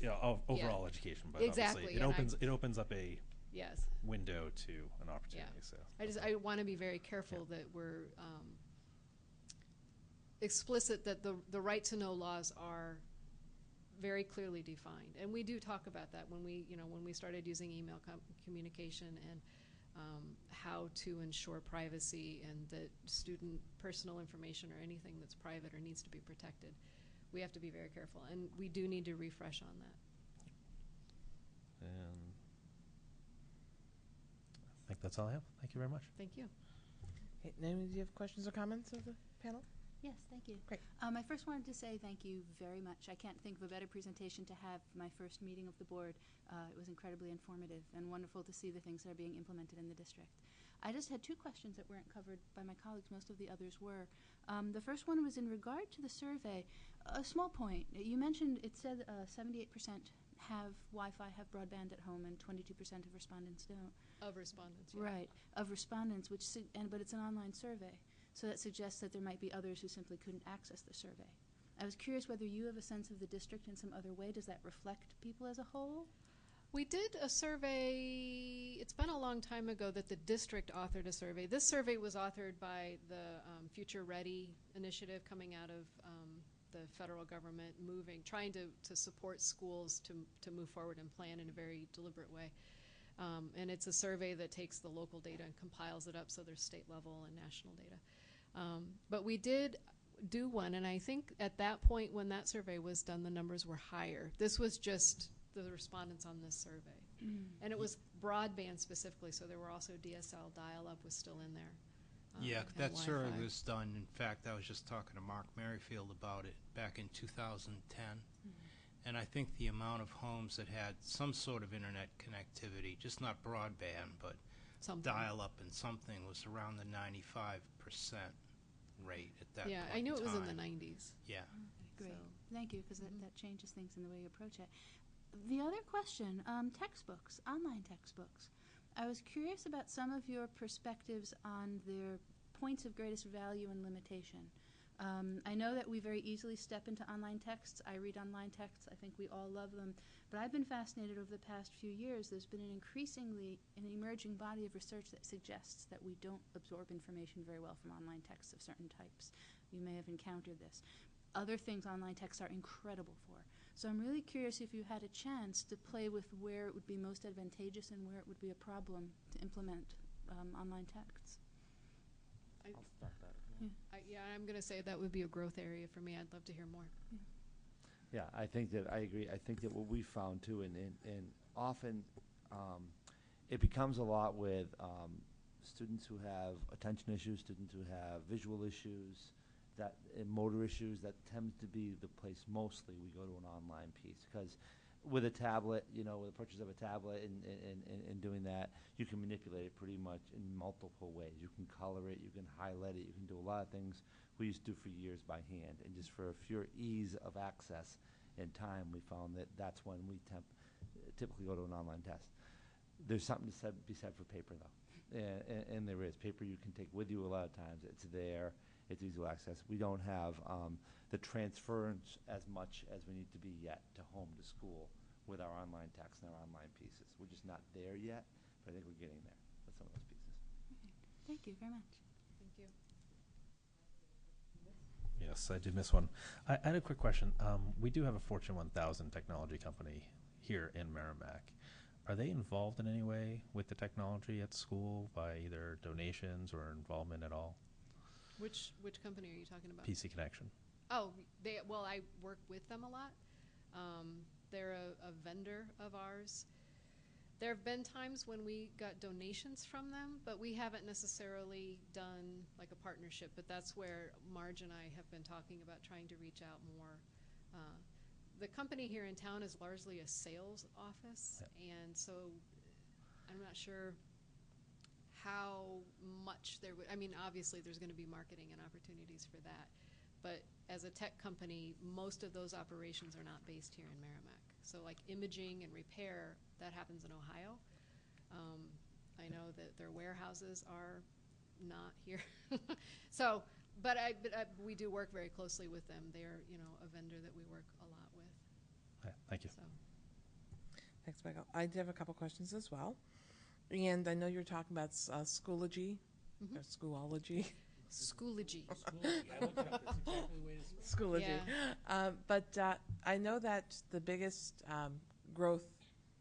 overall education, but exactly, obviously it opens up a yes window to an opportunity. Yeah. So I want to be very careful that we're explicit that the right to know laws are very clearly defined, and we do talk about that when we started using email communication and how to ensure privacy and that student personal information or anything that's private or needs to be protected. We have to be very careful, and we do need to refresh on that. And I think that's all I have. Thank you very much. Thank you. Okay, Naomi, do you have questions or comments of the panel? Yes, thank you. Great. I first wanted to say thank you very much. I can't think of a better presentation to have my first meeting of the board. It was incredibly informative and wonderful to see the things that are being implemented in the district. I just had two questions that weren't covered by my colleagues. Most of the others were. The first one was in regard to the survey. A small point. You mentioned it said 78% have Wi-Fi, have broadband at home, and 22% of respondents don't. Of respondents, yeah. Right, of respondents, but it's an online survey. So that suggests that there might be others who simply couldn't access the survey. I was curious whether you have a sense of the district in some other way. Does that reflect people as a whole? We did a survey, it's been a long time ago that the district authored a survey. This survey was authored by the Future Ready initiative coming out of the federal government, trying to support schools to move forward and plan in a very deliberate way. And it's a survey that takes the local data and compiles it up so there's state level and national data. But we did do one, and I think at that point when that survey was done, the numbers were higher. This was just the respondents on this survey. And it was broadband specifically, so there were also DSL dial-up was still in there. Yeah, and that survey Wi-Fi. was done. In fact, I was just talking to Mark Merrifield about it back in 2010. And I think the amount of homes that had some sort of internet connectivity, just not broadband, but dial-up and something, was around the 95% rate at that point. Yeah, I knew it was in the 90s. Yeah. Great. So. Thank you, because that changes things in the way you approach it. The other question, textbooks, online textbooks. I was curious about some of your perspectives on their points of greatest value and limitation. I know that we very easily step into online texts. I read online texts. I think we all love them. But I've been fascinated over the past few years. There's been an emerging body of research that suggests that we don't absorb information very well from online texts of certain types. You may have encountered this. Other things online texts are incredible for. So I'm really curious if you had a chance to play with where it would be most advantageous and where it would be a problem to implement online texts. I'm going to say that would be a growth area for me. I'd love to hear more. Yeah, I think that I agree. I think that what we found too, and often it becomes a lot with students who have attention issues, students who have visual issues, and motor issues. That tends to be the place mostly we go to an online piece, because with a tablet, with the purchase of a tablet and doing that, you can manipulate it pretty much in multiple ways. You can color it, you can highlight it, you can do a lot of things we used to do for years by hand. And just for pure ease of access and time, we found that that's when we typically go to an online test. There's something to be said for paper, though. And there is. Paper you can take with you a lot of times. It's there. It's easy to access. We don't have the transference as much as we need to be yet to home to school with our online text and our online pieces. We're just not there yet, but I think we're getting there with some of those pieces. Thank you very much. Thank you. Yes, I did miss one. I had a quick question. We do have a Fortune 1000 technology company here in Merrimack. Are they involved in any way with the technology at school by either donations or involvement at all? Which company are you talking about? PC Connection. Oh, I work with them a lot. They're a vendor of ours. There have been times when we got donations from them, but we haven't necessarily done like a partnership. But that's where Marge and I have been talking about trying to reach out more. The company here in town is largely a sales office, and so I'm not sure how much there would, obviously there's going to be marketing and opportunities for that, but as a tech company, most of those operations are not based here in Merrimack. So like imaging and repair, that happens in Ohio. I know that their warehouses are not here. So, but we do work very closely with them. They're, a vendor that we work a lot with. Okay, thank you. So. Thanks, Michael. I do have a couple questions as well. And I know you're talking about Schoology, or Schoology. Schoology. I looked it up. That's exactly the way it is. Schoology. Yeah. But I know that the biggest growth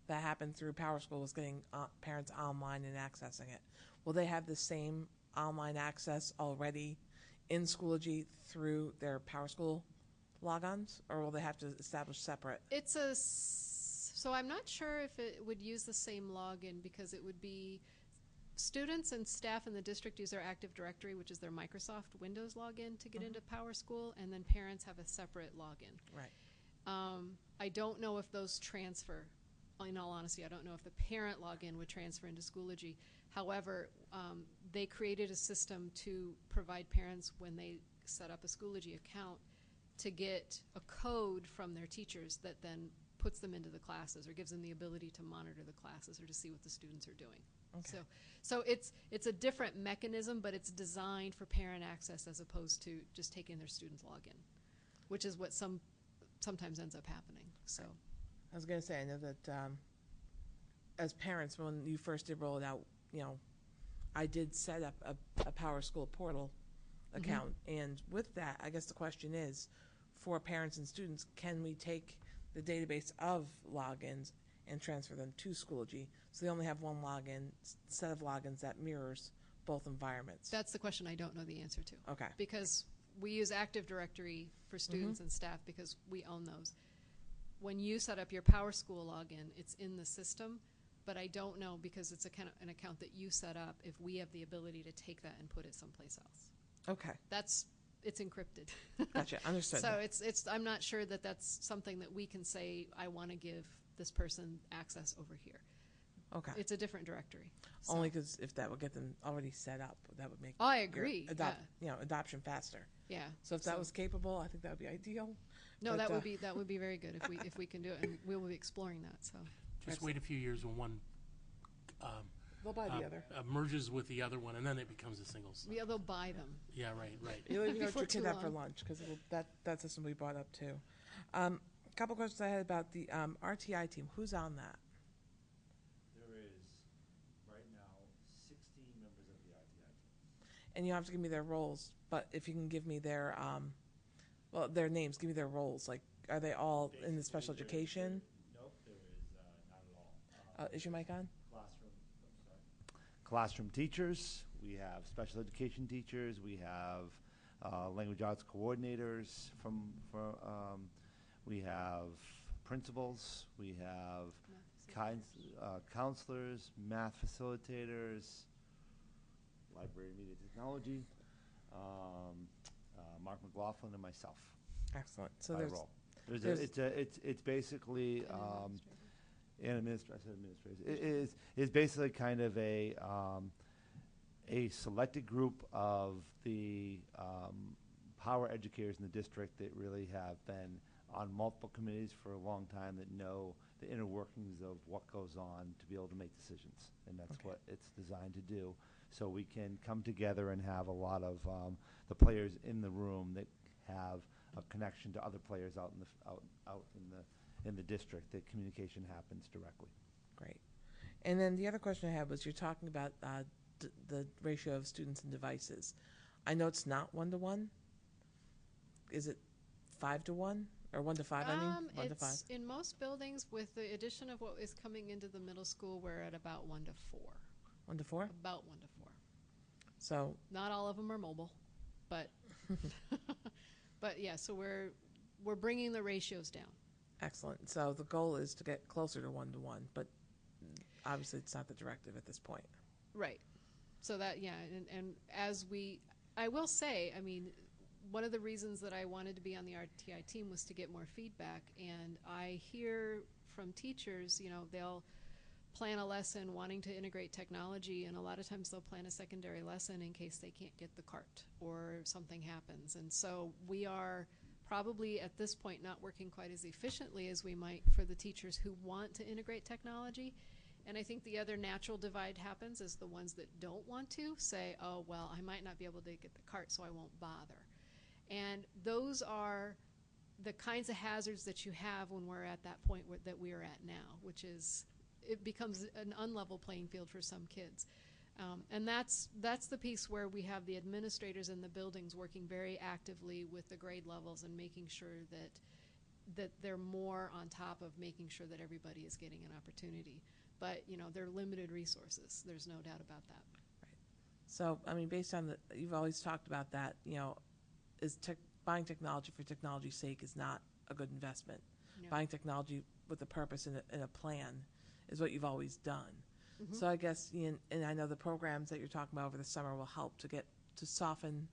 that happened through PowerSchool was getting parents online and accessing it. Will they have the same online access already in Schoology through their PowerSchool logons, or will they have to establish separate? So I'm not sure if it would use the same login, because it would be students and staff in the district use their Active Directory, which is their Microsoft Windows login to get into PowerSchool, and then parents have a separate login. Right. I don't know if those transfer. In all honesty, I don't know if the parent login would transfer into Schoology. However, they created a system to provide parents, when they set up a Schoology account, to get a code from their teachers that then puts them into the classes or gives them the ability to monitor the classes or to see what the students are doing. Okay. So it's a different mechanism, but it's designed for parent access as opposed to just taking their student's login, which is what sometimes ends up happening. So I was going to say, I know that as parents, when you first did roll it out, I did set up a PowerSchool portal account. And with that, I guess the question is, for parents and students, can we take the database of logins and transfer them to Schoology, so they only have one set of logins that mirrors both environments? that's the question I don't know the answer to. Okay. Because we use Active Directory for students and staff because we own those. When you set up your PowerSchool login, it's in the system, but I don't know, because it's an account that you set up, if we have the ability to take that and put it someplace else. Okay. It's encrypted. Gotcha. Understood. So I'm not sure that that's something that we can say, I want to give this person access over here. Okay. It's a different directory. So. Only because if that would get them already set up, that would make I agree. Adoption faster. Yeah. So if that was capable, I think that would be ideal. No, but, that would be very good if we can do it, and we will be exploring that. So Just wait a few years when one they'll buy the other. merges with the other one, and then it becomes a singles. yeah, they'll buy them. Yeah, right. You'll even know what Before your kid too had for long. lunch, because that system we brought up too. A couple questions I had about the RTI team. Who's on that? There is, right now, 16 members of the RTI team. And you have to give me their roles, but if you can give me their names, give me their roles. Like, are they all in the special education? Nope, there is not at all. Is your mic on? Classroom teachers, we have special education teachers, we have language arts coordinators we have principals, we have counselors, math facilitators, library media technology, Mark McLaughlin and myself. Excellent. So by there's role. there's- It's basically An administrator. and administrators. It's basically kind of a selected group of the power educators in the district that really have been on multiple committees for a long time, that know the inner workings of what goes on to be able to make decisions. And that's Okay. what it's designed to do. So we can come together and have a lot of the players in the room that have a connection to other players out in the district, that communication happens directly. Great. And then the other question I had was, you're talking about the ratio of students and devices. I know it's not 1-to-1. Is it 5-to-1 or 1-to-5? I mean, 1-to-5. It's in most buildings, with the addition of what is coming into the middle school, we're at about 1-to-4. 1-to-4. About 1-to-4. So Not all of them are mobile, but but yeah. So we're bringing the ratios down. excellent. So the goal is to get closer to 1-to-1, but obviously it's not the directive at this point. Right. So that, yeah, and I will say, I mean, one of the reasons that I wanted to be on the RTI team was to get more feedback, and I hear from teachers, they'll plan a lesson wanting to integrate technology, and a lot of times they'll plan a secondary lesson in case they can't get the cart or something happens. And so we are probably at this point not working quite as efficiently as we might for the teachers who want to integrate technology. And I think the other natural divide happens is the ones that don't want to say, oh, well, I might not be able to get the cart, so I won't bother. And those are the kinds of hazards that you have when we're at that point that we are at now, which is it becomes an unlevel playing field for some kids. And that's the piece where we have the administrators in the buildings working very actively with the grade levels and making sure that they're more on top of making sure that everybody is getting an opportunity. But, they're limited resources. There's no doubt about that. Right. So, I mean, based on you've always talked about that, buying technology for technology's sake is not a good investment. No. Buying technology with a purpose and a plan is what you've always done. Mhm. So I guess, and I know the programs that you're talking about over the summer will help to soften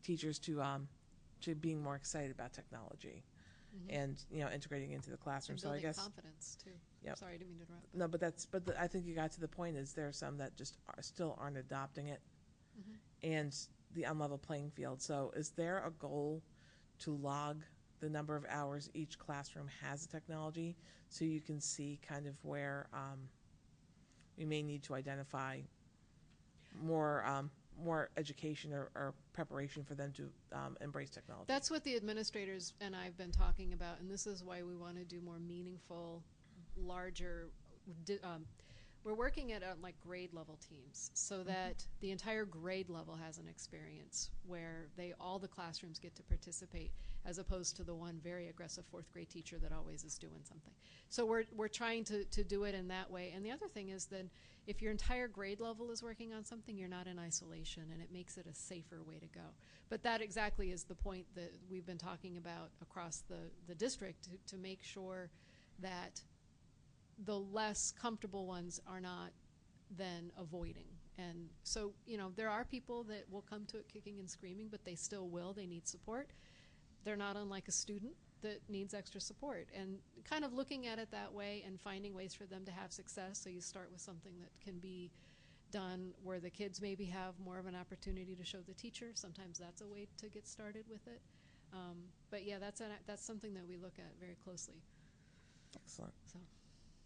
teachers to being more excited about technology. Mhm. And integrating into the classroom. And So I building guess confidence too. Yep. Sorry, I didn't mean to interrupt. no, but I think you got to the point. Is there are some that just still aren't adopting it, Mhm. and the unlevel playing field. So is there a goal to log the number of hours each classroom has the technology, so you can see kind of where we may need to identify more education or preparation for them to embrace technology? That's what the administrators and I have been talking about, and this is why we want to do more meaningful, larger. We're working at like grade level teams, so that the entire grade level has an experience where all the classrooms get to participate, as opposed to the one very aggressive fourth grade teacher that always is doing something. So we're trying to do it in that way. And the other thing is then, if your entire grade level is working on something, you're not in isolation, and it makes it a safer way to go. But that exactly is the point that we've been talking about across the district, to make sure that the less comfortable ones are not then avoiding. And so, there are people that will come to it kicking and screaming, but they still will. They need support. They're not unlike a student that needs extra support. And kind of looking at it that way and finding ways for them to have success. So you start with something that can be done where the kids maybe have more of an opportunity to show the teacher. Sometimes that's a way to get started with it. But yeah, that's something that we look at very closely. Excellent. So.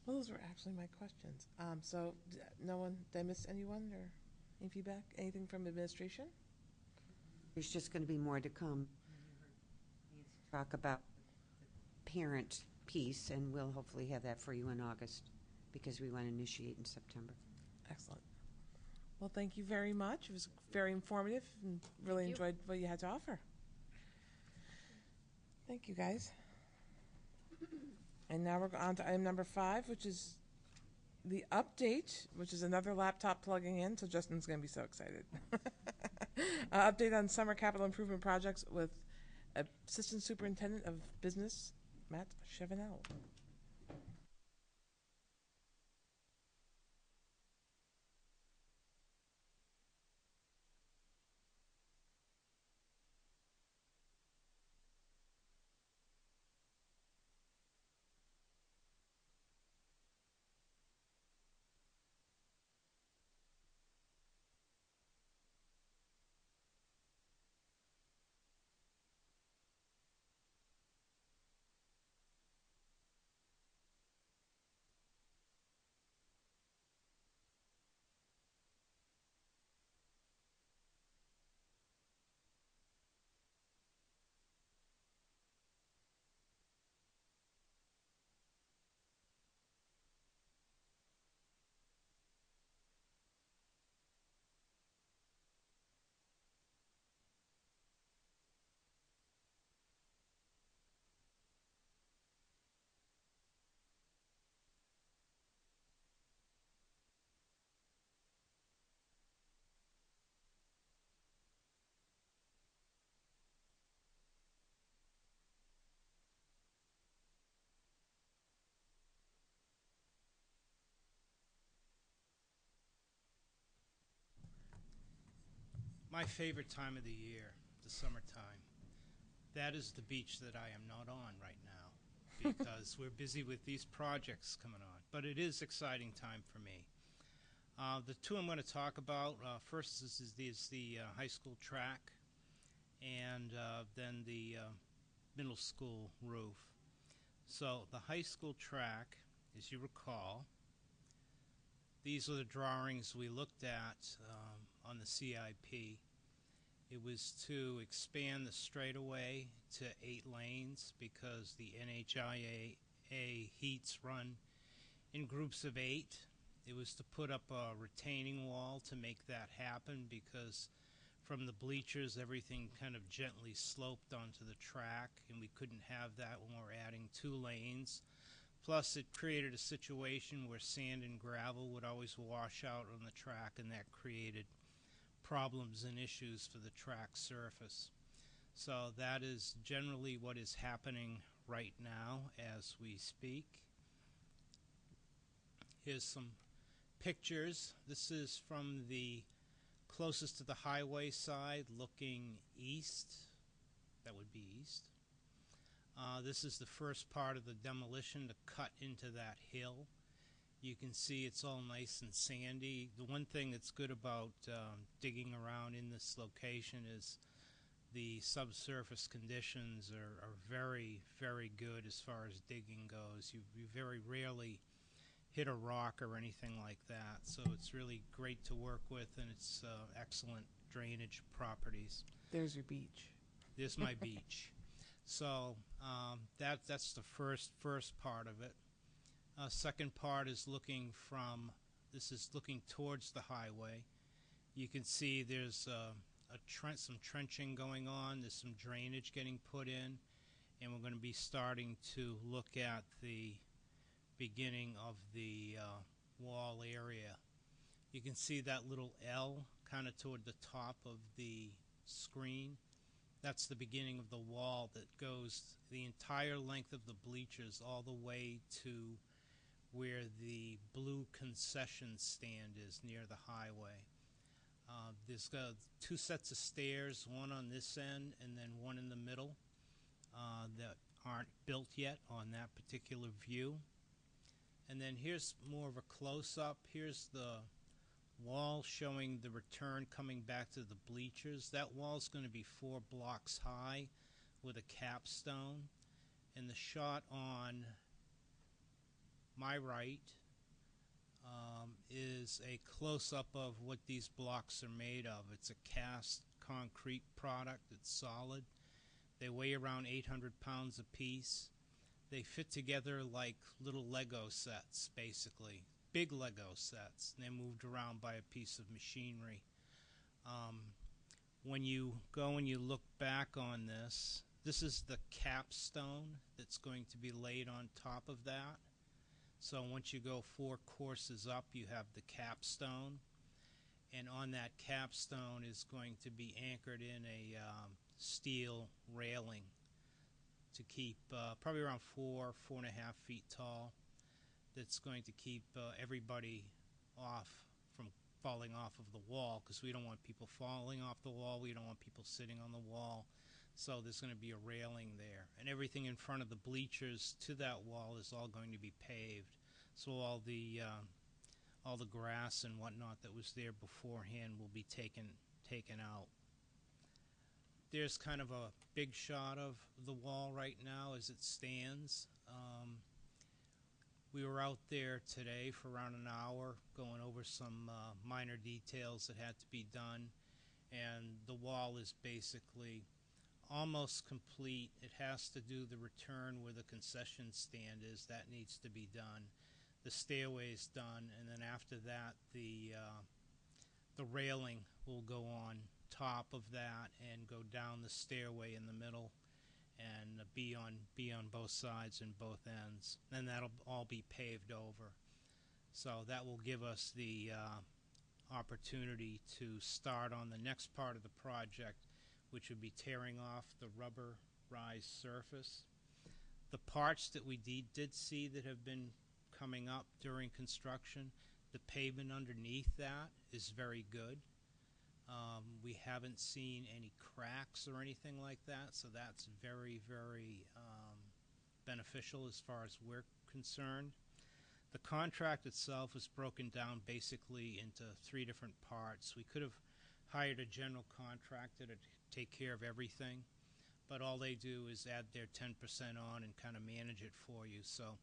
Well, those were actually my questions. So, no one, did I miss anyone or any feedback? Anything from administration? There's just going to be more to come. Talk about the parent piece, and we'll hopefully have that for you in August, because we want to initiate in September. Excellent. Well, thank you very much. It was very informative, and really enjoyed what you had to offer. Thank you, guys. And now we're on to item number 5, which is the update, which is another laptop plugging in, so Justin's going to be so excited. Update on summer capital improvement projects with Assistant Superintendent of Business, Matt Chevenel. My favorite time of the year, the summertime. That is the beach that I am not on right now because we're busy with these projects coming on. But it is exciting time for me. The two I'm going to talk about, first is the high school track and then the middle school roof. So the high school track, as you recall, these are the drawings we looked at on the CIP. It was to expand the straightaway to 8 lanes because the NHIA heats run in groups of 8. It was to put up a retaining wall to make that happen because from the bleachers everything kind of gently sloped onto the track, and we couldn't have that when we're adding 2 lanes. Plus it created a situation where sand and gravel would always wash out on the track, and that created problems and issues for the track surface. So that is generally what is happening right now as we speak. Here's some pictures. This is from the closest to the highway side looking east. That would be east. This is the first part of the demolition to cut into that hill. You can see it's all nice and sandy. The one thing that's good about digging around in this location is the subsurface conditions are very, very good as far as digging goes. You very rarely hit a rock or anything like that, so it's really great to work with, and it's excellent drainage properties. There's your beach. There's my beach. So that's the first part of it. Second part is looking towards the highway. You can see there's some trenching going on. There's some drainage getting put in, and we're going to be starting to look at the beginning of the wall area. You can see that little L kind of toward the top of the screen. That's the beginning of the wall that goes the entire length of the bleachers all the way to where the blue concession stand is near the highway. There's 2 sets of stairs, one on this end and then one in the middle that aren't built yet on that particular view. And then here's more of a close-up. Here's the wall showing the return coming back to the bleachers. That wall's going to be 4 blocks high with a capstone. And the shot on my right is a close-up of what these blocks are made of. It's a cast concrete product. It's solid. They weigh around 800 pounds a piece. They fit together like little Lego sets, basically. Big Lego sets. And they're moved around by a piece of machinery. When you go and you look back on this, This is the capstone that's going to be laid on top of that. So once you go 4 courses up, you have the capstone. And on that capstone is going to be anchored in a steel railing to keep probably around 4.5 feet tall. That's going to keep everybody off from falling off of the wall, because we don't want people falling off the wall. We don't want people sitting on the wall. So there's going to be a railing there. And everything in front of the bleachers to that wall is all going to be paved. So all the grass and whatnot that was there beforehand will be taken out. There's kind of a big shot of the wall right now as it stands. We were out there today for around an hour going over some minor details that had to be done, and the wall is basically almost complete. It has to do the return where the concession stand is. That needs to be done. The stairway's done, and then after that, the railing will go on top of that and go down the stairway in the middle and be on both sides and both ends. And that'll all be paved over. So that will give us the opportunity to start on the next part of the project, which would be tearing off the rubberized surface. The parts that we did see that have been coming up during construction, the pavement underneath that is very good. We haven't seen any cracks or anything like that, so that's very, very beneficial as far as we're concerned. The contract itself is broken down basically into 3 different parts. We could have hired a general contractor to take care of everything, but all they do is add their 10% on and kind of manage it for you. So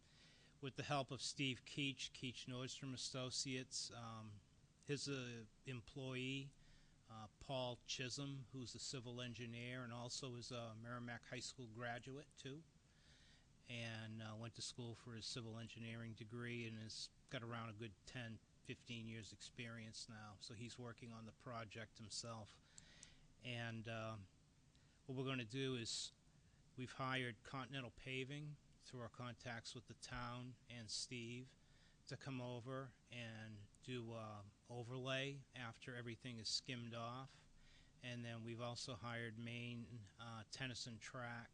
with the help of Steve Keach Nordstrom Associates, his employee, Paul Chisholm, who's a civil engineer and also is a Merrimack High School graduate too, and went to school for his civil engineering degree and has got around a good 10, 15 years experience now. So he's working on the project himself. And what we're going to do is we've hired Continental Paving through our contacts with the town and Steve to come over and do overlay after everything is skimmed off. And then we've also hired Maine Tennyson Track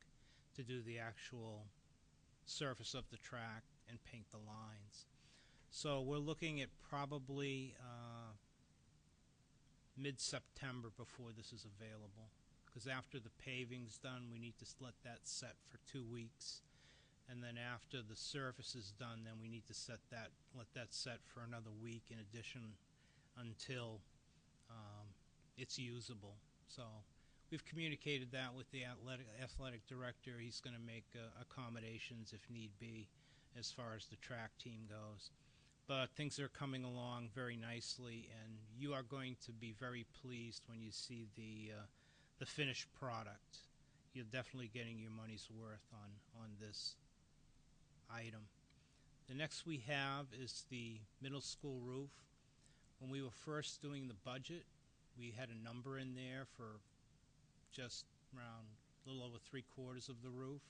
to do the actual surface of the track and paint the lines. So we're looking at probably mid-September before this is available, because after the paving's done, we need to let that set for 2 weeks. And then after the surface is done, then we need to let that set for another week in addition until it's usable. So we've communicated that with the athletic director. He's going to make accommodations if need be as far as the track team goes. But things are coming along very nicely, and you are going to be very pleased when you see the finished product. You're definitely getting your money's worth on this item. The next we have is the middle school roof. When we were first doing the budget, we had a number in there for just around a little over 3/4 of the roof.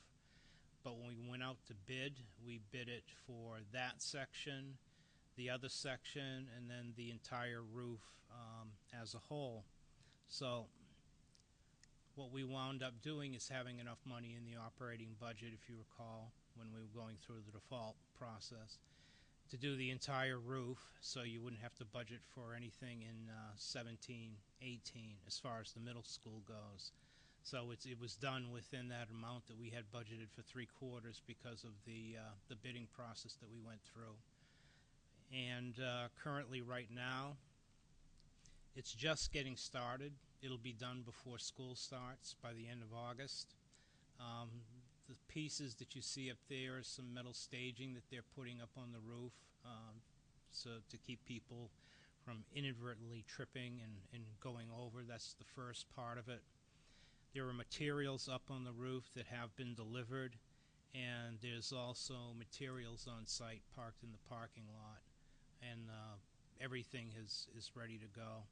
But when we went out to bid, we bid it for that section, the other section, and then the entire roof as a whole. So what we wound up doing is having enough money in the operating budget, if you recall, when we were going through the default process, to do the entire roof, so you wouldn't have to budget for anything in 17-18 as far as the middle school goes. So it was done within that amount that we had budgeted for 3/4 because of the bidding process that we went through. And currently right now, it's just getting started. It'll be done before school starts by the end of August. The pieces that you see up there are some metal staging that they're putting up on the roof so to keep people from inadvertently tripping and going over. That's the first part of it. There are materials up on the roof that have been delivered, and there's also materials on site parked in the parking lot, and everything is ready to go.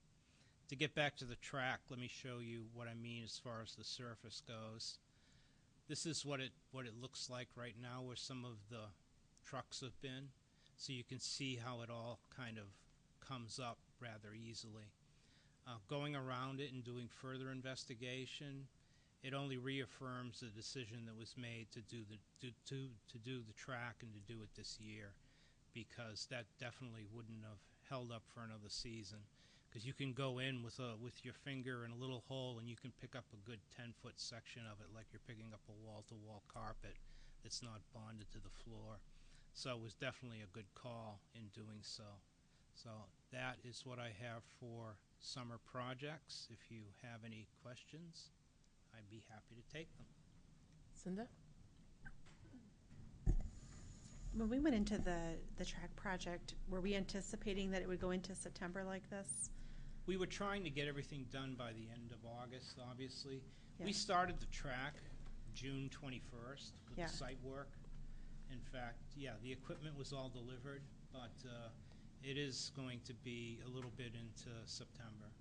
To get back to the track, let me show you what I mean as far as the surface goes. this is what it looks like right now, where some of the trucks have been. So you can see how it all kind of comes up rather easily. Going around it and doing further investigation, it only reaffirms the decision that was made to do the track and to do it this year, because that definitely wouldn't have held up for another season. Because you can go in with your finger in a little hole and you can pick up a good 10-foot section of it, like you're picking up a wall-to-wall carpet that's not bonded to the floor. So it was definitely a good call in doing so. So that is what I have for summer projects. If you have any questions, I'd be happy to take them. Cinda? When we went into the track project, were we anticipating that it would go into September like this? We were trying to get everything done by the end of August, obviously. Yeah. We started the track June 21st with Yeah. the site work. In fact, yeah, the equipment was all delivered, but it is going to be a little bit into September.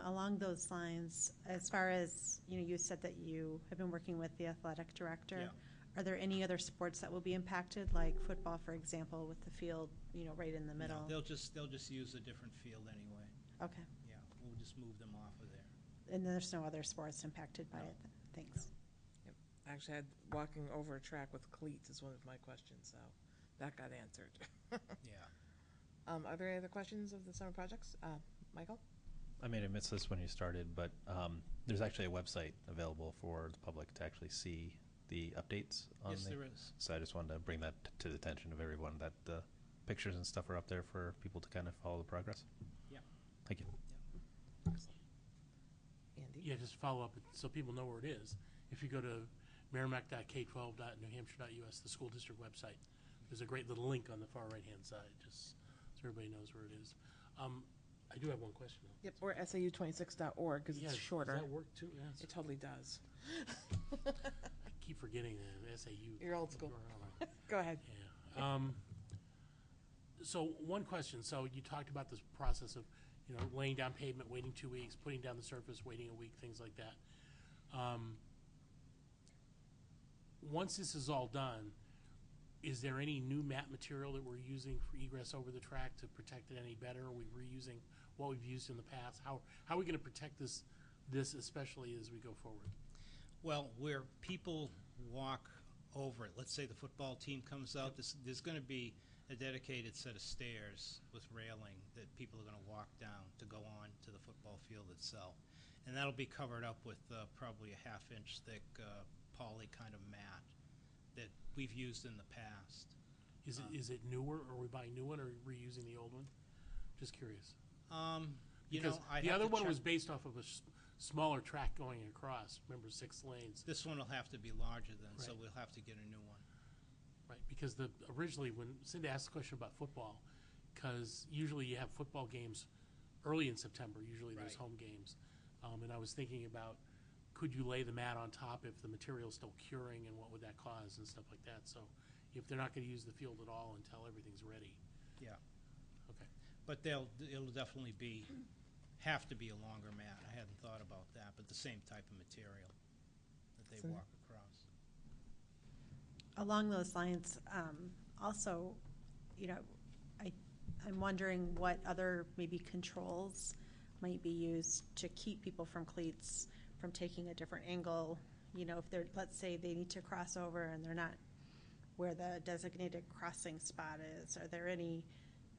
Along those lines, as far as, you said that you have been working with the athletic director. Yeah. Are there any other sports that will be impacted, like football, for example, with the field, right in the middle? No, they'll just use a different field anyway. Okay. Yeah, we'll just move them off of there. And there's no other sports impacted by No. it? Thanks. Yep. Actually, I had walking over a track with cleats is one of my questions, so that got answered. Yeah. Are there any other questions of the summer projects? Michael? I may have missed this when you started, but there's actually a website available for the public to actually see the updates on Yes, there is. So I just wanted to bring that to the attention of everyone, that the pictures and stuff are up there for people to kind of follow the progress. Yeah. Thank you. Andy? Yeah, just follow up so people know where it is. If you go to merrimack.k12.newhampshire.us, the school district website, there's a great little link on the far right-hand side, just so everybody knows where it is. I do have one question, though. Yep, or SAU26.org, because Yeah, it's shorter. Does that work, too? Yeah, It totally does. I keep forgetting the SAU. You're old school. Go ahead. Yeah. So one question. So you talked about this process of, laying down pavement, waiting 2 weeks, putting down the surface, waiting a week, things like that. Once this is all done, is there any new mat material that we're using for egress over the track to protect it any better? Are we reusing what we've used in the past? How are we going to protect this especially as we go forward? Well, where people walk over it, let's say the football team comes out, there's going to be a dedicated set of stairs with railing that people are going to walk down to go on to the football field itself. And that'll be covered up with probably a half-inch thick poly kind of mat that we've used in the past. Is it newer? Are we buying new one or reusing the old one? Just curious. Because the other one was based off of a smaller track going across. Remember, 6 lanes. This one will have to be larger then, so Right. we'll have to get a new one. Right, because originally when Cindy asked the question about football, because usually you have football games early in September, usually there's Right. home games. And I was thinking about, could you lay the mat on top if the material's still curing, and what would that cause and stuff like that? So if they're not going to use the field at all until everything's ready. Yeah. Okay. But it'll definitely have to be a longer mat. I hadn't thought about that, but the same type of material that they walk across. Along those lines, also, I'm wondering what other maybe controls might be used to keep people from cleats from taking a different angle. If they're, let's say they need to cross over and they're not where the designated crossing spot is, are there any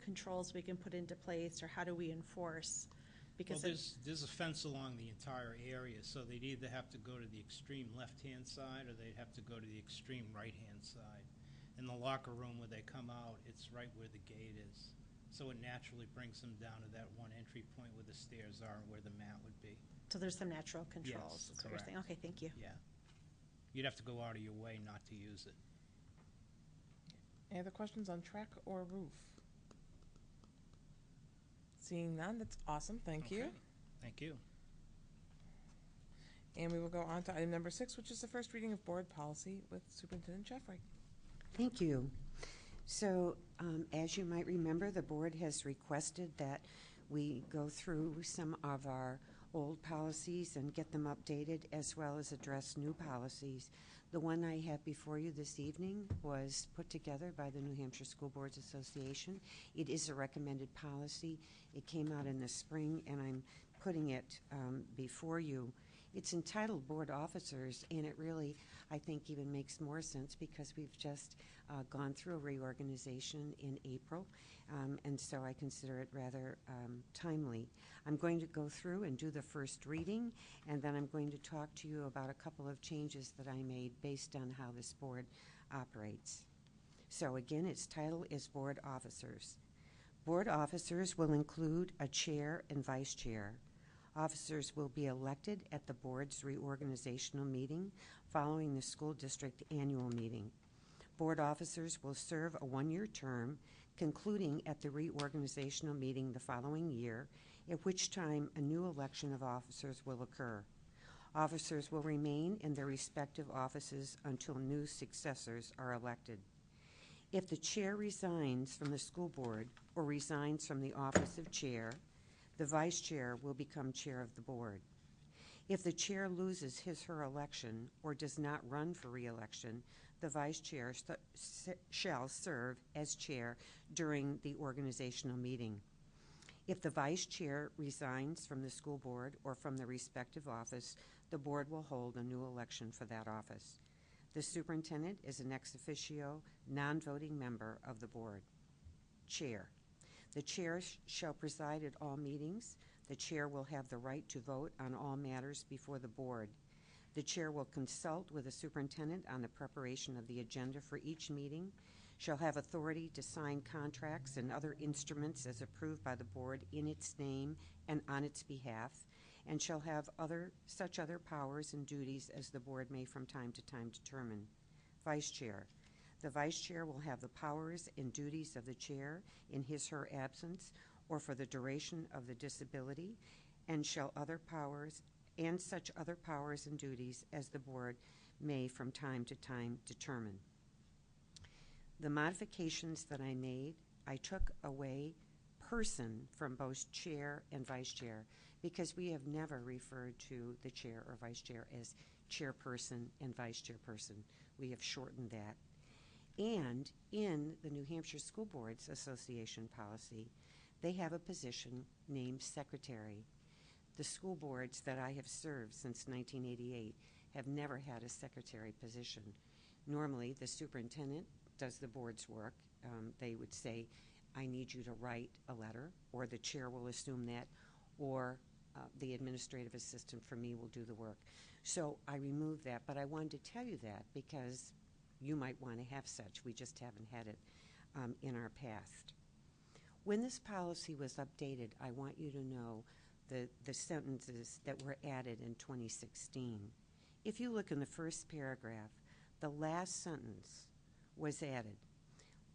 controls we can put into place, or how do we enforce? Because there's a fence along the entire area, so they'd either have to go to the extreme left-hand side or they'd have to go to the extreme right-hand side. In the locker room where they come out, it's right where the gate is. So it naturally brings them down to that one entry point where the stairs are and where the mat would be. So there's some natural controls, Yes, is what you're saying. correct. Okay, thank you. Yeah. You'd have to go out of your way not to use it. Any other questions on track or roof? Seeing none, that's awesome. Thank you. Okay. Thank you. And we will go on to item number 6, which is the first reading of board policy with Superintendent Jeffrey. Thank you. So, as you might remember, the board has requested that we go through some of our old policies and get them updated, as well as address new policies. The one I have before you this evening was put together by the New Hampshire School Boards Association. It is a recommended policy. It came out in the spring, and I'm putting it before you. It's entitled Board Officers, and it really, I think, even makes more sense because we've just gone through a reorganization in April, and so I consider it rather timely. I'm going to go through and do the first reading, and then I'm going to talk to you about a couple of changes that I made based on how this board operates. So again, its title is Board Officers. Board officers will include a chair and vice chair. Officers will be elected at the board's reorganizational meeting following the school district annual meeting. Board officers will serve a one-year term, concluding at the reorganizational meeting the following year, at which time a new election of officers will occur. Officers will remain in their respective offices until new successors are elected. If the chair resigns from the school board or resigns from the office of chair, the vice chair will become chair of the board. If the chair loses his/her election or does not run for re-election, the vice chair shall serve as chair during the organizational meeting. If the vice chair resigns from the school board or from the respective office, the board will hold a new election for that office. The superintendent is an ex officio, non-voting member of the board. Chair. The chair shall preside at all meetings. The chair will have the right to vote on all matters before the board. The chair will consult with the superintendent on the preparation of the agenda for each meeting, shall have authority to sign contracts and other instruments as approved by the board in its name and on its behalf, and shall have such other powers and duties as the board may from time to time determine. Vice chair. The vice chair will have the powers and duties of the chair in his/her absence or for the duration of the disability, and such other powers and duties as the board may from time to time determine. The modifications that I made, I took away person from both chair and vice chair because we have never referred to the chair or vice chair as chairperson and vice chairperson. We have shortened that. And in the New Hampshire School Boards Association policy, they have a position named secretary. The school boards that I have served since 1988 have never had a secretary position. Normally, the superintendent does the board's work. They would say, I need you to write a letter, or the chair will assume that, or the administrative assistant for me will do the work. So I removed that, but I wanted to tell you that because you might want to have such. We just haven't had it in our past. When this policy was updated, I want you to know the sentences that were added in 2016. If you look in the first paragraph, the last sentence was added.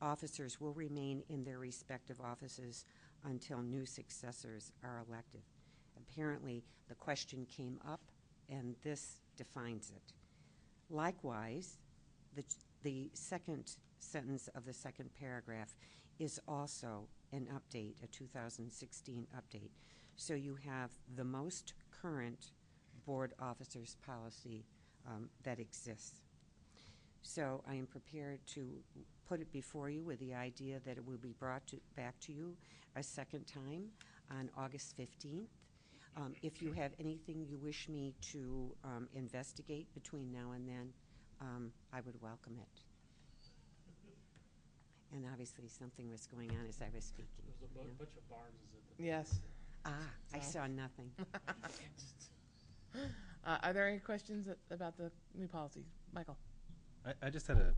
Officers will remain in their respective offices until new successors are elected. Apparently, the question came up, and this defines it. Likewise, the second sentence of the second paragraph is also an update, a 2016 update. So you have the most current board officers policy that exists. So I am prepared to put it before you with the idea that it will be brought back to you a second time on August 15th. If you have anything you wish me to investigate between now and then, I would welcome it. And obviously something was going on as I was speaking. There's a bunch of bars at the Yes. I saw nothing. Are there any questions about the new policy? Michael? I just had a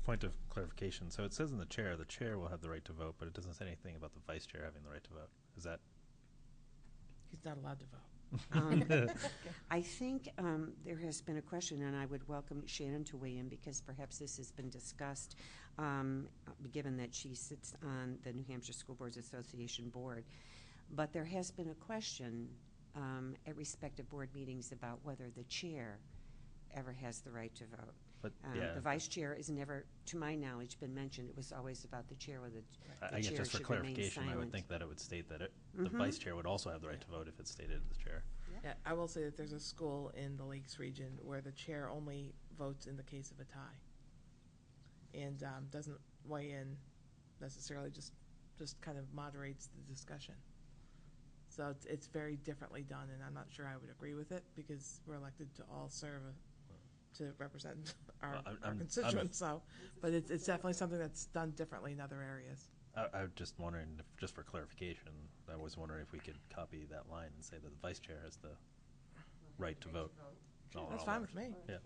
point of clarification. So it says in the chair will have the right to vote, but it doesn't say anything about the vice chair having the right to vote. Is that? He's not allowed to vote. I think there has been a question, and I would welcome Shannon to weigh in because perhaps this has been discussed, given that she sits on the New Hampshire School Boards Association board. But there has been a question at respective board meetings about whether the chair ever has the right to vote. But The vice chair has never, to my knowledge, been mentioned. It was always about the chair, whether the I guess chair just for should remain clarification, I would silent. think that it would state that the vice chair would also have the right to vote if it's stated as the chair. Yeah. Yeah, I will say that there's a school in the Lakes region where the chair only votes in the case of a tie, and doesn't weigh in necessarily, just kind of moderates the discussion. So it's very differently done, and I'm not sure I would agree with it, because we're elected to all serve to represent our constituents. But it's definitely something that's done differently in other areas. I was just wondering, just for clarification, I was wondering if we could copy that line and say that the vice chair has the right to vote. That's fine with me. Yeah.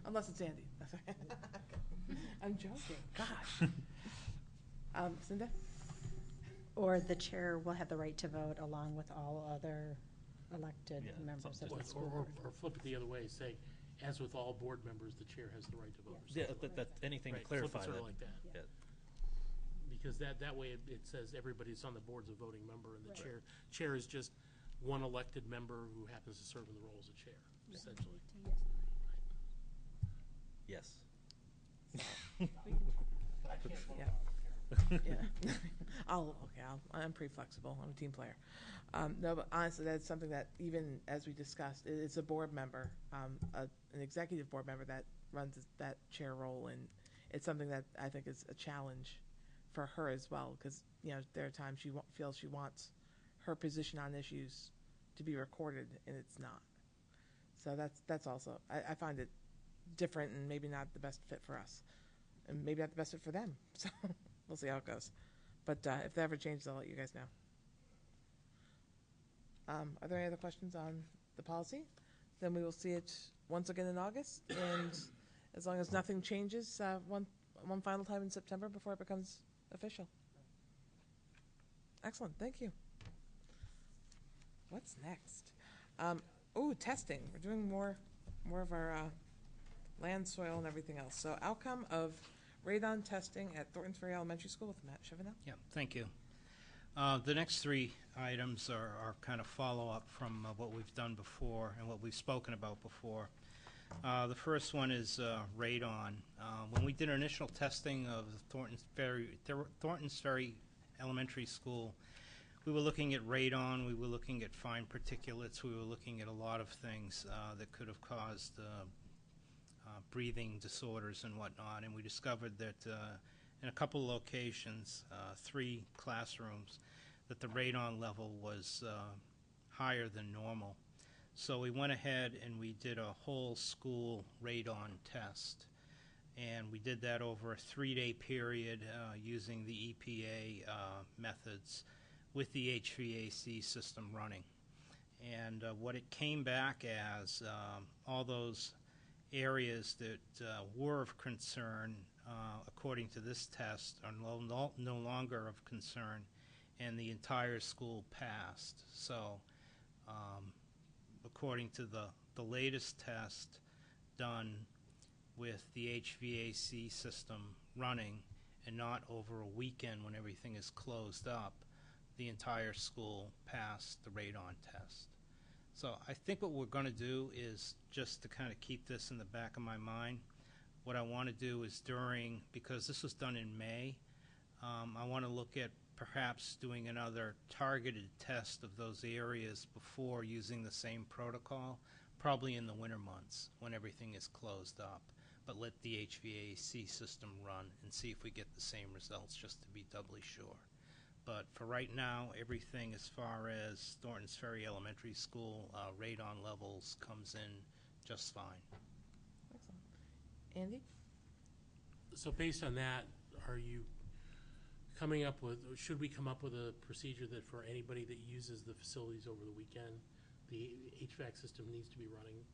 Unless it's Andy. I'm joking. Gosh. Cinda? Or the chair will have the right to vote along with all other elected Yeah, members of something the school Or board. flip it the other way, say, as with all board members, the chair has the right to vote. or Yeah, something like that anything Right, to clarify flip it sort of that. like that. Yeah. Because that way it says everybody's on the board's a voting member, and the chair is just one elected member who happens to serve in the role as a chair, essentially. Yes. Yeah. I'm pretty flexible. I'm a team player. No, but honestly, that's something that, even as we discussed, it's a board member, an executive board member that runs that chair role, and it's something that I think is a challenge for her as well, because there are times she feels she wants her position on issues to be recorded, and it's not. So that's also, I find it different, and maybe not the best fit for us, and maybe not the best fit for them. So we'll see how it goes. But if that ever changes, I'll let you guys know. Are there any other questions on the policy? Then we will see it once again in August, and as long as nothing changes, one final time in September before it becomes official. Excellent, thank you. What's next? Testing. We're doing more of our land, soil, and everything else. So, outcome of radon testing at Thorntons Ferry Elementary School with Matt Chevenel. Yeah, thank you. The next three items are kind of follow-up from what we've done before and what we've spoken about before. The first one is radon. When we did our initial testing of Thorntons Ferry Elementary School, we were looking at radon, we were looking at fine particulates, we were looking at a lot of things that could have caused breathing disorders and whatnot, and we discovered that in a couple locations, 3 classrooms, that the radon level was higher than normal. So we went ahead and we did a whole school radon test, and we did that over a 3-day period using the EPA methods with the HVAC system running. And what it came back as, all those areas that were of concern, according to this test, are no longer of concern, and the entire school passed. So, according to the latest test done with the HVAC system running, and not over a weekend when everything is closed up, the entire school passed the radon test. So I think what we're going to do is, just to kind of keep this in the back of my mind, what I want to do is because this was done in May, I want to look at perhaps doing another targeted test of those areas before using the same protocol, probably in the winter months when everything is closed up, but let the HVAC system run and see if we get the same results, just to be doubly sure. But for right now, everything as far as Thorntons Ferry Elementary School radon levels comes in just fine. Excellent. Andy? So based on that, are you should we come up with a procedure that for anybody that uses the facilities over the weekend, the HVAC system needs to be running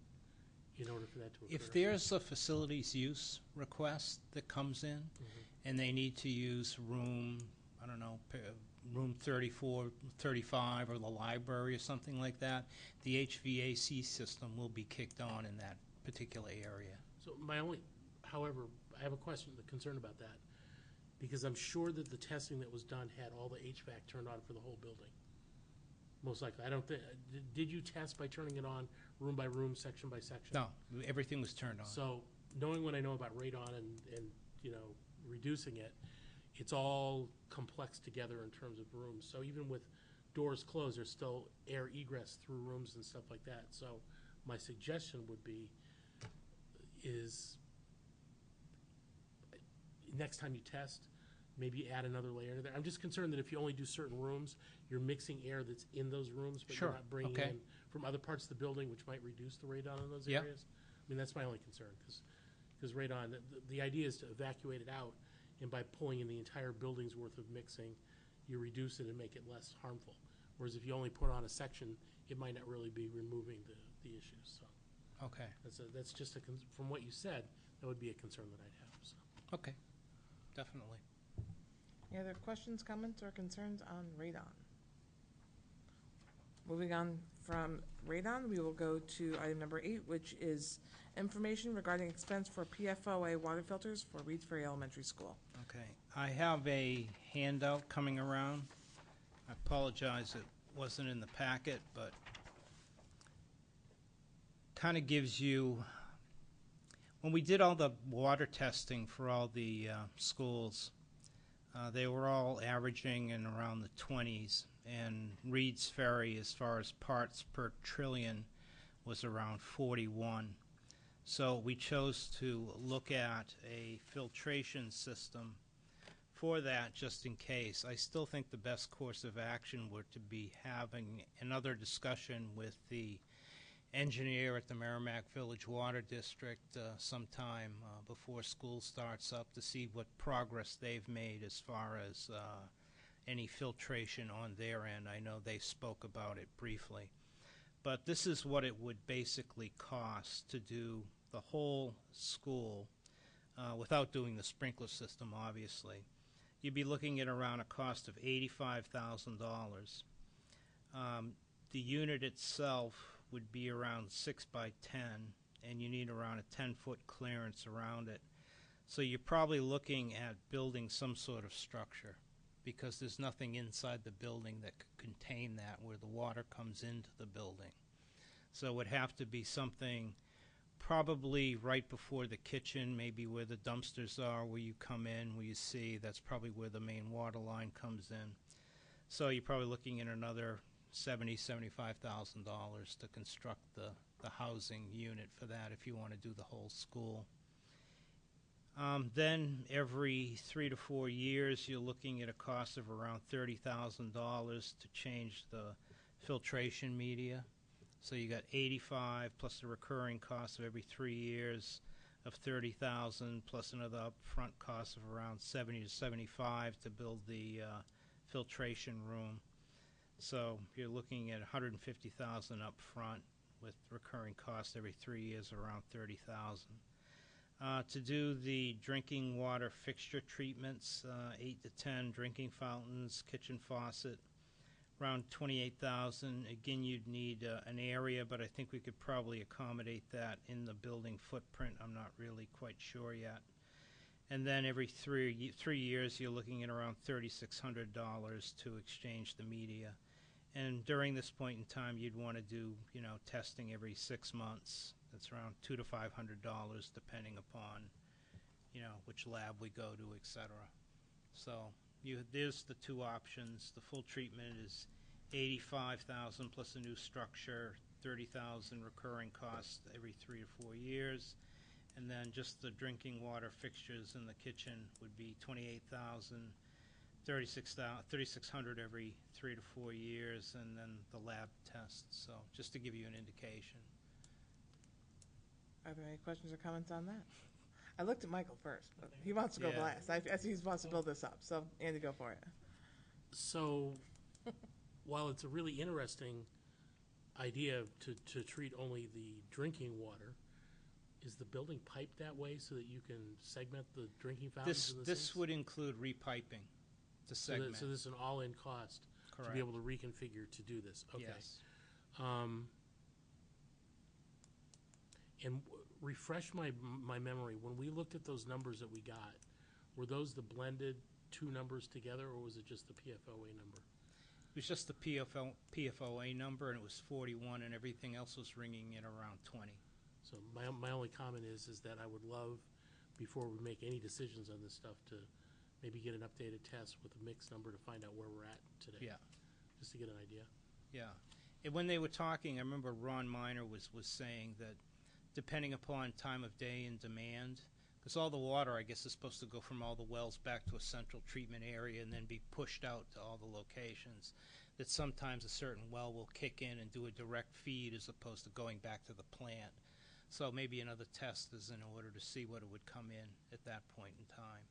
in order for that to occur? If there's a facilities use request that comes in, and they need to use room 34, 35, or the library or something like that, the HVAC system will be kicked on in that particular area. So however, I have a concern about that, because I'm sure that the testing that was done had all the HVAC turned on for the whole building. Most likely. I don't think, did you test by turning it on room by room, section by section? No, everything was turned on. So knowing what I know about radon and reducing it, it's all complex together in terms of rooms. So even with doors close, there's still air egress through rooms and stuff like that. So my suggestion would be is next time you test, maybe add another layer to there. I'm just concerned that if you only do certain rooms, you're mixing air that's in those rooms, but Sure, you're not bringing okay. in from other parts of the building, which might reduce the radon in those Yeah. areas. I mean, that's my only concern, because radon, the idea is to evacuate it out, and by pulling in the entire building's worth of mixing, you reduce it and make it less harmful. Whereas if you only put on a section, it might not really be removing the issues. So Okay, that's just from what you said, that would be a concern that I'd have. So. okay, definitely. Any other questions, comments, or concerns on radon? Moving on from radon, we will go to item number 8, which is information regarding expense for PFOA water filters for Reeds Ferry Elementary School. Okay, I have a handout coming around. I apologize it wasn't in the packet, but kind of gives you, when we did all the water testing for all the schools, they were all averaging in around the 20s, and Reeds Ferry, as far as parts per trillion, was around 41. So we chose to look at a filtration system for that, just in case. I still think the best course of action would to be having another discussion with the engineer at the Merrimack Village Water District sometime before school starts up to see what progress they've made as far as any filtration on their end. I know they spoke about it briefly. But this is what it would basically cost to do the whole school without doing the sprinkler system, obviously. You'd be looking at around a cost of $85,000. The unit itself would be around 6 by 10, and you need around a 10-foot clearance around it. So you're probably looking at building some sort of structure, because there's nothing inside the building that could contain that where the water comes into the building. So it would have to be something probably right before the kitchen, maybe where the dumpsters are, where you come in, where you see that's probably where the main water line comes in. So you're probably looking at another $75,000 to construct the housing unit for that if you want to do the whole school. Then every 3 to 4 years, you're looking at a cost of around $30,000 to change the filtration media. So you got 85 plus the recurring cost of every 3 years of 30,000 plus another upfront cost of around 70 to 75 to build the filtration room. So you're looking at 150,000 up front with recurring costs every 3 years around 30,000. To do the drinking water fixture treatments, 8 to 10 drinking fountains, kitchen faucet, around 28,000. Again, you'd need an area, but I think we could probably accommodate that in the building footprint. I'm not really quite sure yet. And then every 3 years, you're looking at around $3,600 to exchange the media. And during this point in time, you'd want to do, testing every 6 months. That's around $200 to $500, depending upon, which lab we go to, etc. So there's the two options. The full treatment is $85,000 plus a new structure, $30,000 recurring costs every 3 to 4 years, and then just the drinking water fixtures in the kitchen would be $28,000, $3,600 every 3 to 4 years, and then the lab tests. So just to give you an indication. Are there any questions or comments on that? I looked at Michael first, but he wants to go Yeah. last. I see he wants to build this up. So, Andy, go for it. So, while it's a really interesting idea to treat only the drinking water, is the building piped that way so that you can segment the drinking fountains? This would include repiping to segment. So this is an all-in cost Correct. to be able to reconfigure to do this. Okay. Yes. And refresh my memory. When we looked at those numbers that we got, were those the blended two numbers together, or was it just the PFOA number? It was just the PFOA number, and it was 41, and everything else was ringing in around 20. So my only comment is that I would love, before we make any decisions on this stuff, to maybe get an updated test with a mixed number to find out where we're at today. Yeah. just to get an idea. Yeah. And when they were talking, I remember Ron Miner was saying that depending upon time of day and demand, because all the water, I guess, is supposed to go from all the wells back to a central treatment area and then be pushed out to all the locations, that sometimes a certain well will kick in and do a direct feed as opposed to going back to the plant. So maybe another test is in order to see what it would come in at that point in time.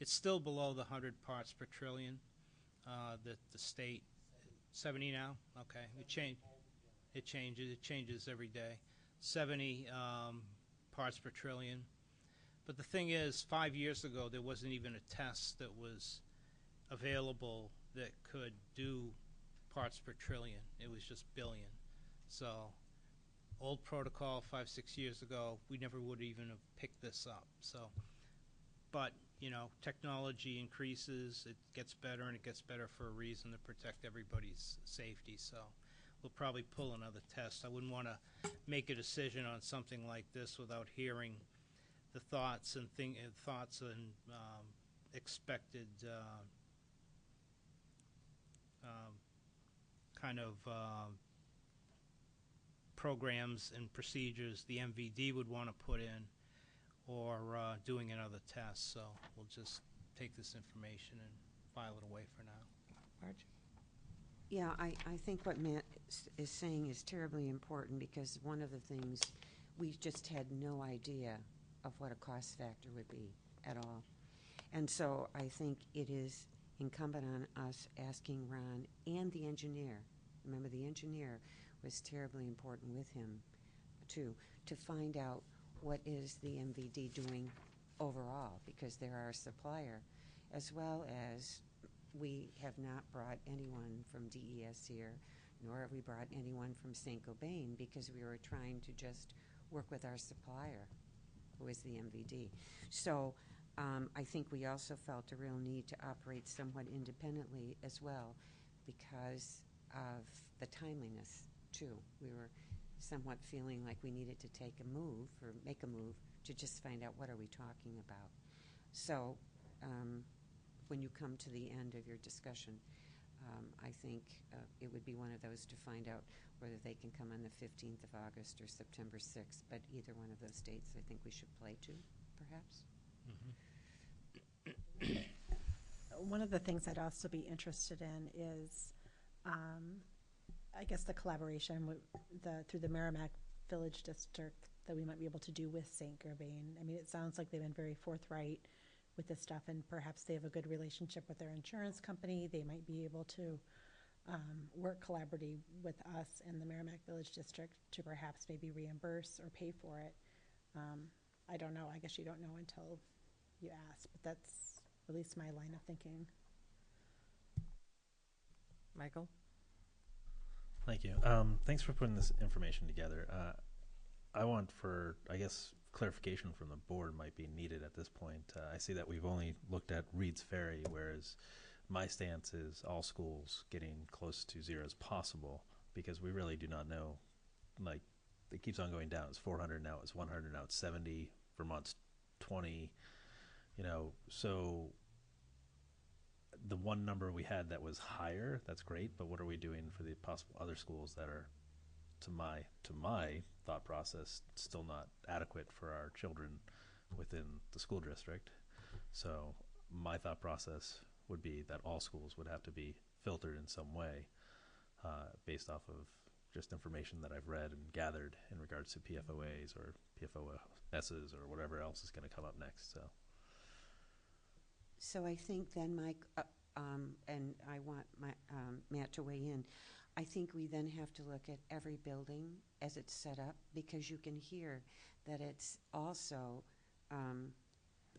It's still below the 100 parts per trillion that the state, 70 now? Okay. It changes every day. 70 parts per trillion. But the thing is, 5 years ago, there wasn't even a test that was available that could do parts per trillion. It was just billion. So old protocol 5-6 years ago, we never would even have picked this up. So, but you know, technology increases, it gets better, and it gets better for a reason, to protect everybody's safety. So we'll probably pull another test. I wouldn't want to make a decision on something like this without hearing the thoughts and expected kind of programs and procedures the MVD would want to put in, or doing another test. So we'll just take this information and file it away for now. Marge? Yeah, I think what Matt is saying is terribly important, because one of the things, we just had no idea of what a cost factor would be at all. And so I think it is incumbent on us asking Ron and the engineer, remember the engineer was terribly important with him too, to find out what is the MVD doing overall, because they're our supplier, as well as we have not brought anyone from DES here, nor have we brought anyone from St. Gobain, because we were trying to just work with our supplier, who is the MVD. So I think we also felt a real need to operate somewhat independently as well, because of the timeliness too. We were somewhat feeling like we needed to take a move, or make a move, to just find out what are we talking about. So when you come to the end of your discussion, I think it would be one of those to find out whether they can come on the 15th of August or September 6th, but either one of those dates I think we should play to, perhaps. One of the things I'd also be interested in is, I guess, the collaboration through the Merrimack Village District that we might be able to do with St. Gobain. I mean, it sounds like they've been very forthright with this stuff, and perhaps they have a good relationship with their insurance company. They might be able to work collaboratively with us and the Merrimack Village District to perhaps maybe reimburse or pay for it. I don't know. I guess you don't know until you ask, but that's at least my line of thinking. Michael? Thank you. Thanks for putting this information together. I want, for, I guess, clarification from the board might be needed at this point. I see that we've only looked at Reed's Ferry, whereas my stance is all schools getting close to zero as possible, because we really do not know. Like, it keeps on going down. It's 400 now, it's 100 now, it's 70. Vermont's 20. You know, so the one number we had that was higher, that's great, but what are we doing for the possible other schools that are, to my thought process, still not adequate for our children within the school district? So my thought process would be that all schools would have to be filtered in some way, based off of just information that I've read and gathered in regards to PFOAs or PFOSs or whatever else is going to come up next. So I think then, Mike, and I want Matt to weigh in, I think we then have to look at every building as it's set up, because you can hear that it's also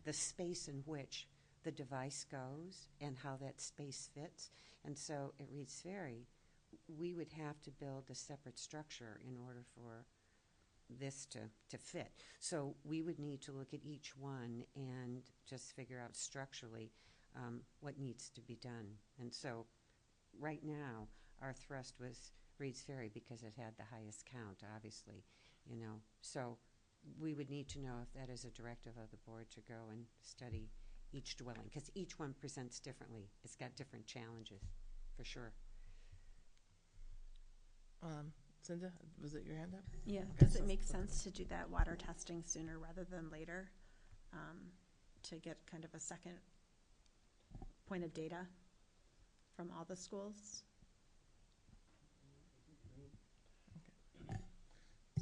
the space in which the device goes and how that space fits. And so at Reed's Ferry, we would have to build a separate structure in order for this to fit. So we would need to look at each one and just figure out structurally what needs to be done. And so right now, our thrust was Reed's Ferry because it had the highest count, obviously, you know. So we would need to know if that is a directive of the board to go and study each dwelling, because each one presents differently. It's got different challenges, for sure. Cinda, was it your hand up? Yeah, Okay, does it so- make sense to do that water testing sooner rather than later? To get kind of a second point of data from all the schools?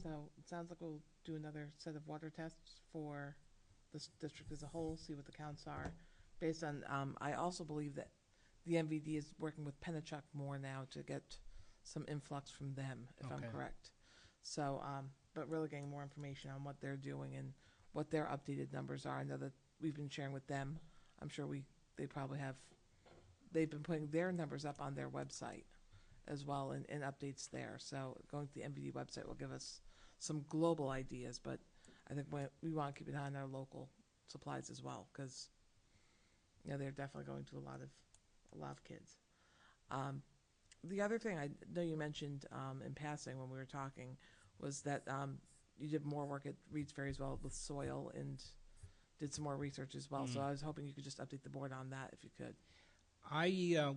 So it sounds like we'll do another set of water tests for this district as a whole, see what the counts are. Based on, I also believe that the MVD is working with Pennachuck more now to get some influx from them, if I'm Okay. correct. So, but really getting more information on what they're doing and what their updated numbers are. I know that we've been sharing with them. I'm sure they probably have, they've been putting their numbers up on their website as well and updates there. So going to the MVD website will give us some global ideas, but I think we want to keep an eye on our local supplies as well, because they're definitely going to a lot of kids. The other thing I know you mentioned in passing when we were talking was that you did more work at Reed's Ferry as well with soil and did some more research as well. So I was hoping you could just update the board on that if you could.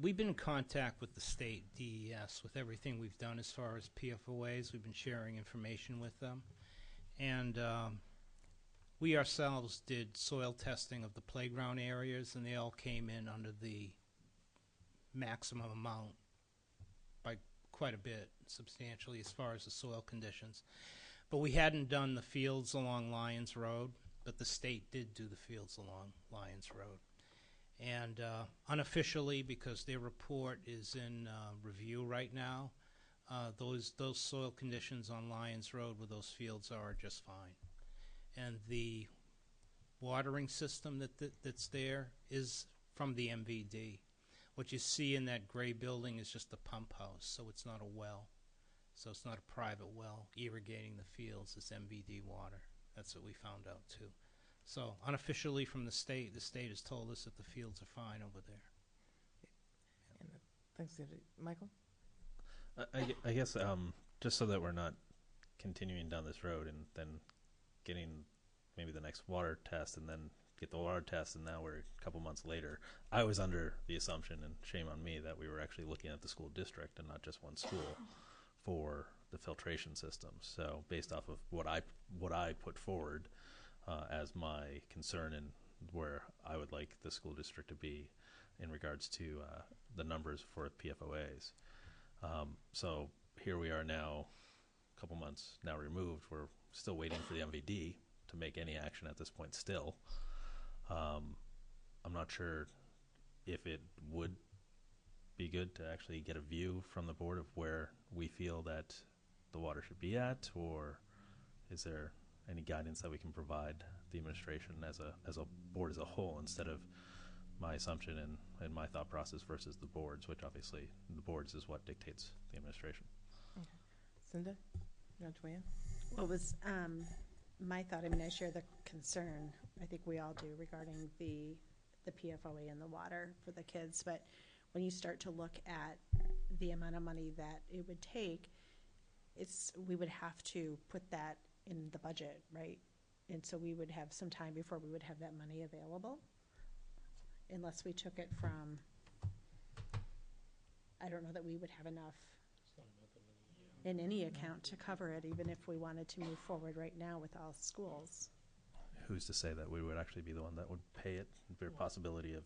We've been in contact with the state DES with everything we've done as far as PFOAs. We've been sharing information with them. And we ourselves did soil testing of the playground areas, and they all came in under the maximum amount by quite a bit, substantially, as far as the soil conditions. But we hadn't done the fields along Lyons Road, but the state did do the fields along Lyons Road. And unofficially, because their report is in review right now, those soil conditions on Lyons Road where those fields are just fine. And the watering system that's there is from the MVD. What you see in that gray building is just a pump house, so it's not a well. So it's not a private well irrigating the fields. It's MVD water. That's what we found out too. So unofficially from the state has told us that the fields are fine over there. And thanks, Cindy. Michael? I guess just so that we're not continuing down this road and then getting maybe the next water test and then get the water test and now we're a couple months later. I was under the assumption, and shame on me, that we were actually looking at the school district and not just one school for the filtration system. So based off of what I put forward as my concern and where I would like the school district to be in regards to the numbers for PFOAs. So here we are now, a couple months now removed. We're still waiting for the MVD to make any action at this point still. I'm not sure if it would be good to actually get a view from the board of where we feel that the water should be at, or is there any guidance that we can provide the administration as a board as a whole, instead of my assumption and my thought process versus the boards, which obviously the boards is what dictates the administration. Okay. Cinda, you want to weigh in? What was my thought? I mean, I share the concern. I think we all do regarding the PFOA in the water for the kids. But when you start to look at the amount of money that it would take, we would have to put that in the budget, right? And so we would have some time before we would have that money available, unless we took it from. I don't know that we would have enough in any account to cover it, even if we wanted to move forward right now with all schools. Who's to say that we would actually be the one that would pay it? Is there a possibility of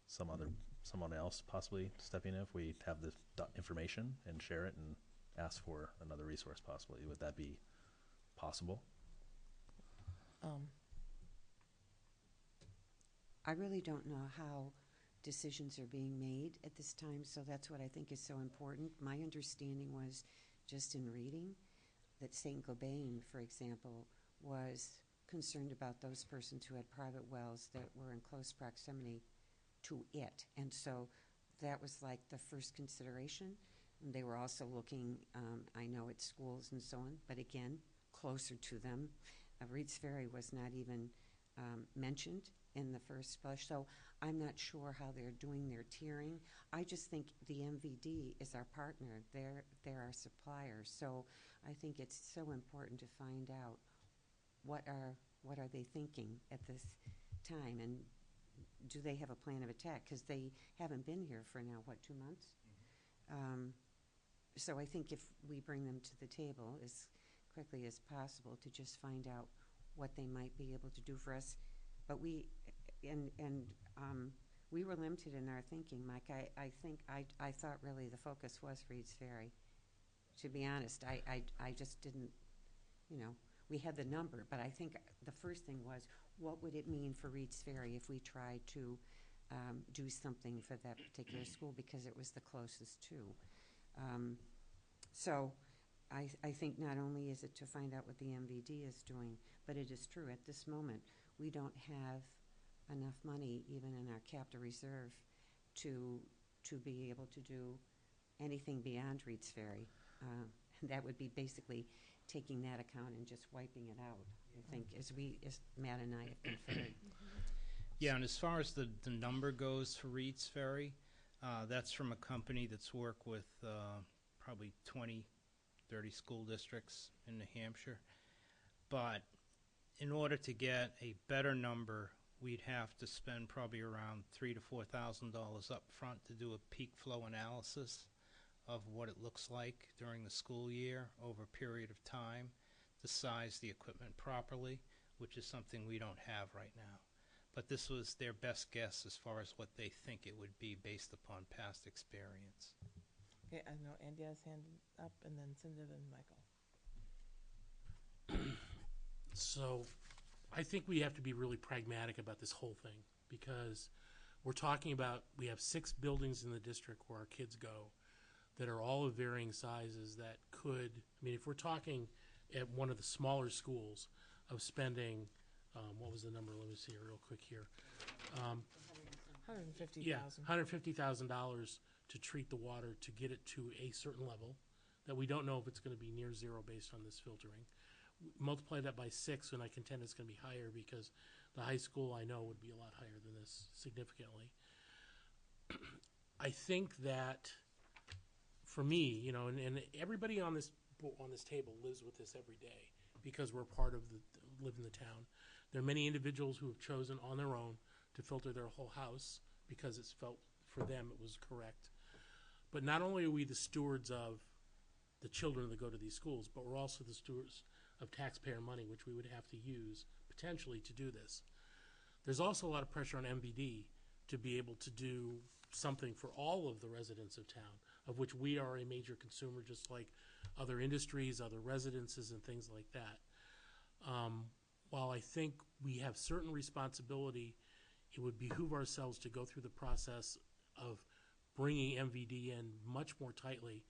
someone else possibly stepping in if we have this information and share it and ask for another resource possibly? Would that be possible? I really don't know how decisions are being made at this time, so that's what I think is so important. My understanding was, just in reading, that St. Gobain, for example, was concerned about those persons who had private wells that were in close proximity to it. And so that was like the first consideration. And they were also looking, I know, at schools and so on, but again, closer to them. Reed's Ferry was not even mentioned in the first flush. So I'm not sure how they're doing their tiering. I just think the MVD is our partner. They're our supplier. So I think it's so important to find out what are they thinking at this time, and do they have a plan of attack? Because they haven't been here for now, what, 2 months? so I think if we bring them to the table as quickly as possible to just find out what they might be able to do for us. But we were limited in our thinking, Mike. I thought really the focus was Reed's Ferry. To be honest, I just didn't, we had the number, but I think the first thing was, what would it mean for Reed's Ferry if we tried to do something for that particular school, because it was the closest to. So I think not only is it to find out what the MVD is doing, but it is true, at this moment, we don't have enough money, even in our capital reserve, to be able to do anything beyond Reed's Ferry. That would be basically taking that account and just wiping it out, I think, as Matt and I have conferred. Yeah, and as far as the number goes for Reed's Ferry, that's from a company that's worked with probably 20, 30 school districts in New Hampshire. But in order to get a better number, we'd have to spend probably around $3,000 to $4,000 up front to do a peak flow analysis of what it looks like during the school year over a period of time to size the equipment properly, which is something we don't have right now. But this was their best guess as far as what they think it would be based upon past experience. Okay, I know Andy has his hand up, and then Cindy and Michael. So I think we have to be really pragmatic about this whole thing, because we're talking about, we have 6 buildings in the district where our kids go that are all of varying sizes that could, if we're talking at one of the smaller schools of spending, what was the number? Let me see it real quick here. $150,000. Yeah, $150,000 to treat the water to get it to a certain level that we don't know if it's going to be near zero based on this filtering. Multiply that by 6, and I contend it's going to be higher, because the high school I know would be a lot higher than this significantly. I think that for me, and everybody on this table lives with this every day, because we're part of live in the town. There are many individuals who have chosen on their own to filter their whole house because it's felt for them it was correct. But not only are we the stewards of the children that go to these schools, but we're also the stewards of taxpayer money, which we would have to use potentially to do this. There's also a lot of pressure on MVD to be able to do something for all of the residents of town, of which we are a major consumer, just like other industries, other residences, and things like that. While I think we have certain responsibility, it would behoove ourselves to go through the process of bringing MVD in much more tightly.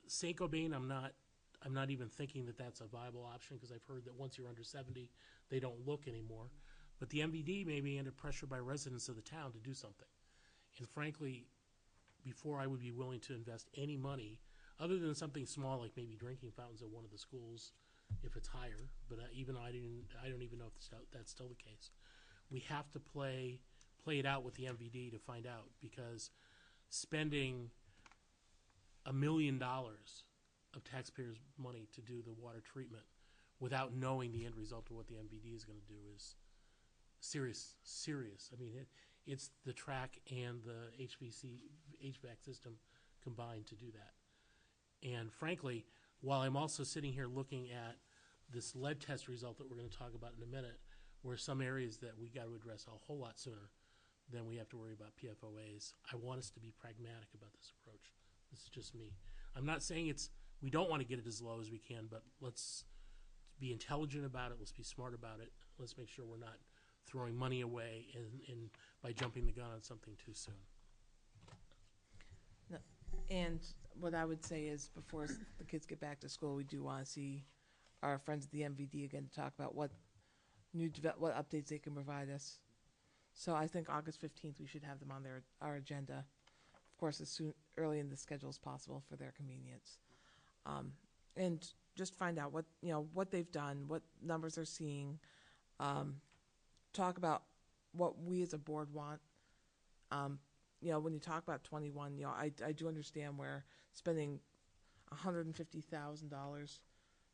St. Gobain, I'm not even thinking that that's a viable option, because I've heard that once you're under 70, they don't look anymore. But the MVD may be under pressure by residents of the town to do something. And frankly, before I would be willing to invest any money, other than something small like maybe drinking fountains at one of the schools, if it's higher, but I don't even know if that's still the case. We have to play it out with the MVD to find out, because spending $1 million of taxpayers' money to do the water treatment without knowing the end result of what the MVD is going to do is serious. It's the track and the HVAC system combined to do that. And frankly, while I'm also sitting here looking at this lead test result that we're going to talk about in a minute, where some areas that we got to address a whole lot sooner than we have to worry about PFOAs, I want us to be pragmatic about this approach. This is just me. I'm not saying we don't want to get it as low as we can, but let's be intelligent about it. Let's be smart about it. Let's make sure we're not throwing money away and by jumping the gun on something too soon. No, and what I would say is, before the kids get back to school, we do want to see our friends at the MVD again to talk about what what updates they can provide us. So I think August 15th we should have them on our agenda, of course, as early in the schedule as possible for their convenience, and just find out what they've done, what numbers they're seeing. Talk about what we as a board want. When you talk about 21, I do understand where spending $150,000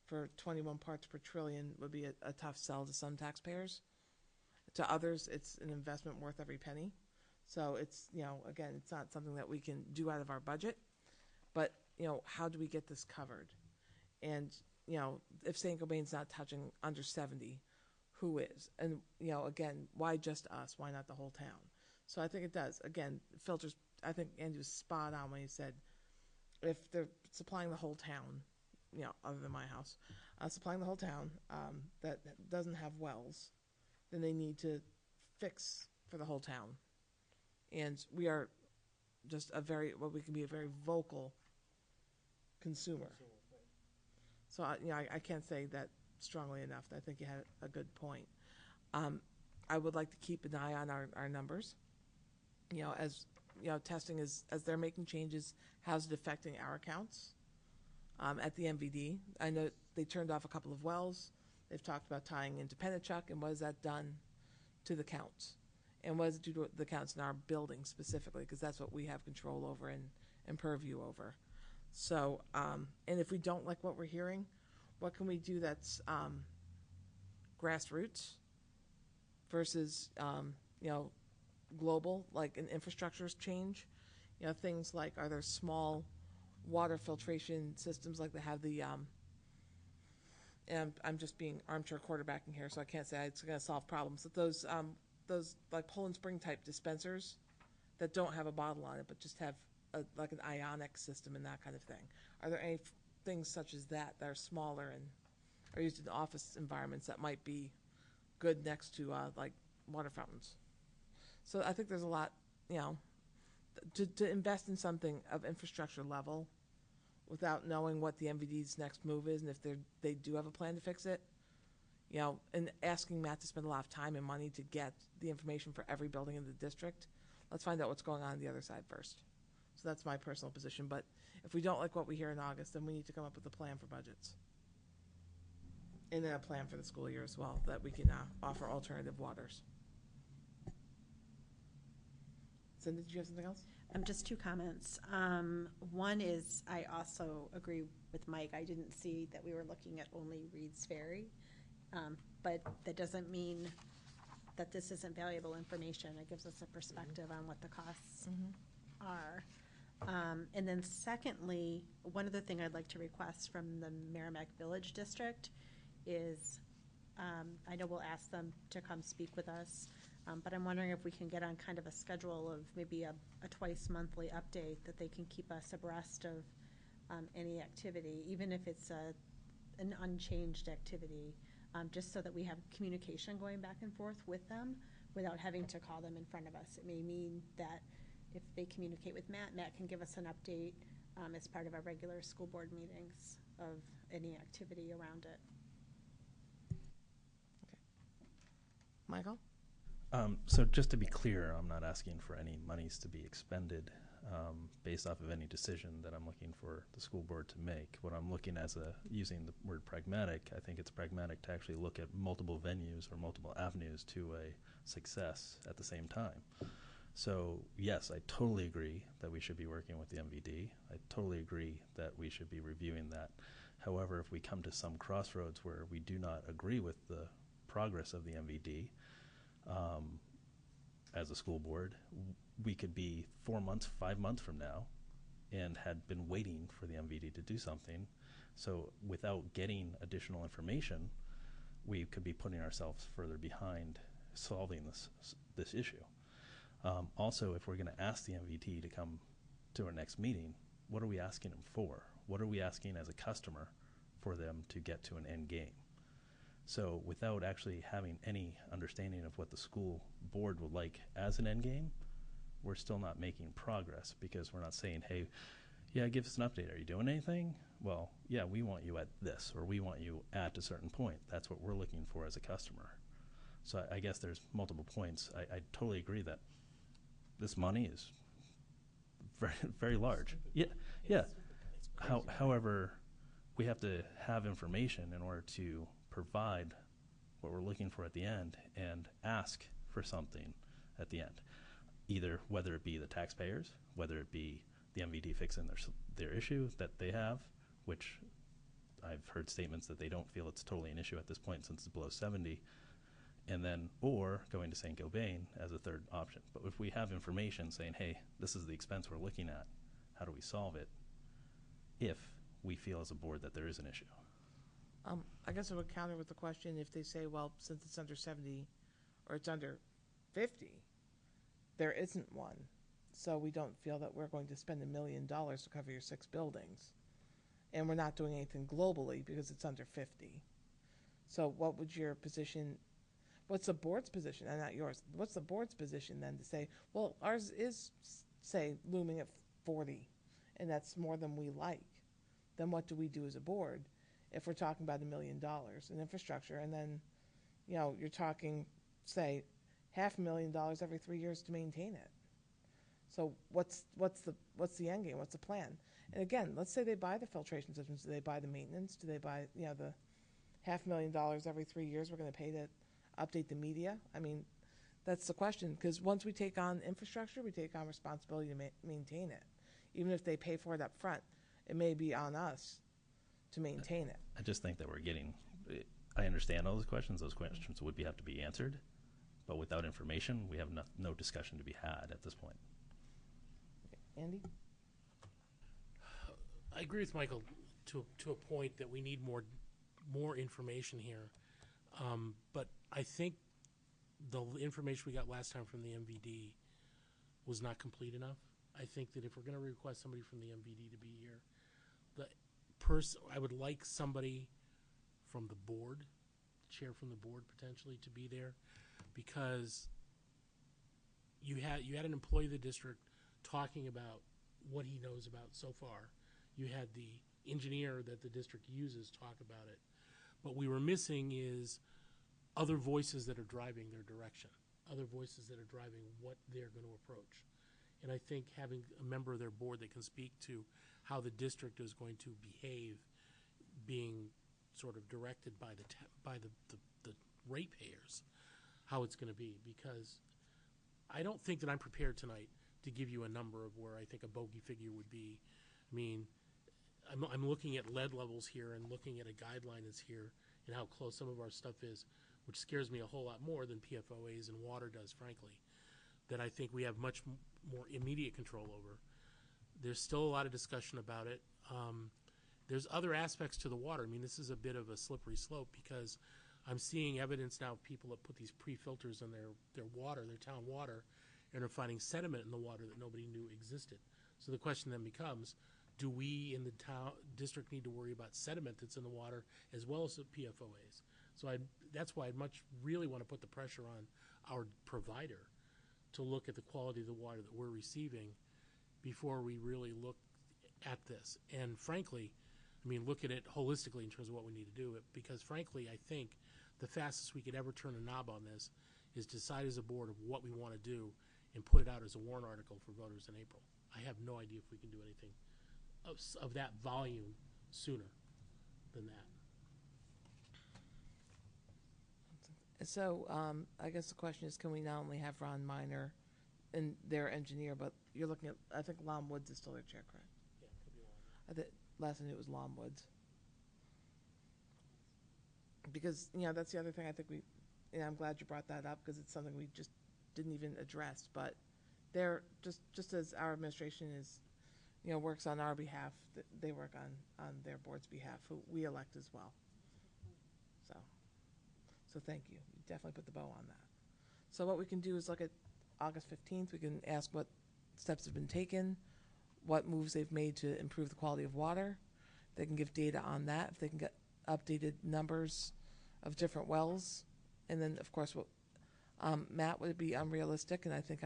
for 21 parts per trillion would be a tough sell to some taxpayers. To others, it's an investment worth every penny. So it's, again, it's not something that we can do out of our budget. but, how do we get this covered? And, if St. Gobain's not touching under 70, who is? And, again, why just us? Why not the whole town? So I think it does. Again, filters, I think Andy was spot on when he said, if they're supplying the whole town, other than my house, supplying the whole town that doesn't have wells, then they need to fix for the whole town. And we are just we can be a very vocal consumer. So I can't say that strongly enough. I think you had a good point. I would like to keep an eye on our numbers. As testing as they're making changes, how's it affecting our accounts? At the MVD, I know they turned off a couple of wells. They've talked about tying into Pennachuck, and what has that done to the counts? And what does it do to the counts in our building specifically? Because that's what we have control over and purview over. So, and if we don't like what we're hearing, what can we do that's grassroots versus, global, like an infrastructure change? Things like, are there small water filtration systems like they have the, and I'm just being armchair quarterbacking here, so I can't say it's going to solve problems. But those like Poland Spring type dispensers that don't have a bottle on it, but just have like an ionic system and that kind of thing. Are there any things such as that are smaller and are used in office environments that might be good next to like water fountains? So I think there's a lot, to invest in something of infrastructure level without knowing what the MVD's next move is and if they do have a plan to fix it, and asking Matt to spend a lot of time and money to get the information for every building in the district. Let's find out what's going on the other side first. So that's my personal position. But if we don't like what we hear in August, then we need to come up with a plan for budgets. And then a plan for the school year as well, that we can offer alternative waters. Cindy, did you have something else? Just two comments. One is I also agree with Mike. I didn't see that we were looking at only Reed's Ferry, but that doesn't mean that this isn't valuable information. It gives us a perspective on what the costs are. And then secondly, one other thing I'd like to request from the Merrimack Village District is, I know we'll ask them to come speak with us, but I'm wondering if we can get on kind of a schedule of maybe a twice monthly update that they can keep us abreast of any activity, even if it's an unchanged activity, just so that we have communication going back and forth with them without having to call them in front of us. It may mean that if they communicate with Matt, Matt can give us an update as part of our regular school board meetings of any activity around it. Okay. Michael? So just to be clear, I'm not asking for any monies to be expended based off of any decision that I'm looking for the school board to make. What I'm looking using the word pragmatic, I think it's pragmatic to actually look at multiple venues or multiple avenues to a success at the same time. So yes, I totally agree that we should be working with the MVD. I totally agree that we should be reviewing that. However, if we come to some crossroads where we do not agree with the progress of the MVD, as a school board, we could be 4 months, 5 months from now and had been waiting for the MVD to do something. So without getting additional information, we could be putting ourselves further behind solving this issue. Also, if we're going to ask the MVD to come to our next meeting, what are we asking them for? What are we asking as a customer for them to get to an end game? So without actually having any understanding of what the school board would like as an end game, we're still not making progress because we're not saying, hey, yeah, give us an update. Are you doing anything? Well, yeah, we want you at this, or we want you at a certain point. That's what we're looking for as a customer. So I guess there's multiple points. I totally agree that this money is very, very large. Yeah. However, we have to have information in order to provide what we're looking for at the end and ask for something at the end, either whether it be the taxpayers, whether it be the MVD fixing their issue that they have, which I've heard statements that they don't feel it's totally an issue at this point since it's below 70, and then or going to St. Gobain as a third option. But if we have information saying, hey, this is the expense we're looking at, how do we solve it? if we feel as a board that there is an issue. I guess I would counter with the question if they say, well, since it's under 70 or it's under 50, there isn't one. So we don't feel that we're going to spend $1 million to cover your 6 buildings. And we're not doing anything globally because it's under 50. So what would your position, what's the board's position, and not yours, what's the board's position then to say, well, ours is, say, looming at 40, and that's more than we like. Then what do we do as a board if we're talking about $1 million in infrastructure, and then, you know, you're talking, say, $500,000 every 3 years to maintain it? So what's the end game? What's the plan? And again, let's say they buy the filtration systems. Do they buy the maintenance? Do they buy, you know, the $500,000 every 3 years we're going to pay to update the media? I mean, that's the question. Because once we take on infrastructure, we take on responsibility to maintain it. Even if they pay for it up front, it may be on us to maintain it. I just think that we're getting, I understand all those questions. Those questions would have to be answered. But without information, we have no discussion to be had at this point. Andy? I agree with Michael to a point that we need more information here. But I think the information we got last time from the MVD was not complete enough. I think that if we're going to request somebody from the MVD to be here, I would like somebody from the board, chair from the board potentially, to be there, because you had an employee of the district talking about what he knows about so far. You had the engineer that the district uses talk about it. What we were missing is other voices that are driving their direction, other voices that are driving what they're going to approach. And I think having a member of their board that can speak to how the district is going to behave, being sort of directed by the ratepayers, how it's going to be. Because I don't think that I'm prepared tonight to give you a number of where I think a bogey figure would be. I mean, I'm looking at lead levels here and looking at a guideline that's here and how close some of our stuff is, which scares me a whole lot more than PFOAs and water does, frankly, that I think we have much more immediate control over. There's still a lot of discussion about it. There's other aspects to the water. I mean, this is a bit of a slippery slope because I'm seeing evidence now of people that put these pre-filters in their water, their town water, and are finding sediment in the water that nobody knew existed. So the question then becomes, do we in the town district need to worry about sediment that's in the water as well as the PFOAs? So that's why I'd really want to put the pressure on our provider to look at the quality of the water that we're receiving before we really look at this. And frankly, I mean, look at it holistically in terms of what we need to do. Because frankly, I think the fastest we could ever turn a knob on this is decide as a board of what we want to do and put it out as a warrant article for voters in April. I have no idea if we can do anything of that volume sooner than that. So I guess the question is, can we not only have Ron Minor and their engineer, but you're looking at, I think Lom Woods is still their chair, correct? Yeah, could be long. I think last I knew it was Lom Woods. Because, you know, that's the other thing I think I'm glad you brought that up because it's something we just didn't even address. But they're just as our administration is, you know, works on our behalf, they work on their board's behalf, who we elect as well. So thank you. You definitely put the bow on that. So what we can do is look at August 15th. We can ask what steps have been taken, what moves they've made to improve the quality of water. They can give data on that. If they can get updated numbers of different wells. And then, of course, Matt, would it be unrealistic? And I think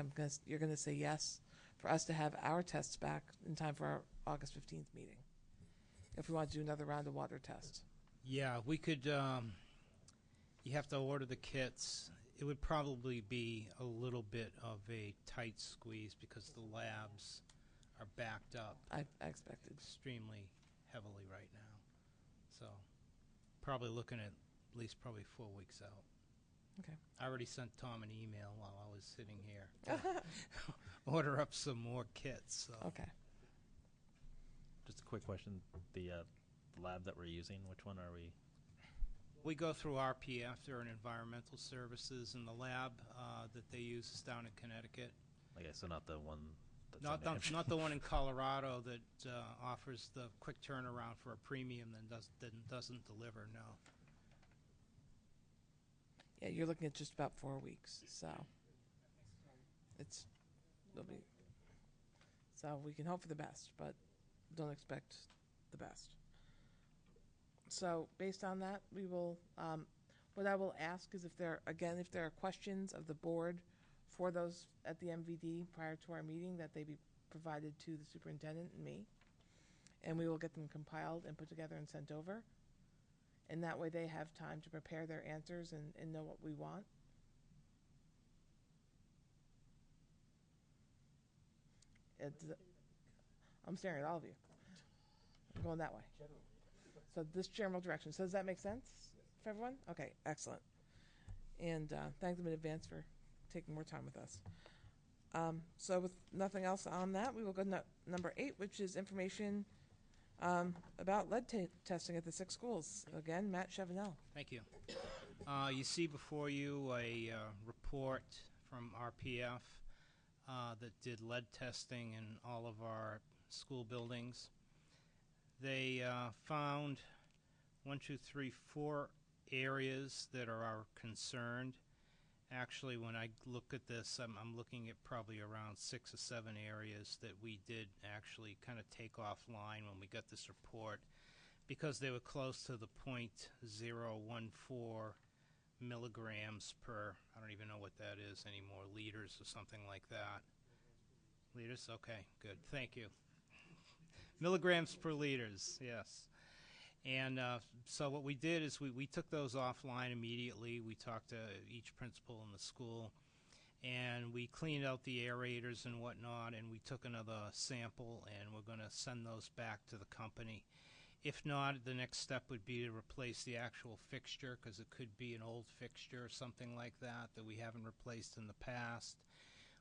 you're going to say yes, for us to have our tests back in time for our August 15th meeting, if we want to do another round of water tests. Yeah, we could, you have to order the kits. It would probably be a little bit of a tight squeeze because the labs are backed up. I expected. Extremely heavily right now. So probably looking at least probably 4 weeks out. Okay. I already sent Tom an email while I was sitting here. Order up some more kits. So. Okay. Just a quick question. The lab that we're using, which one are we? We go through RPF, they're an environmental services, and the lab that they use is down in Connecticut. Okay, so not the one Not the one in Colorado that offers the quick turnaround for a premium then doesn't deliver, no. Yeah, you're looking at just about 4 weeks, so so we can hope for the best, but don't expect the best. So based on that, we will, what I will ask is if there are questions of the board for those at the MVD prior to our meeting, that they be provided to the superintendent and me, and we will get them compiled and put together and sent over. And that way they have time to prepare their answers and know what we want. I'm staring at all of you. I'm going that way. So this general direction. So does that make sense for everyone? Okay, excellent. And thank them in advance for taking more time with us. So with nothing else on that, we will go to number 8, which is information about lead testing at the 6 schools. Again, Matt Chevenel. Thank you. You see before you a report from RPF that did lead testing in all of our school buildings. They found 4 areas that are concerned. Actually, when I look at this, I'm looking at probably around 6 or 7 areas that we did actually kind of take offline when we got this report, because they were close to the 0.014 milligrams per, I don't even know what that is anymore, liters or something like that. Liters? Okay, good. Thank you. Milligrams per liters, yes. And so what we did is we took those offline immediately. We talked to each principal in the school, and we cleaned out the aerators and whatnot, and we took another sample, and we're going to send those back to the company. If not, the next step would be to replace the actual fixture, because it could be an old fixture or something like that we haven't replaced in the past.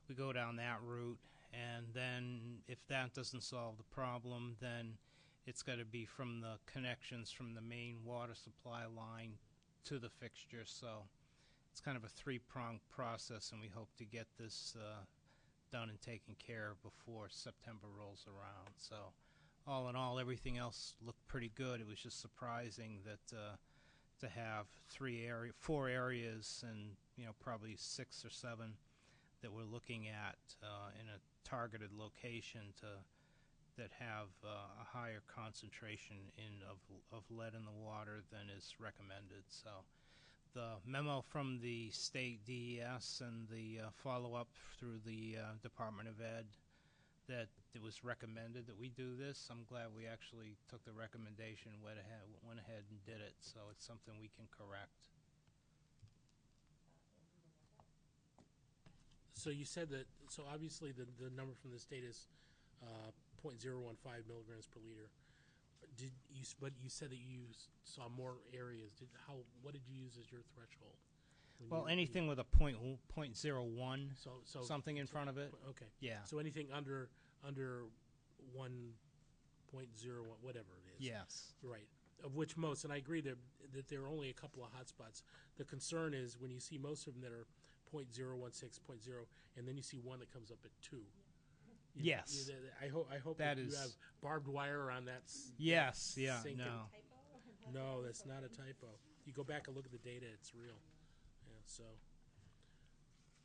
We go down that route, and then if that doesn't solve the problem, then it's got to be from the connections from the main water supply line to the fixture. So it's kind of a 3-pronged process, and we hope to get this done and taken care of before September rolls around. So all in all, everything else looked pretty good. It was just surprising that to have 4 areas and probably 6 or 7 that we're looking at in a targeted location that have a higher concentration of lead in the water than is recommended. So the memo from the state DES and the follow-up through the Department of Ed that it was recommended that we do this, I'm glad we actually took the recommendation, went ahead and did it. So it's something we can correct. So you said that, so obviously the number from the state is 0.015 milligrams per liter. But you said that you saw more areas. What did you use as your threshold? Well, anything with a 0.01, so something in front of it. Okay. Yeah. So anything under 1.01, whatever it is. Yes. Right. Of which most, and I agree that there are only a couple of hotspots. The concern is when you see most of them that are 0.016, and then you see one that comes up at 2. Yes. I hope that you have barbed wire on that. Yes. Yeah. Sinking. No. No, that's not a typo. You go back and look at the data; it's real. Yeah. So.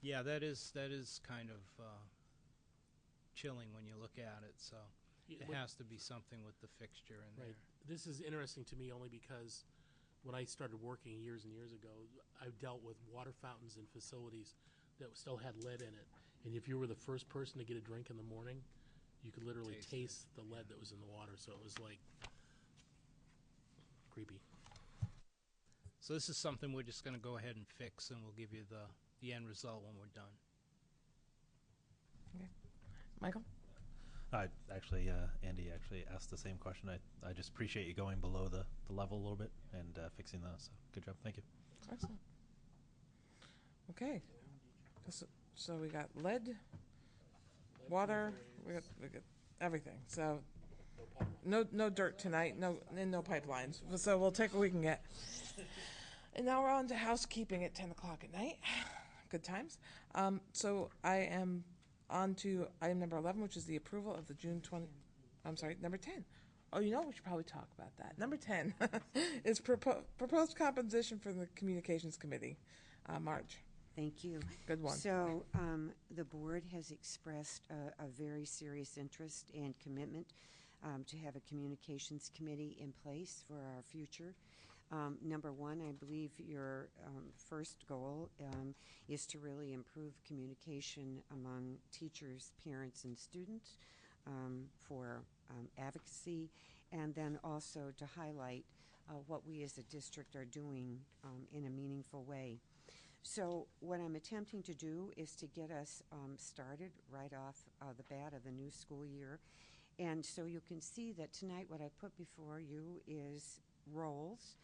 Yeah, that is kind of chilling when you look at it. So it has to be something with the fixture in there. This is interesting to me only because when I started working years and years ago, I dealt with water fountains and facilities that still had lead in it. And if you were the first person to get a drink in the morning, you could literally taste the lead that was in the water. So it was like creepy. So this is something we're just going to go ahead and fix, and we'll give you the end result when we're done. Okay. Michael? Actually, Andy actually asked the same question. I just appreciate you going below the level a little bit and fixing that. So good job. Thank you. Excellent. Okay. So we got lead, water, we got everything. So no dirt tonight, no pipelines. So we'll take what we can get. And now we're on to housekeeping at 10 o'clock at night. Good times. So I am on to item number 11, which is the approval of the number 10. Oh, you know, we should probably talk about that. Number 10 is proposed composition for the Communications Committee. Marge, Thank you. good one. So, the board has expressed a very serious interest and commitment to have a communications committee in place for our future. Number one, I believe your first goal is to really improve communication among teachers, parents, and students for advocacy, and then also to highlight what we as a district are doing in a meaningful way. So what I'm attempting to do is to get us started right off the bat of the new school year. And so you can see that tonight what I put before you is roles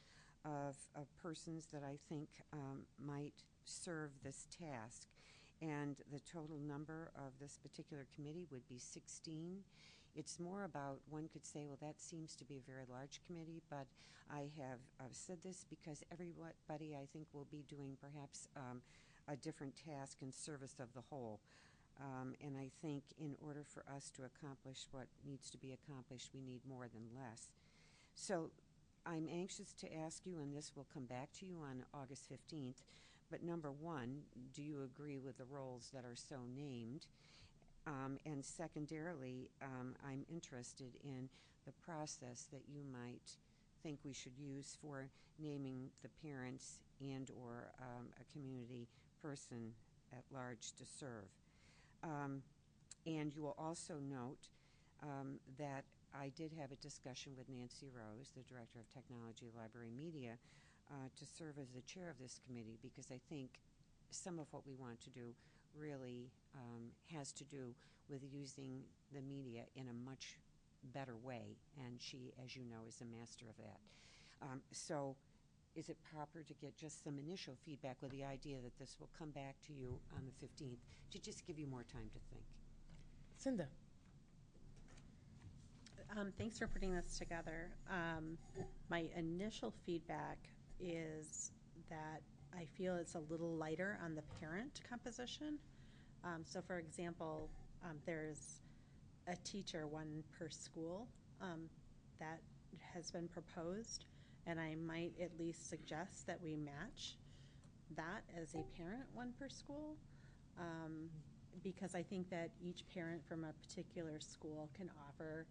of persons that I think might serve this task. And the total number of this particular committee would be 16. It's more about, one could say, well, that seems to be a very large committee, but I have said this because everybody, I think, will be doing perhaps a different task in service of the whole. And I think in order for us to accomplish what needs to be accomplished, we need more than less. So I'm anxious to ask you, and this will come back to you on August 15th, but number one, do you agree with the roles that are so named? And secondarily, I'm interested in the process that you might think we should use for naming the parents and or a community person at large to serve. And you will also note that I did have a discussion with Nancy Rose, the Director of Technology, Library, Media, to serve as the chair of this committee, because I think some of what we want to do really has to do with using the media in a much better way, and she, as you know, is a master of that. So is it proper to get just some initial feedback with the idea that this will come back to you on the 15th to just give you more time to think? Cinda. Thanks for putting this together. My initial feedback is that I feel it's a little lighter on the parent composition. So for example, there's a teacher, one per school, that has been proposed, and I might at least suggest that we match that as a parent, one per school, because I think that each parent from a particular school can offer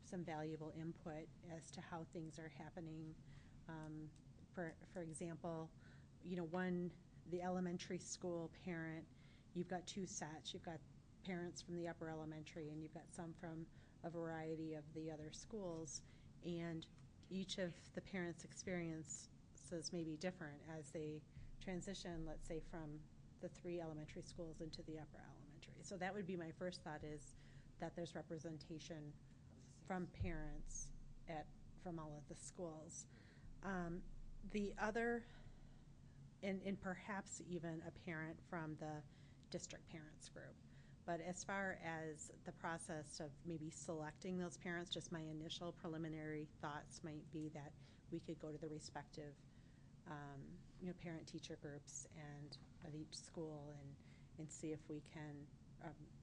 some valuable input as to how things are happening. For example, you know, the elementary school parent, you've got two sets. You've got parents from the upper elementary, and you've got some from a variety of the other schools, and each of the parents' experiences may be different as they transition, let's say, from the 3 elementary schools into the upper elementary. So that would be my first thought, is that there's representation from parents from all of the schools. The other, and perhaps even a parent from the district parents group. But as far as the process of maybe selecting those parents, just my initial preliminary thoughts might be that we could go to the respective parent-teacher groups and at each school and see if we can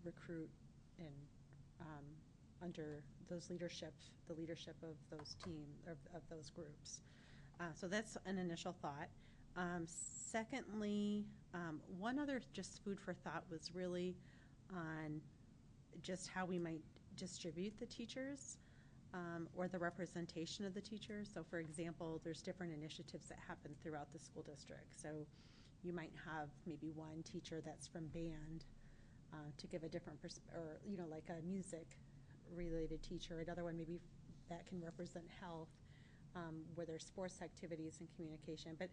recruit and under the leadership of those of those groups. So that's an initial thought. Secondly, one other just food for thought was really on just how we might distribute the teachers or the representation of the teachers. So for example, there's different initiatives that happen throughout the school district. So you might have maybe one teacher that's from band to give a different or like a music related teacher, another one maybe that can represent health, where there's sports activities and communication. But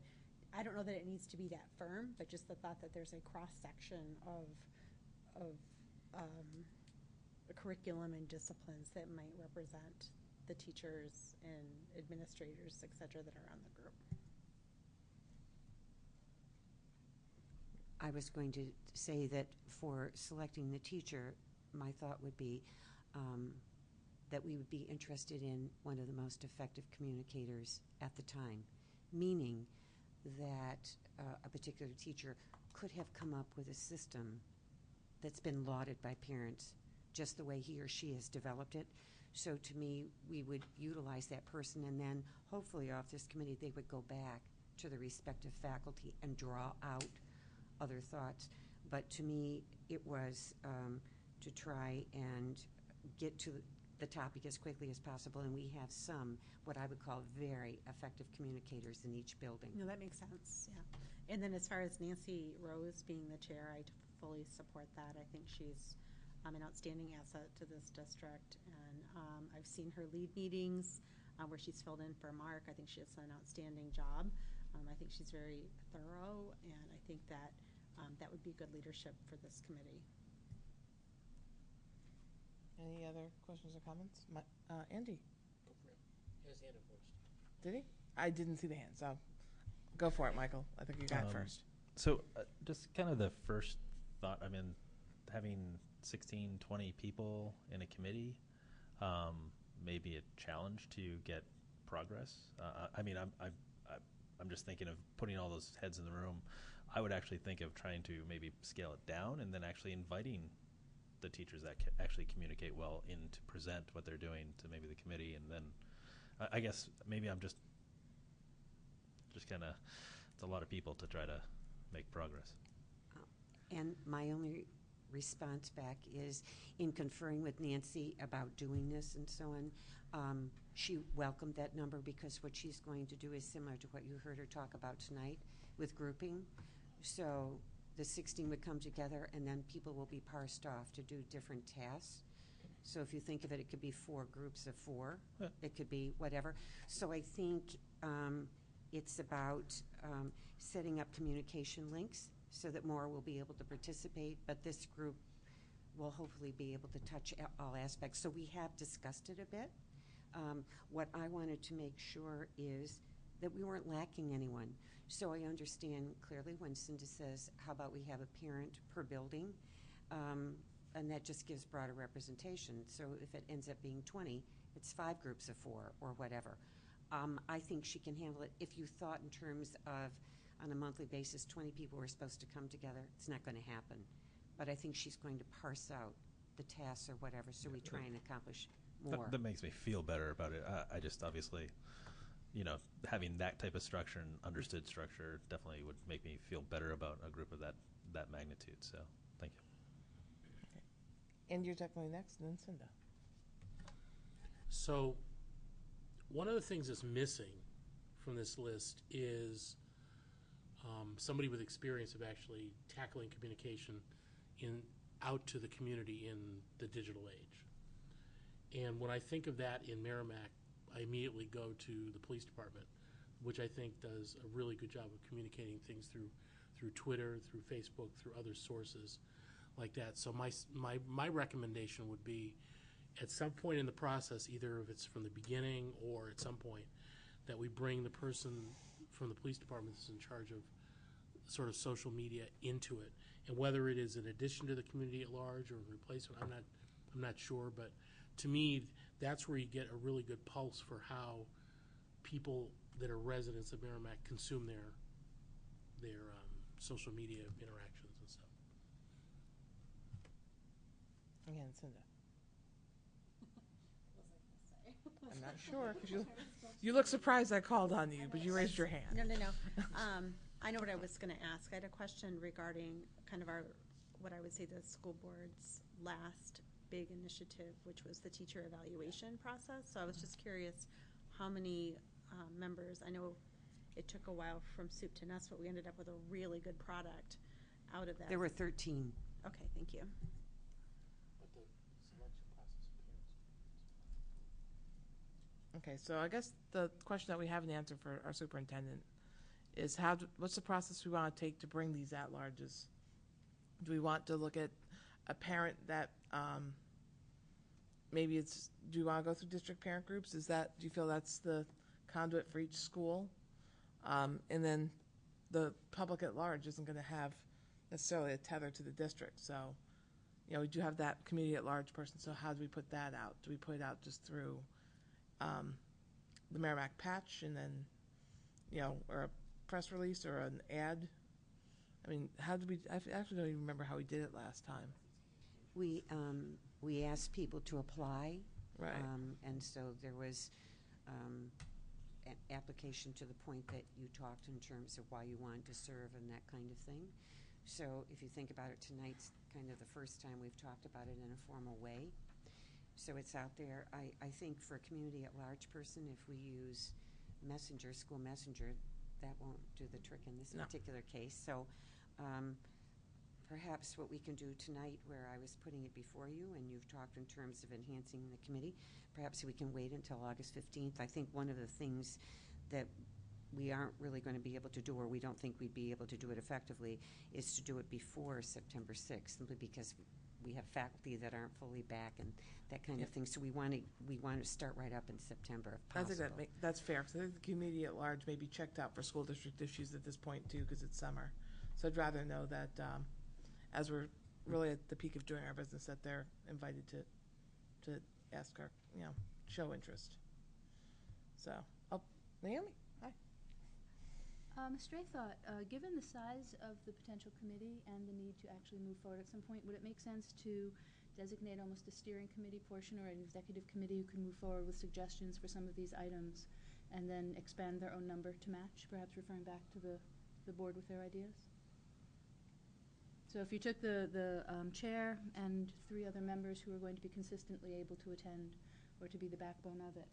I don't know that it needs to be that firm, but just the thought that there's a cross-section of a curriculum and disciplines that might represent the teachers and administrators, et cetera, that are on the group. I was going to say that for selecting the teacher, my thought would be that we would be interested in one of the most effective communicators at the time, meaning that a particular teacher could have come up with a system that's been lauded by parents, just the way he or she has developed it. So to me, we would utilize that person, and then hopefully off this committee, they would go back to the respective faculty and draw out other thoughts. But to me, it was to try and get to the topic as quickly as possible, and we have some, what I would call very effective communicators in each building. No, that makes sense, yeah. And then as far as Nancy Rose being the chair, I fully support that. I think she's an outstanding asset to this district, and I've seen her lead meetings where she's filled in for Mark. I think she does an outstanding job. I think she's very thorough, and I think that that would be good leadership for this committee. Any other questions or comments? Andy? Go for it. He has hand up first. Did he? I didn't see the hand, so go for it, Michael. I think you got it first. So just kind of the first thought, I mean, having 16, 20 people in a committee may be a challenge to get progress. I mean, I'm just thinking of putting all those heads in the room. I would actually think of trying to maybe scale it down and then actually inviting the teachers that actually communicate well in to present what they're doing to maybe the committee, and then I guess maybe I'm just kind of, it's a lot of people to try to make progress. And my only response back is, in conferring with Nancy about doing this and so on, she welcomed that number, because what she's going to do is similar to what you heard her talk about tonight with grouping. So the 16 would come together, and then people will be parsed off to do different tasks. So if you think of it, it could be 4 groups of 4. Yeah. It could be whatever. So I think it's about setting up communication links so that more will be able to participate, but this group will hopefully be able to touch all aspects. So we have discussed it a bit. What I wanted to make sure is that we weren't lacking anyone. So I understand clearly when Cinda says, how about we have a parent per building? And that just gives broader representation. So if it ends up being 20, it's 5 groups of 4 or whatever. I think she can handle it. If you thought in terms of, on a monthly basis, 20 people were supposed to come together, it's not going to happen. But I think she's going to parse out the tasks or whatever, so we try and accomplish more. That makes me feel better about it. I just obviously, you know, having that type of structure and understood structure definitely would make me feel better about a group of that magnitude. So thank you. Okay. And you're definitely next, and then Cinda. So one of the things that's missing from this list is somebody with experience of actually tackling communication out to the community in the digital age. And when I think of that in Merrimack, I immediately go to the police department, which I think does a really good job of communicating things through Twitter, through Facebook, through other sources like that. So my recommendation would be, at some point in the process, either if it's from the beginning or at some point, that we bring the person from the police department that's in charge of sort of social media into it. And whether it is an addition to the community at large or a replacement, I'm not sure, but to me, that's where you get a really good pulse for how people that are residents of Merrimack consume their social media interactions and stuff. Again, Cinda. I'm not sure, because you look surprised I called on you, but you raised your hand. No. I know what I was going to ask. I had a question regarding kind of what I would say the school board's last big initiative, which was the teacher evaluation process. So I was just curious how many members, I know it took a while from soup to nuts, but we ended up with a really good product out of that. There were 13. Okay, thank you. But the selection process of parents. Okay, so I guess the question that we haven't answered for our superintendent is what's the process we want to take to bring these at-larges? Do we want to look at a parent that do you want to go through district parent groups? Do you feel that's the conduit for each school? And then the public at large isn't going to have necessarily a tether to the district. So, you know, we do have that community at large person. So how do we put that out? Do we put it out just through the Merrimack Patch and then, you know, or a press release or an ad? I mean, I actually don't even remember how we did it last time. we asked people to apply. Right. And so there was an application to the point that you talked in terms of why you wanted to serve and that kind of thing. So if you think about it, tonight's kind of the first time we've talked about it in a formal way. So it's out there. I think for a community at large person, if we use Messenger, school messenger, that won't do the trick in this No. particular case. So perhaps what we can do tonight, where I was putting it before you and you've talked in terms of enhancing the committee, perhaps we can wait until August 15th. I think one of the things that we aren't really going to be able to do, or we don't think we'd be able to do it effectively, is to do it before September 6th, simply because we have faculty that aren't fully back and that kind of thing. So we want to start right up in September if I possible. think that's fair, because I think the community at large may be checked out for school district issues at this point too, because it's summer. So I'd rather know that as we're really at the peak of doing our business, that they're invited to ask our, show interest. So, Naomi, hi. A stray thought, given the size of the potential committee and the need to actually move forward at some point, would it make sense to designate almost a steering committee portion or an executive committee who can move forward with suggestions for some of these items and then expand their own number to match, perhaps referring back to the board with their ideas? So if you took the chair and 3 other members who are going to be consistently able to attend or to be the backbone of it,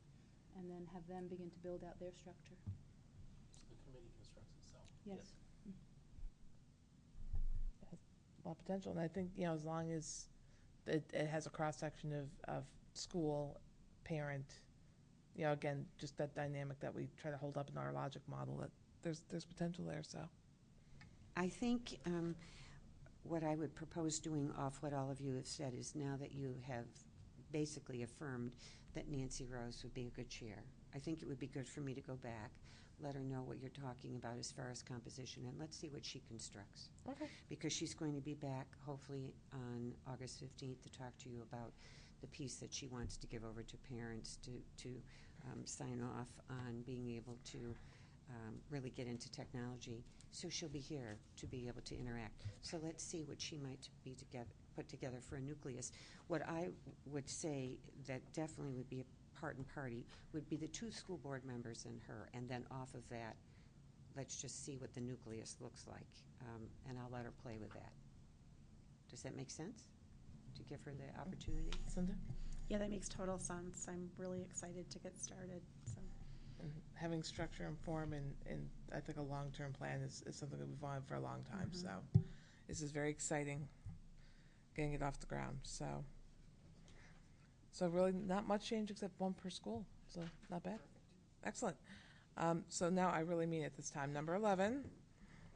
and then have them begin to build out their structure. So the committee constructs itself. Yes. A lot of potential, and I think, as long as it has a cross-section of school, parent, again, just that dynamic that we try to hold up in our logic model, that there's potential there, so. I think what I would propose doing off what all of you have said is, now that you have basically affirmed that Nancy Rose would be a good chair, I think it would be good for me to go back, let her know what you're talking about as far as composition, and let's see what she constructs. Okay. Because she's going to be back hopefully on August 15th to talk to you about the piece that she wants to give over to parents to sign off on being able to really get into technology. So she'll be here to be able to interact. So let's see what she might be put together for a nucleus. What I would say that definitely would be a part and party would be the 2 school board members and her, and then off of that, let's just see what the nucleus looks like, and I'll let her play with that. Does that make sense? To give her the opportunity? Cinda? Yeah, that makes total sense. I'm really excited to get started, so. And having structure and form and I think a long-term plan is something that we've wanted for a long time. Mhm. So this is very exciting, getting it off the ground. So really not much change except 1 per school. So not bad. Excellent. So now I really mean it this time. Number 11,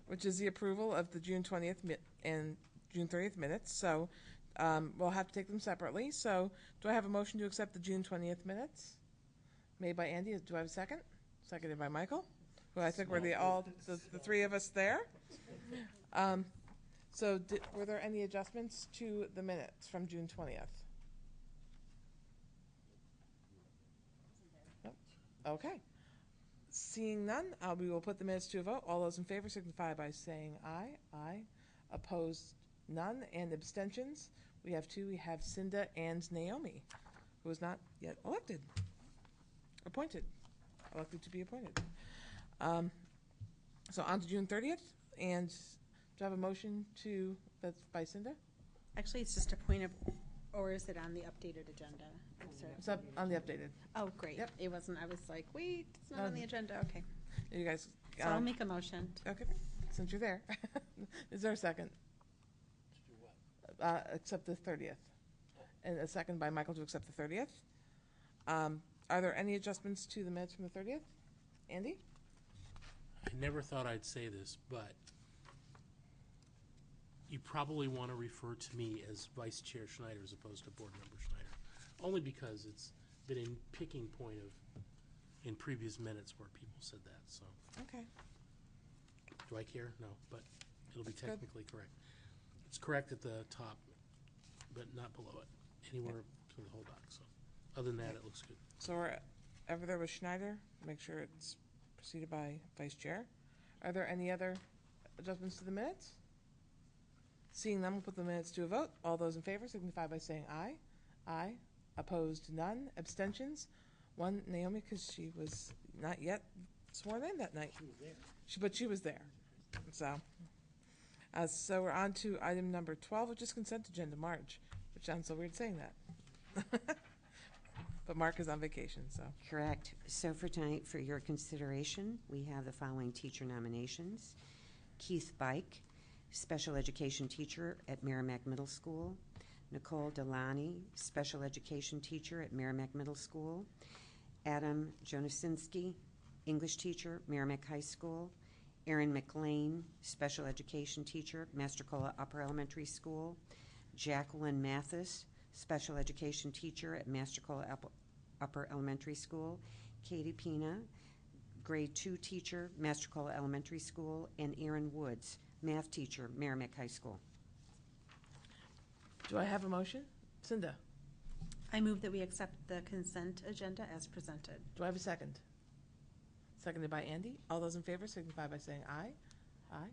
which is the approval of the June 20th and June 30th minutes. So we'll have to take them separately. So do I have a motion to accept the June 20th minutes? Made by Andy. Do I have a second? Seconded by Michael. Well, I think we're the 3 of us there. So were there any adjustments to the minutes from June 20th? Nope. Okay. Seeing none, we will put the minutes to a vote. All those in favor signify by saying aye. Aye. Opposed, none. And abstentions, we have 2. We have Cinda and Naomi, who is not yet elected. Elected to be appointed. So on to June 30th, and do I have a motion that's by Cinda? Actually, it's just a point of, or is it on the updated agenda? It's up on the updated. Oh, great. Yep. It wasn't, I was like, wait, it's not on the agenda, okay. You guys. So I'll make a motion. Okay, since you're there. Is there a second? To do what? Accept the 30th. And a second by Michael to accept the 30th. Are there any adjustments to the minutes from the 30th? Andy? I never thought I'd say this, but you probably want to refer to me as Vice Chair Schneider as opposed to Board Member Schneider, only because it's been a picking point in previous minutes where people said that. So, Okay. do I care? No, but it'll be That's good. technically correct. It's correct at the top, but not below it, anywhere to the whole doc. So, other than that, it looks good. So wherever there was Schneider, make sure it's preceded by Vice Chair. Are there any other adjustments to the minutes? Seeing none, we'll put the minutes to a vote. All those in favor signify by saying aye. Aye. Opposed, none. Abstentions? One, Naomi, because she was not yet sworn in that night. She was there. But she was there. So we're on to item number 12, which is consent agenda, Marge, which sounds so weird saying that. But Mark is on vacation, so. Correct. So for tonight, for your consideration, we have the following teacher nominations. Keith Bike, special education teacher at Merrimack Middle School. Nicole Delani, special education teacher at Merrimack Middle School. Adam Jonasinski, English teacher, Merrimack High School. Erin McLean, special education teacher, Mastrocola Upper Elementary School. Jacqueline Mathis, special education teacher at Mastrocola Upper Elementary School. Katie Pina, grade 2 teacher, Mastrocola Elementary School. And Erin Woods, math teacher, Merrimack High School. Do I have a motion? Cinda, I move that we accept the consent agenda as presented. do I have a second? Seconded by Andy. All those in favor signify by saying aye. Aye.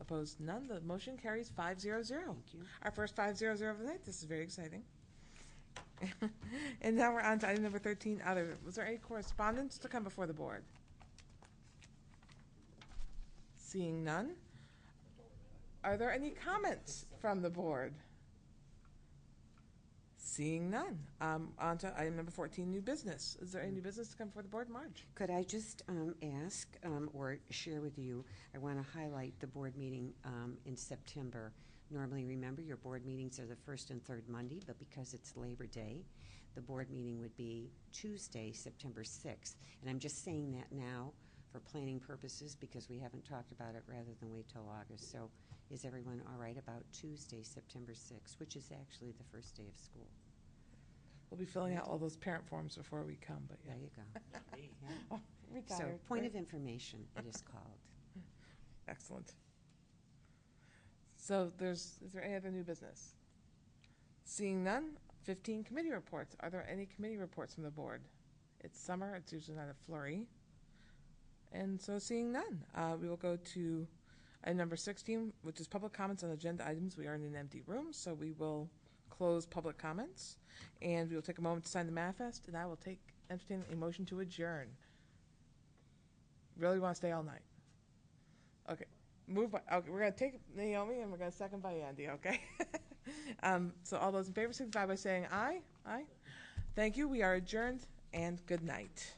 Opposed, none. The motion carries 5-0-0. Thank you. Our first 5-0-0 of the night. This is very exciting. And now we're on to item number 13, other. Was there any correspondence to come before the board? Seeing none. Are there any comments from the board? Seeing none. On to item number 14, new business. Is there any new business to come before the board? Marge? Could I just ask or share with you, I want to highlight the board meeting in September. Normally, remember, your board meetings are the first and third Monday, but because it's Labor Day, the board meeting would be Tuesday, September 6th. And I'm just saying that now for planning purposes because we haven't talked about it rather than wait till August. So is everyone all right about Tuesday, September 6th, which is actually the first day of school? We'll be filling out all those parent forms before we come, but yeah. There you go. Yeah. Oh, So, retired. point Right. of information, it is called. Excellent. So is there any other new business? Seeing none, 15 committee reports. Are there any committee reports from the board? It's summer, it's usually not a flurry. And so seeing none, we will go to item number 16, which is public comments on agenda items. We are in an empty room, so we will close public comments. And we will take a moment to sign the manifest, and I will entertain a motion to adjourn. Really want to stay all night? Okay. Okay, we're going to take Naomi, and we're going to second by Andy, okay? So all those in favor signify by saying aye. Aye. Thank you. We are adjourned, and good night.